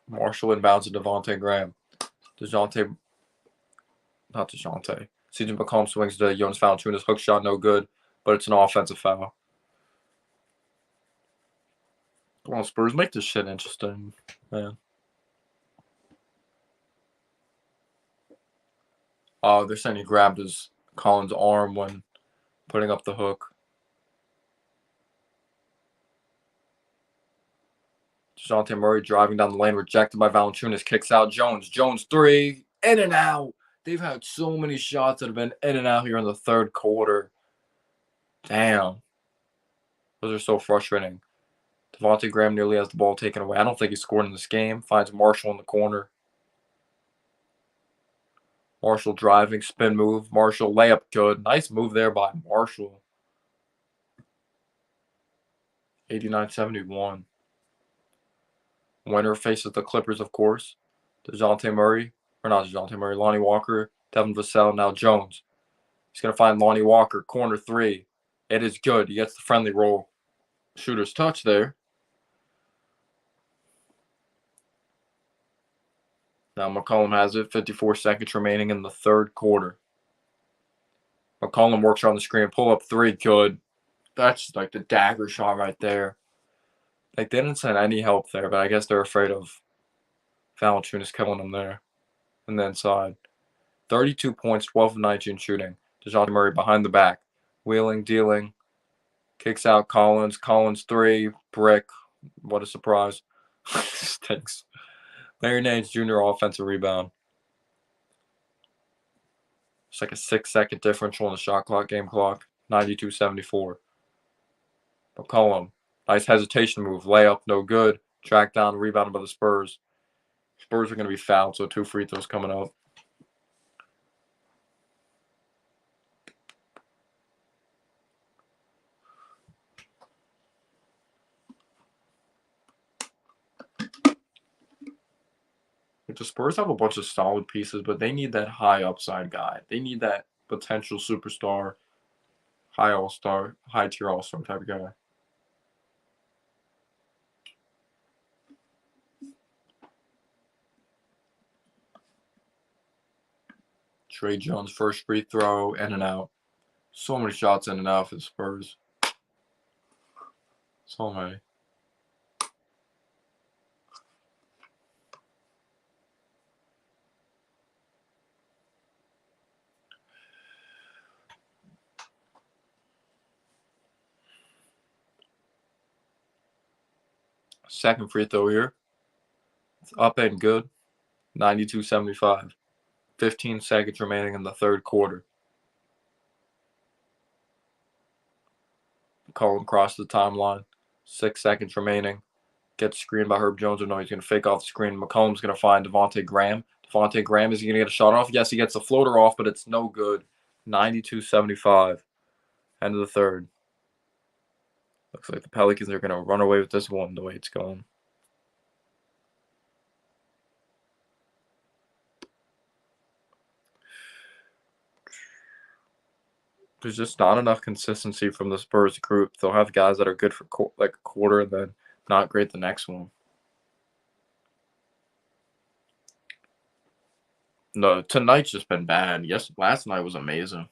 Marshall inbounds to Devontae Graham. DeJounte, not DeJounte. CJ McCollum swings to Jonas Valanciunas. Hook shot, no good, but it's an offensive foul. Come on, Spurs, make this shit interesting, man. Oh, they're saying he grabbed his Collins' arm when putting up the hook. DeJounte Murray driving down the lane, rejected by Valanciunas, kicks out Jones. Jones three, in and out. They've had so many shots that have been in and out here in the third quarter. Damn. Those are so frustrating. Devontae Graham nearly has the ball taken away. I don't think he scored in this game. Finds Marshall in the corner. Marshall driving, spin move. Marshall layup good. Nice move there by Marshall. 89-71. Winner faces the Clippers, of course. DeJounte Murray. Or not DeJounte Murray. Lonnie Walker. Devin Vassell. Now Jones. He's going to find Lonnie Walker. Corner three. It is good. He gets the friendly roll. Shooter's touch there. Now McCollum has it. 54 seconds remaining in the third quarter. McCollum works on the screen. Pull up three. Good. That's like the dagger shot right there. Like, they didn't send any help there, but I guess they're afraid of Valanciunas killing them there. And then inside. 32 points, 12 of 19 shooting. DeJounte Murray behind the back. Wheeling, dealing. Kicks out Collins. Collins three. Brick. What a surprise. Stinks. Larry Nance Jr. offensive rebound. It's like a 6-second differential on the shot clock, game clock. 92-74. McCollum. Nice hesitation move. Layup, no good. Track down, rebounded by the Spurs. Spurs are going to be fouled, so 2 free throws coming up. The Spurs have a bunch of solid pieces, but they need that high upside guy. They need that potential superstar, high all-star, high-tier all-star type of guy. Trey Jones, first free throw, in and out. So many shots in and out for the Spurs. So many. Second free throw here. It's up and good. 92-75. 15 seconds remaining in the third quarter. McCollum crosses the timeline. 6 seconds remaining. Gets screened by Herb Jones. Or no, he's going to fake off the screen. McCollum's going to find Devontae Graham. Devontae Graham, is he going to get a shot off? Yes, he gets the floater off, but it's no good. 92-75. End of the third. Looks like the Pelicans are going to run away with this one the way it's going. There's just not enough consistency from the Spurs group. They'll have guys that are good for like a quarter and then not great the next one. No, tonight's just been bad. Yes, last night was amazing.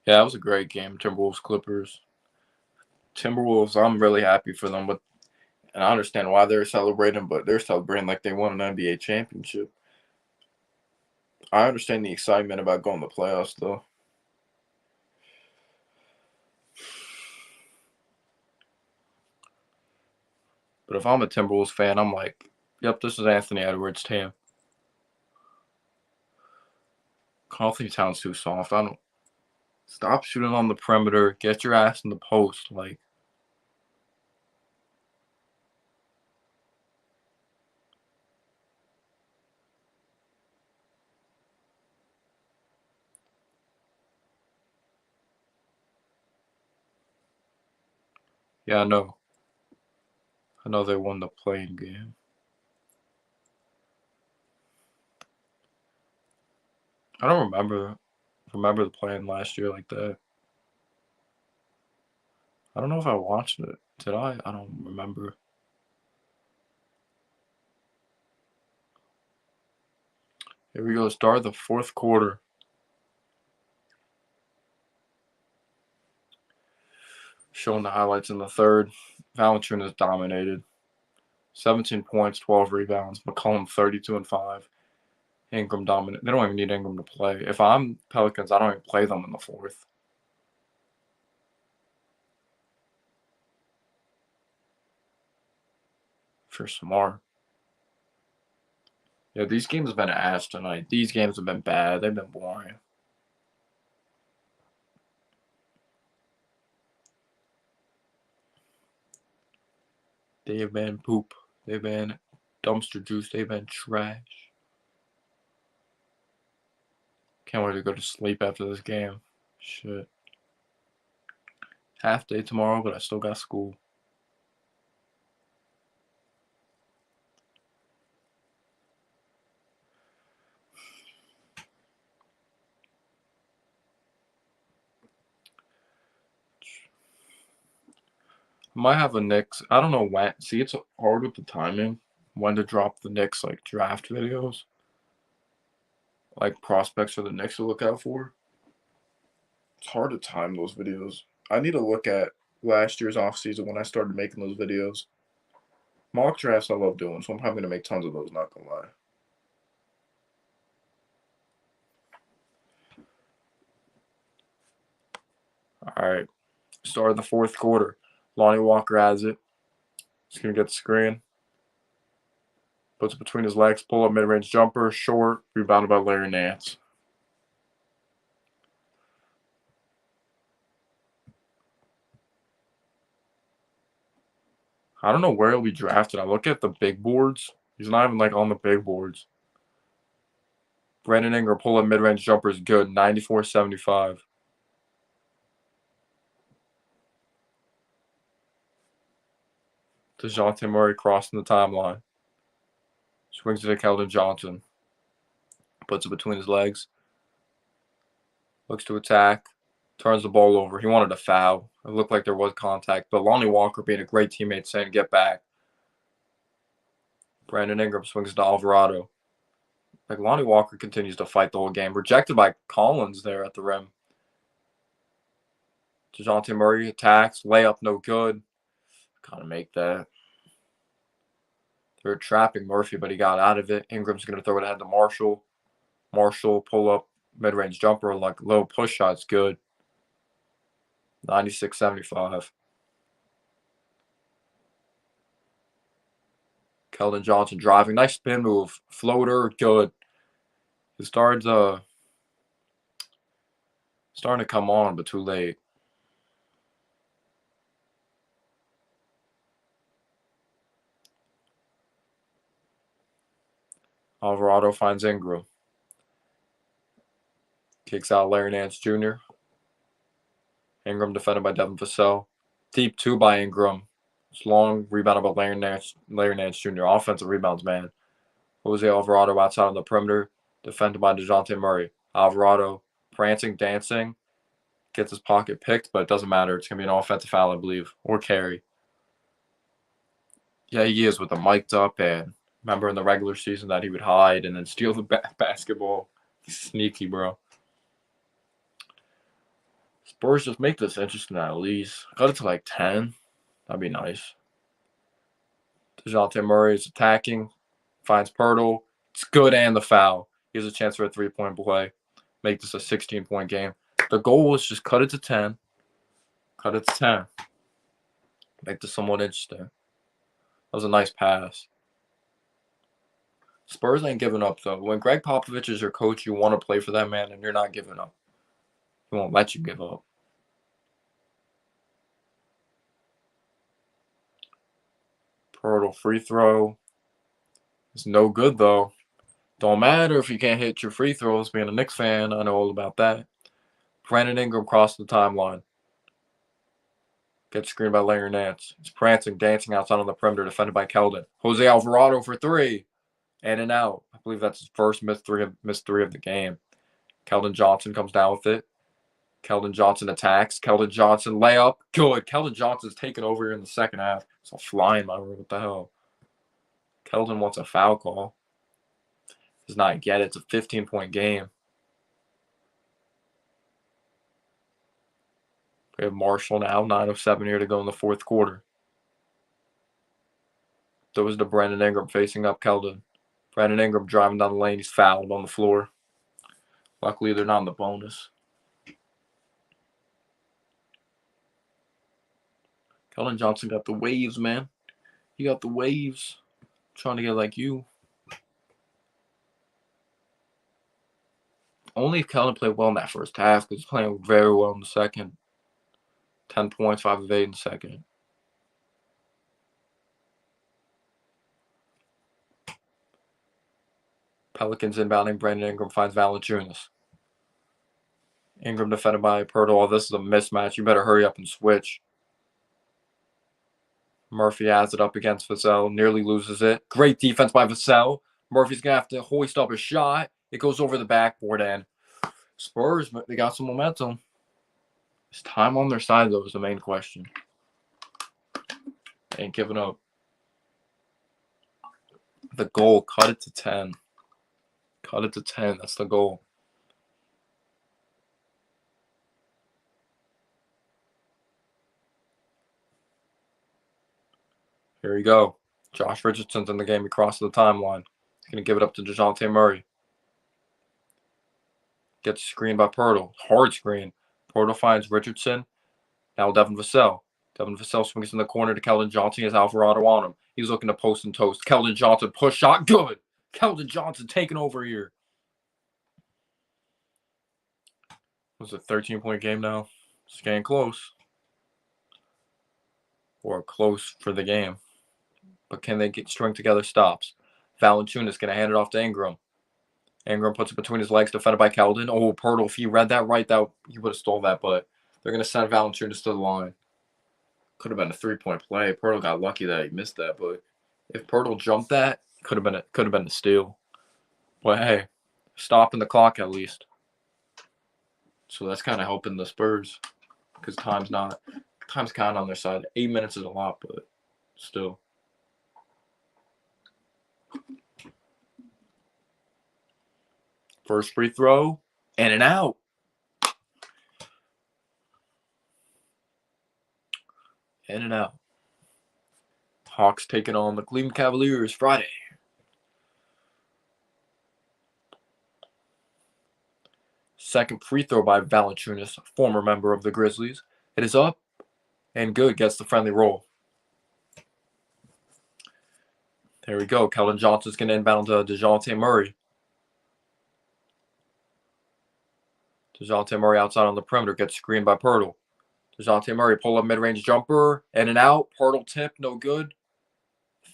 Yeah, that was a great game. Timberwolves Clippers. Timberwolves, I'm really happy for them, but and I understand why they're celebrating, but they're celebrating like they won an NBA championship. I understand the excitement about going to the playoffs, though. But if I'm a Timberwolves fan, I'm like, yep, this is Anthony Edwards' team. Anthony Towns too soft. I don't. Stop shooting on the perimeter. Get your ass in the post. Like, Yeah, I know. I know they won the playing game. I don't remember the playing last year like that. I don't know if I watched it. Did I? I don't remember. Here we go. Start the fourth quarter. Showing the highlights in the third. Valanciunas dominated. 17 points, 12 rebounds. McCollum 32 and 5. Ingram dominant. They don't even need Ingram to play. If I'm Pelicans, I don't even play them in the fourth. If you're smart. Yeah, these games have been ass tonight. These games have been bad. They've been boring. They have been poop. They've been dumpster juice. They've been trash. Can't wait to go to sleep after this game. Shit. Half day tomorrow, but I still got school. I might have a Knicks. I don't know when. See, it's hard with the timing. When to drop the Knicks like draft videos, like prospects for the Knicks to look out for. It's hard to time those videos. I need to look at last year's offseason when I started making those videos. Mock drafts I love doing, so I'm probably gonna make tons of those, not gonna lie. Alright. Start of the fourth quarter. Lonnie Walker has it. He's gonna get the screen. Puts it between his legs, pull up mid-range jumper, short, rebounded by Larry Nance. I don't know where he'll be drafted. I look at the big boards. He's not even like on the big boards. Brandon Ingram pull up mid-range jumper is good. 94-75. DeJounte Murray crossing the timeline. Swings it to Keldon Johnson. Puts it between his legs. Looks to attack. Turns the ball over. He wanted a foul. It looked like there was contact. But Lonnie Walker being a great teammate saying, get back. Brandon Ingram swings to Alvarado. Like Lonnie Walker continues to fight the whole game. Rejected by Collins there at the rim. DeJounte Murray attacks. Layup no good. Gotta make that. They're trapping Murphy, but he got out of it. Ingram's going to throw it ahead to Marshall. Marshall pull up mid-range jumper, like low push shot's good. 96-75. Keldon Johnson driving. Nice spin move. Floater, good. It starts starting to come on, but too late. Alvarado finds Ingram. Kicks out Larry Nance Jr. Ingram defended by Devin Vassell. Deep two by Ingram. It's long rebounded by Larry Nance Jr. Offensive rebounds, man. Jose Alvarado outside on the perimeter. Defended by DeJounte Murray. Alvarado prancing, dancing. Gets his pocket picked, but it doesn't matter. It's going to be an offensive foul, I believe. Or carry. Yeah, he is with the mic'd up. And remember in the regular season that he would hide and then steal the basketball. He's sneaky, bro. Spurs just make this interesting at least. Cut it to like 10. That'd be nice. DeJounte Murray is attacking. Finds Pirtle. It's good and the foul. He has a chance for a three-point play. Make this a 16-point game. The goal was just cut it to 10. Cut it to 10. Make this somewhat interesting. That was a nice pass. Spurs ain't giving up, though. When Greg Popovich is your coach, you want to play for that man, and you're not giving up. He won't let you give up. Pirtle free throw. It's no good, though. Don't matter if you can't hit your free throws. Being a Knicks fan, I know all about that. Brandon Ingram crossed the timeline. Gets screened by Larry Nance. He's prancing, dancing outside on the perimeter, defended by Keldon. Jose Alvarado for three. In and out. I believe that's his first missed three of the game. Keldon Johnson comes down with it. Keldon Johnson attacks. Keldon Johnson layup. Good. Keldon Johnson's taking over here in the second half. It's all flying my room. What the hell? Keldon wants a foul call. Does not get it. It's a 15-point game. We have Marshall now. 9:07 here to go in the fourth quarter. Throws to Brandon Ingram facing up Keldon. Brandon Ingram driving down the lane. He's fouled on the floor. Luckily, they're not in the bonus. Keldon Johnson got the waves, man. He got the waves. Trying to get like you. Only if Keldon played well in that first half, because he's playing very well in the second. 10 points, 5 of 8 in the second. Pelicans inbounding. Brandon Ingram finds Valanciunas. Ingram defended by Pirtle. Oh, this is a mismatch. You better hurry up and switch. Murphy has it up against Vassell. Nearly loses it. Great defense by Vassell. Murphy's going to have to hoist up a shot. It goes over the backboard, and Spurs, they got some momentum. Is time on their side, though, is the main question. They ain't giving up. The goal, cut it to 10. Cut it to 10. That's the goal. Here we go. Josh Richardson's in the game. He crosses the timeline. He's going to give it up to DeJounte Murray. Gets screened by Pirtle. Hard screen. Pirtle finds Richardson. Now Devin Vassell. Devin Vassell swings in the corner to Keldon Johnson. He has Alvarado on him. He's looking to post and toast. Keldon Johnson, push shot. Good. Keldon Johnson taking over here. Was it a 13-point game now? It's getting close. Or close for the game. But can they string together stops? Valanciunas going to hand it off to Ingram. Ingram puts it between his legs, defended by Keldon. Oh, Pirtle, if he read that right, he would have stole that, but they're going to send Valanciunas to the line. Could have been a 3-point play. Pirtle got lucky that he missed that, but if Pirtle jumped that, could have been a steal. But hey, stopping the clock at least. So that's kind of helping the Spurs because time's kind of on their side. 8 minutes is a lot, but still. First free throw, in and out. In and out. Hawks taking on the Cleveland Cavaliers Friday. Second free throw by Valanciunas, former member of the Grizzlies. It is up and good. Gets the friendly roll. There we go. Keldon Johnson's going to inbound to DeJounte Murray. DeJounte Murray outside on the perimeter. Gets screened by Pirtle. DeJounte Murray pull-up mid-range jumper. In and out. Pirtle tip. No good.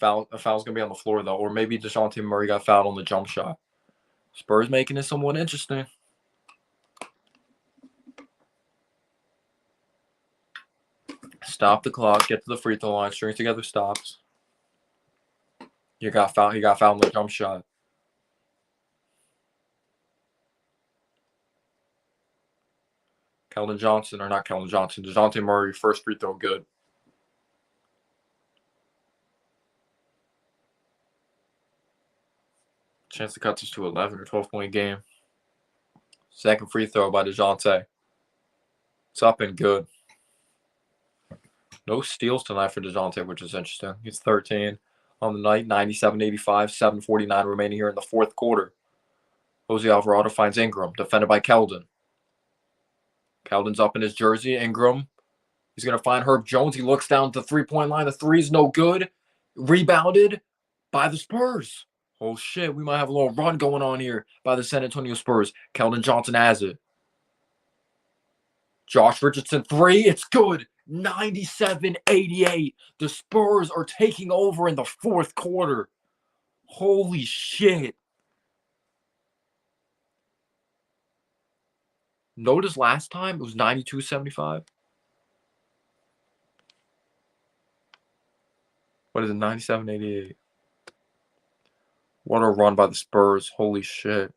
A foul's going to be on the floor, though. Or maybe DeJounte Murray got fouled on the jump shot. Spurs making it somewhat interesting. Stop the clock. Get to the free throw line. String together stops. He got fouled on the jump shot. DeJounte Murray, first free throw, good. Chance to cut this to 11 or 12-point game. Second free throw by DeJounte. It's up and good. No steals tonight for DeJounte, which is interesting. He's 13 on the night, 97-85, 7:49 remaining here in the fourth quarter. Jose Alvarado finds Ingram, defended by Keldon. Keldon's up in his jersey. Ingram, he's going to find Herb Jones. He looks down at the three-point line. The three's no good. Rebounded by the Spurs. Oh, shit, we might have a little run going on here by the San Antonio Spurs. Keldon Johnson has it. Josh Richardson, three. It's good. 97-88. The Spurs are taking over in the fourth quarter. Holy shit. Notice last time it was 92-75. What is it, 97, 88? What a run by the Spurs. Holy shit.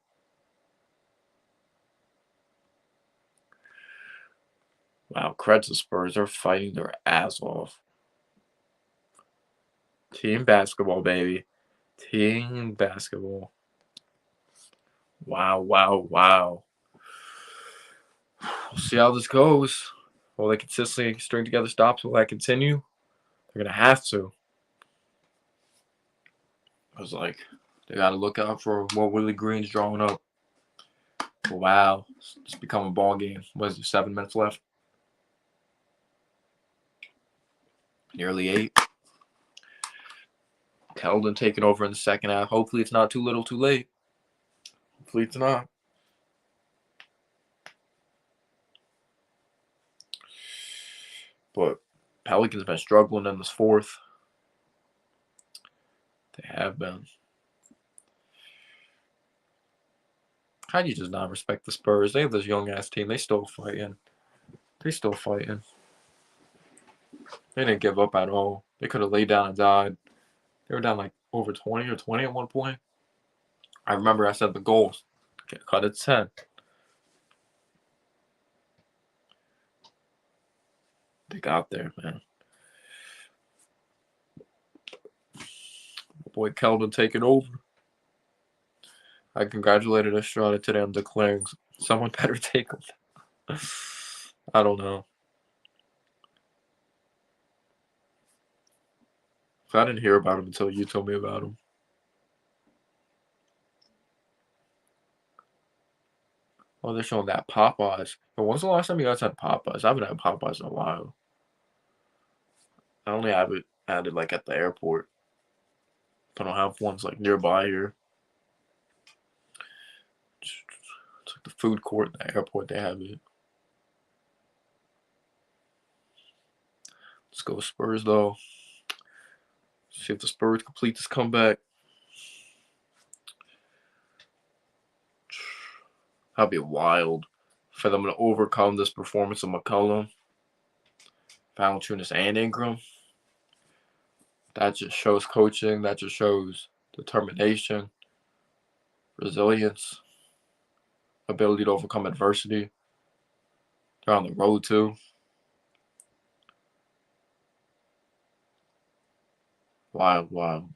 Wow, credit to the Spurs. They're fighting their ass off. Team basketball, baby. Team basketball. Wow, wow, wow. We'll see how this goes. Will they consistently string together stops? Will that continue? They're going to have to. I was like, they got to look out for what Willie Green's drawing up. Wow. It's become a ball game. What is there, 7 minutes left? Nearly 8. Keldon taking over in the second half. Hopefully it's not too little too late. Hopefully it's not. But Pelicans been struggling in this fourth. They have been. How do you just not respect the Spurs? They have this young-ass team. They still fighting. They didn't give up at all. They could have laid down and died. They were down like over 20 or 20 at one point. I remember I said the goals. Get cut at 10. They got there, man. Boy, Keldon taking over. I congratulated Estrada today on declaring someone better take him. I don't know. I didn't hear about him until you told me about him. Oh, they're showing that Popeyes. But when's the last time you guys had Popeyes? I haven't had Popeyes in a while. I only have it added like at the airport. I don't have ones like nearby here. It's like the food court in the airport. They have it. Let's go Spurs though. See if the Spurs complete this comeback. That'd be wild for them to overcome this performance of McCollum, Valanciunas, and Ingram. That just shows coaching. That just shows determination, resilience, ability to overcome adversity. They're on the road too. Wild, wild.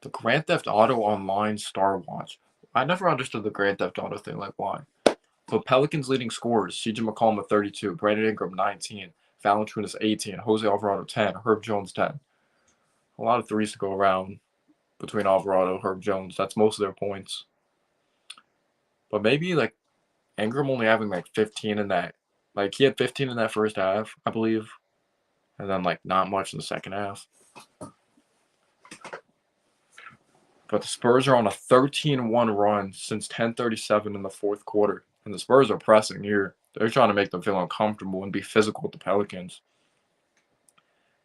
The Grand Theft Auto Online Star Watch. I never understood the Grand Theft Auto thing. Like, why? But Pelicans leading scorers: CJ McCollum at 32, Brandon Ingram 19, Valanciunas 18, Jose Alvarado 10, Herb Jones 10. A lot of threes to go around between Alvarado and Herb Jones. That's most of their points. But maybe like Ingram only having like 15 in that. Like he had 15 in that first half, I believe. And then like not much in the second half. But the Spurs are on a 13-1 run since 10:37 in the fourth quarter. And the Spurs are pressing here. They're trying to make them feel uncomfortable and be physical with the Pelicans.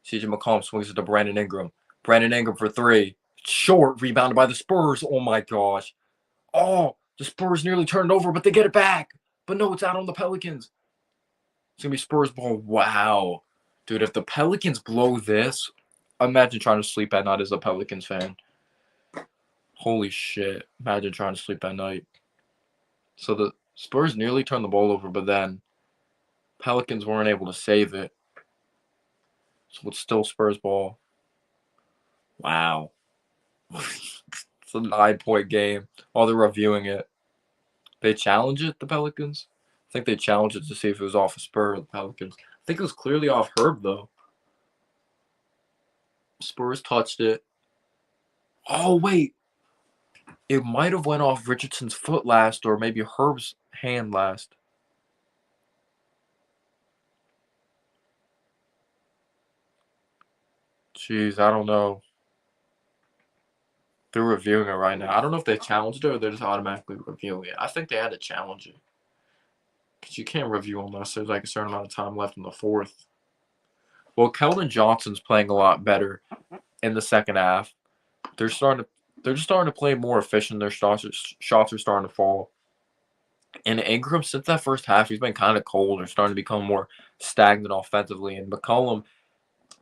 CJ McCollum swings it to Brandon Ingram. Brandon Ingram for 3. Short, rebounded by the Spurs. Oh my gosh. Oh, the Spurs nearly turned over, but they get it back. But no, it's out on the Pelicans. It's going to be Spurs ball. Wow. Dude, if the Pelicans blow this, imagine trying to sleep at night as a Pelicans fan. Holy shit. Imagine trying to sleep at night. So the Spurs nearly turned the ball over, but then Pelicans weren't able to save it. So it's still Spurs ball. Wow. It's a 9-point game. While they're reviewing it, they challenge it, the Pelicans. I think they challenged it to see if it was off a Spur or the Pelicans. I think it was clearly off Herb, though. Spurs touched it. Oh, wait. It might have went off Richardson's foot last or maybe Herb's hand last. Jeez, I don't know. They're reviewing it right now. I don't know if they challenged it or they're just automatically reviewing it. I think they had to challenge it. Because you can't review unless there's like a certain amount of time left in the fourth. Well, Keldon Johnson's playing a lot better in the second half. They're just starting to play more efficient. Their shots are starting to fall. And Ingram, since that first half, he's been kind of cold or starting to become more stagnant offensively. And McCollum,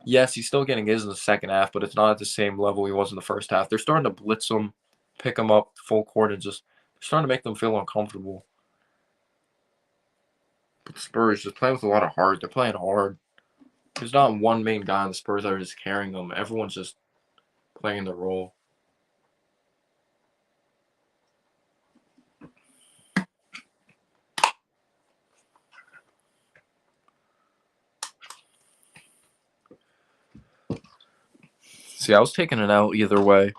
yes, he's still getting his in the second half, but it's not at the same level he was in the first half. They're starting to blitz him, pick him up full court, and just starting to make them feel uncomfortable. But the Spurs just play with a lot of heart. They're playing hard. There's not one main guy in the Spurs that are just carrying them. Everyone's just playing their role. See, I was taking it out either way.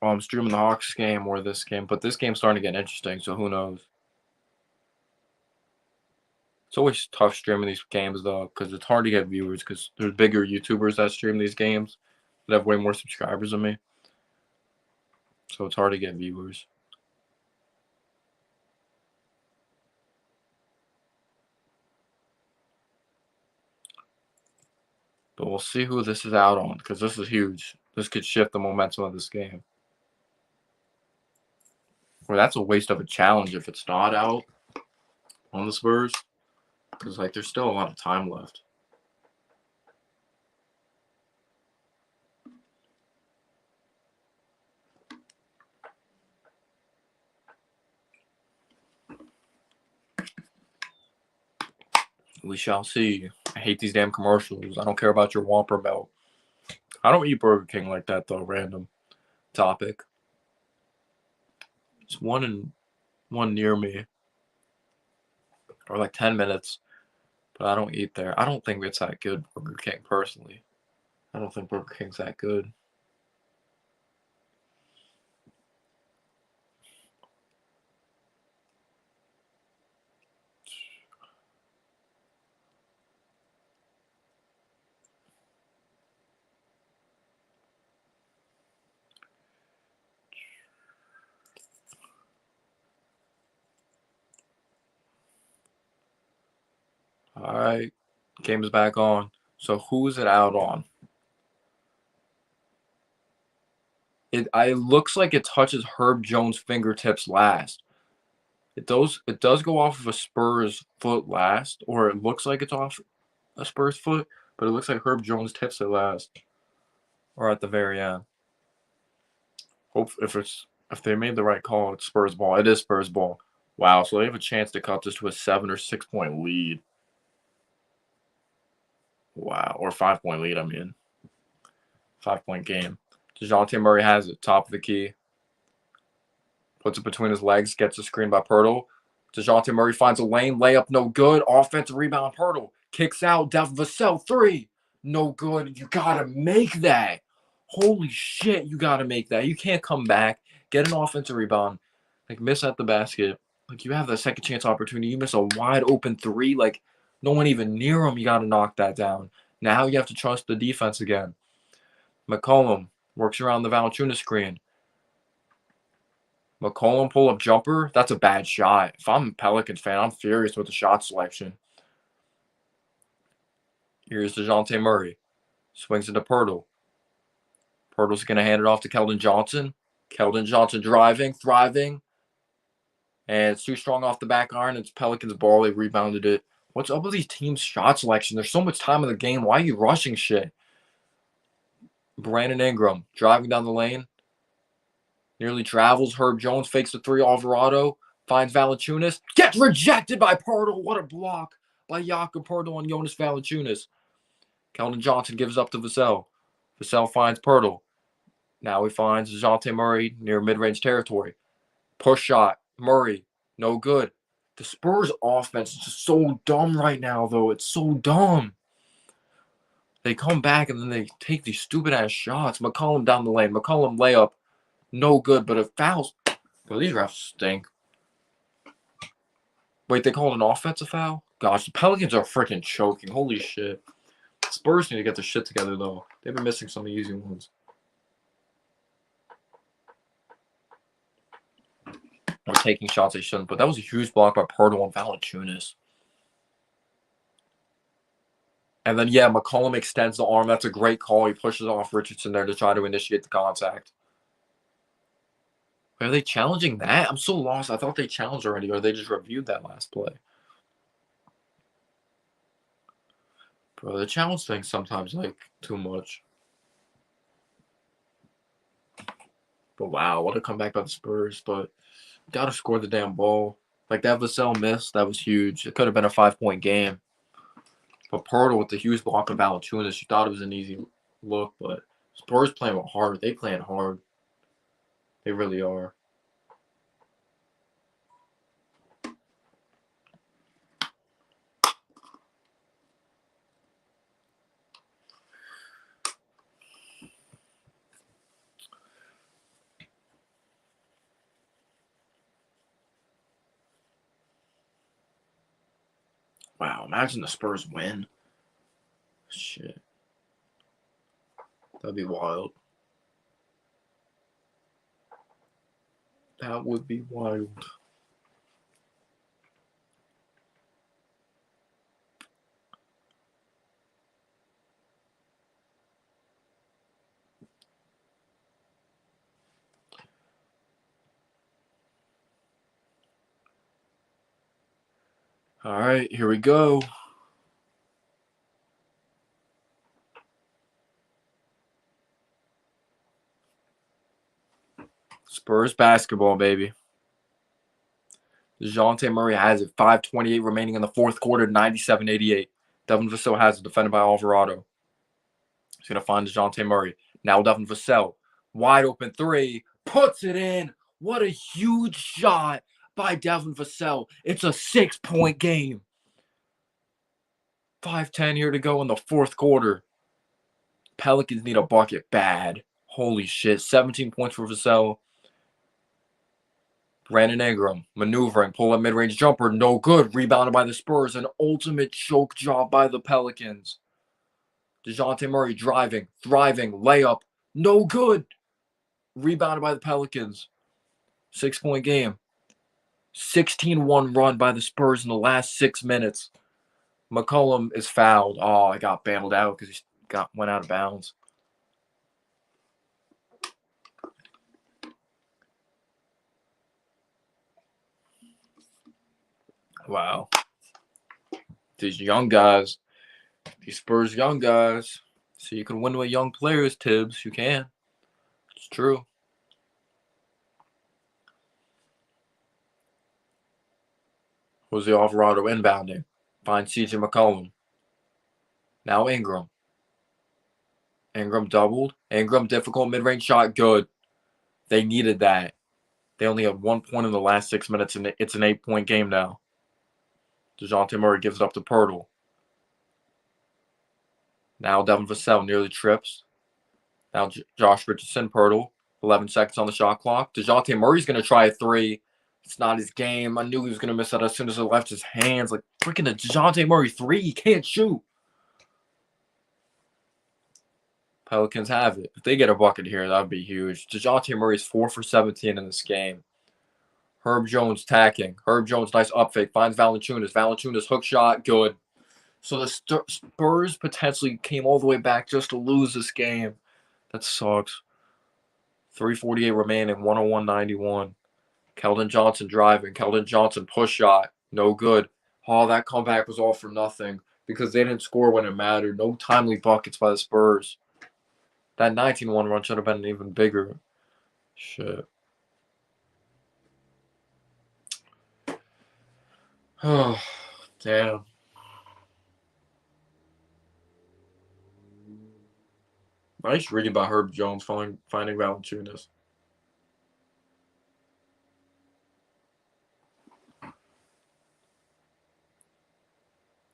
I'm streaming the Hawks game or this game, but this game's starting to get interesting, so who knows? It's always tough streaming these games, though, because it's hard to get viewers because there's bigger YouTubers that stream these games that have way more subscribers than me. So it's hard to get viewers. But we'll see who this is out on because this is huge. This could shift the momentum of this game. Well, that's a waste of a challenge if it's not out on the Spurs because, like, there's still a lot of time left. We shall see. I hate these damn commercials. I don't care about your Whopper belt. I don't eat Burger King like that, though. Random topic. It's one near me. Or like 10 minutes. But I don't eat there. I don't think it's that good, Burger King, personally. I don't think Burger King's that good. All right. Game is back on. So who is it out on? It looks like it touches Herb Jones' fingertips last. It does go off of a Spurs foot last, or it looks like it's off a Spurs foot, but it looks like Herb Jones tips it last, or at the very end. Hope if they made the right call, it's Spurs ball. It is Spurs ball. Wow, so they have a chance to cut this to a 7 or 6 point lead. Wow, or 5 point lead. I mean, 5 point game. DeJounte Murray has it, top of the key. Puts it between his legs, gets a screen by Pirtle. DeJounte Murray finds a lane, layup, no good. Offensive rebound, Pirtle. Kicks out, Dev Vassell, 3. No good. You gotta make that. Holy shit, you gotta make that. You can't come back, get an offensive rebound, like miss at the basket. Like you have that second chance opportunity. You miss a wide open 3, like no one even near him. You gotta knock that down. Now you have to trust the defense again. McCollum works around the Valanciunas screen. McCollum pull-up jumper, that's a bad shot. If I'm a Pelicans fan, I'm furious with the shot selection. Here's DeJounte Murray. Swings into Pirtle. Pirtle's going to hand it off to Keldon Johnson. Keldon Johnson driving, thriving. And it's too strong off the back iron. It's Pelicans' ball. They rebounded it. What's up with these teams' shot selection? There's so much time in the game. Why are you rushing shit? Brandon Ingram driving down the lane. Nearly travels. Herb Jones fakes the 3. Alvarado finds Valanciunas. Gets rejected by Pirtle. What a block by Jakob Pirtle and Jonas Valanciunas. Keldon Johnson gives up to Vassell. Vassell finds Pirtle. Now he finds DeJounte Murray near mid-range territory. Push shot. Murray. No good. The Spurs offense is just so dumb right now, though. It's so dumb. They come back and then they take these stupid-ass shots. McCollum down the lane. McCollum layup. No good, but it fouls. Well, these refs stink. Wait, they called an offensive foul? Gosh, the Pelicans are freaking choking. Holy shit. Spurs need to get their shit together, though. They've been missing some easy ones. Or taking shots they shouldn't. But that was a huge block by Pirtle and Valanciunas. And then, yeah, McCollum extends the arm. That's a great call. He pushes off Richardson there to try to initiate the contact. Are they challenging that? I'm so lost. I thought they challenged already, or they just reviewed that last play. Bro, the challenge thing sometimes, like, too much. But wow, what a comeback by the Spurs. But gotta score the damn ball. Like, that Vassell miss, that was huge. It could have been a 5-point game. But Pirtle with the huge block of Valanciunas, you thought it was an easy look, but Spurs playing hard. They playing hard. They really are. Wow, imagine the Spurs win. Shit. That'd be wild. That would be wild. All right, here we go. Spurs basketball, baby. DeJounte Murray has it. 5:28 remaining in the fourth quarter, 97-88. Devin Vassell has it, defended by Alvarado. He's going to find DeJounte Murray. Now Devin Vassell. Wide open three. Puts it in. What a huge shot by Devin Vassell. It's a 6-point game. 5:10 here to go in the fourth quarter. Pelicans need a bucket bad. Holy shit. 17 points for Vassell. Brandon Ingram maneuvering, pull up mid-range jumper, no good. Rebounded by the Spurs. An ultimate choke job by the Pelicans. DeJounte Murray driving, thriving, layup, no good. Rebounded by the Pelicans. 6-point game. 16-1 run by the Spurs in the last 6 minutes. McCollum is fouled. Oh, I got bailed out because he went out of bounds. Wow. These young guys, these Spurs young guys. So you can win with young players, Tibbs. You can. It's true. Jose Alvarado inbounding. Finds CJ McCollum. Now Ingram. Ingram doubled. Ingram, difficult mid-range shot, good. They needed that. They only had 1 point in the last 6 minutes, and it's an 8-point game now. DeJounte Murray gives it up to Pirtle. Now Devin Vassell nearly trips. Now Josh Richardson, Pirtle. 11 seconds on the shot clock. DeJounte Murray's going to try a three. It's not his game. I knew he was going to miss that as soon as it left his hands. Like, freaking a DeJounte Murray three. He can't shoot. Pelicans have it. If they get a bucket here, that would be huge. DeJounte Murray's 4 for 17 in this game. Herb Jones tacking. Herb Jones, nice up fake. Finds Valanciunas. Valanciunas hook shot, good. So the Spurs potentially came all the way back just to lose this game. That sucks. 3:48 remaining, 101-91. Keldon Johnson driving. Keldon Johnson push shot, no good. Oh, that comeback was all for nothing because they didn't score when it mattered. No timely buckets by the Spurs. That 19-1 run should have been even bigger. Shit. Oh, damn. Nice reading by Herb Jones finding Valanciunas.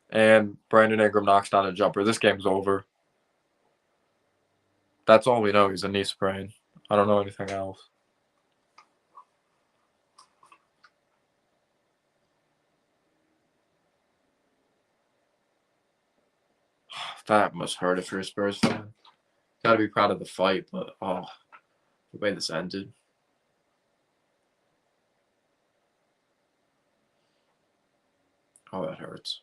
And Brandon Ingram knocks down a jumper. This game's over. That's all we know. He's a knee sprain. I don't know anything else. That must hurt if you're a Spurs fan. Gotta be proud of the fight, but the way this ended. Oh, that hurts.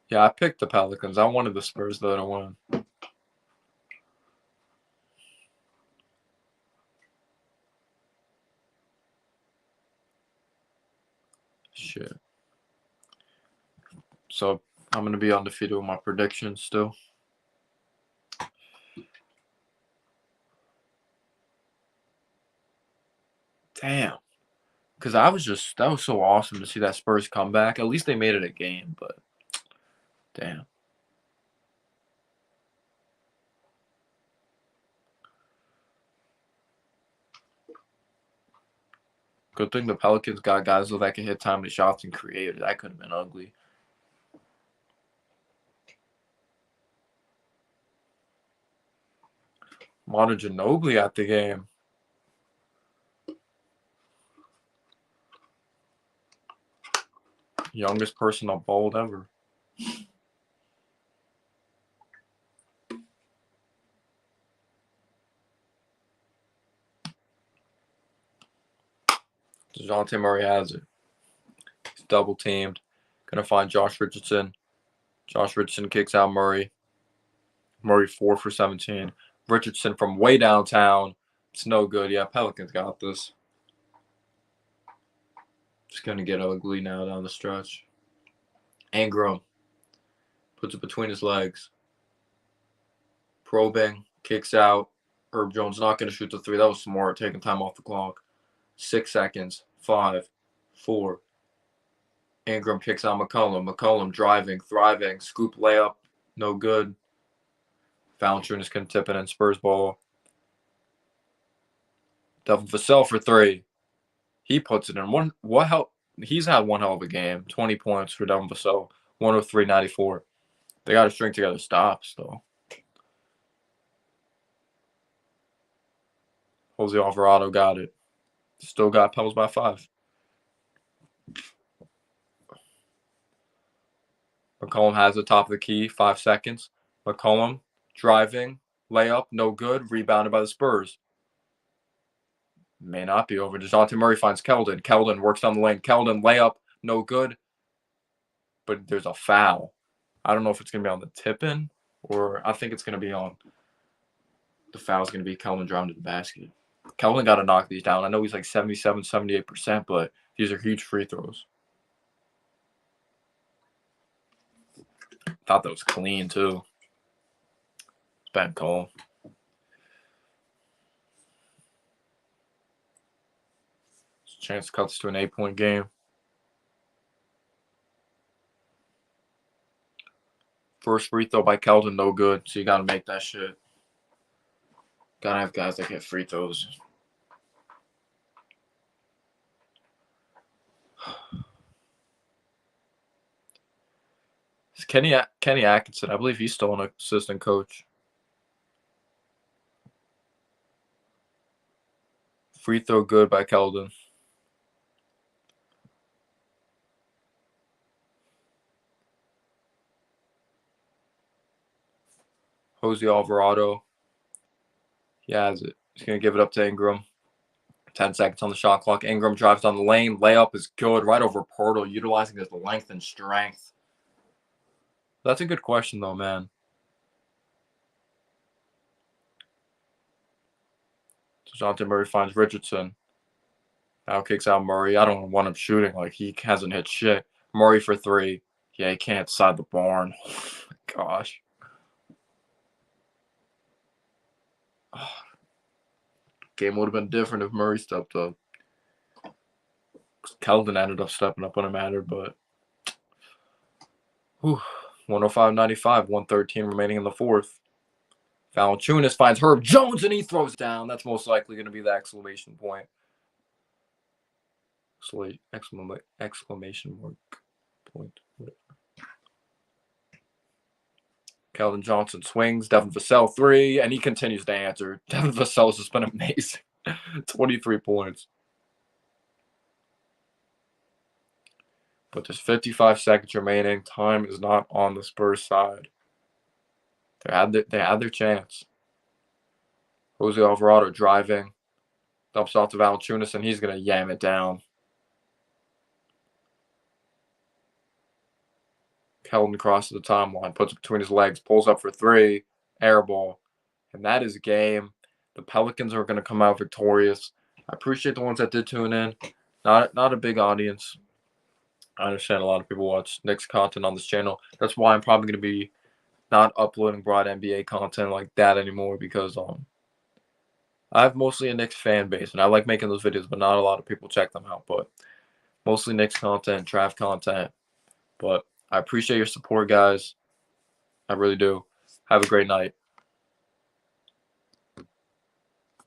Yeah, I picked the Pelicans. I wanted the Spurs though to win. Shit. So I'm going to be undefeated with my predictions still. Damn. Because that was so awesome to see that Spurs comeback. At least they made it a game, but damn. Good thing the Pelicans got guys that can hit timely shots and create. That could have been ugly. Manu Ginobili at the game. Youngest person on bold ever. DeJounte Murray has it. He's double teamed. Gonna find Josh Richardson. Josh Richardson kicks out Murray. Murray 4 for 17. Richardson from way downtown. It's no good. Yeah, Pelicans got this. It's gonna get ugly now down the stretch. Ingram puts it between his legs. Probing, kicks out. Herb Jones not going to shoot the three. That was smart, taking time off the clock. 6 seconds. 5, 4. Ingram kicks out McCollum. McCollum driving, thriving. Scoop layup. No good. Valanciunas can tip it in. Spurs ball. Devin Vassell for 3. He puts it in. He's had one hell of a game. 20 points for Devin Vassell. 103-94. They got to string together stops, though. Jose Alvarado got it. Still got Pels by 5. McCollum has the top of the key. 5 seconds. McCollum driving. Layup. No good. Rebounded by the Spurs. May not be over. DeJounte Murray finds Keldon. Keldon works down the lane. Keldon layup. No good. But there's a foul. I don't know if it's going to be on the tip-in or I think it's going to be on. The foul's going to be Keldon driving to the basket. Keldon got to knock these down. I know he's like 77, 78%, but these are huge free throws. Thought that was clean, too. It's bad call. Chance cuts to an 8-point game. First free throw by Keldon, no good. So you got to make that shit. Got to have guys that get free throws. It's Kenny Atkinson. I believe he's still an assistant coach. Free throw good by Keldon. Jose Alvarado. He has it. He's going to give it up to Ingram. 10 seconds on the shot clock. Ingram drives down the lane. Layup is good. Right over Portal, utilizing his length and strength. That's a good question, though, man. DeJounte Murray finds Richardson. Now kicks out Murray. I don't want him shooting. Like, he hasn't hit shit. Murray for 3. Yeah, he can't side the barn. Oh, my gosh. Oh. Game would have been different if Murray stepped up. Keldon ended up stepping up when it mattered, but 105-95, 113 remaining in the fourth. Valanciunas finds Herb Jones and he throws down. That's most likely going to be the exclamation point. Exclamation mark point. Keldon Johnson swings. Devin Vassell 3, and he continues to answer. Devin Vassell has just been amazing. 23 points. But there's 55 seconds remaining. Time is not on the Spurs side. They had their chance. Jose Alvarado driving. Dumps off to Valanciunas, and he's going to yam it down. Keldon crosses the timeline, puts it between his legs, pulls up for 3, air ball. And that is a game. The Pelicans are going to come out victorious. I appreciate the ones that did tune in. Not a big audience. I understand a lot of people watch Knicks content on this channel. That's why I'm probably gonna be not uploading broad NBA content like that anymore because I have mostly a Knicks fan base and I like making those videos, but not a lot of people check them out. But mostly Knicks content, draft content. But I appreciate your support, guys. I really do. Have a great night.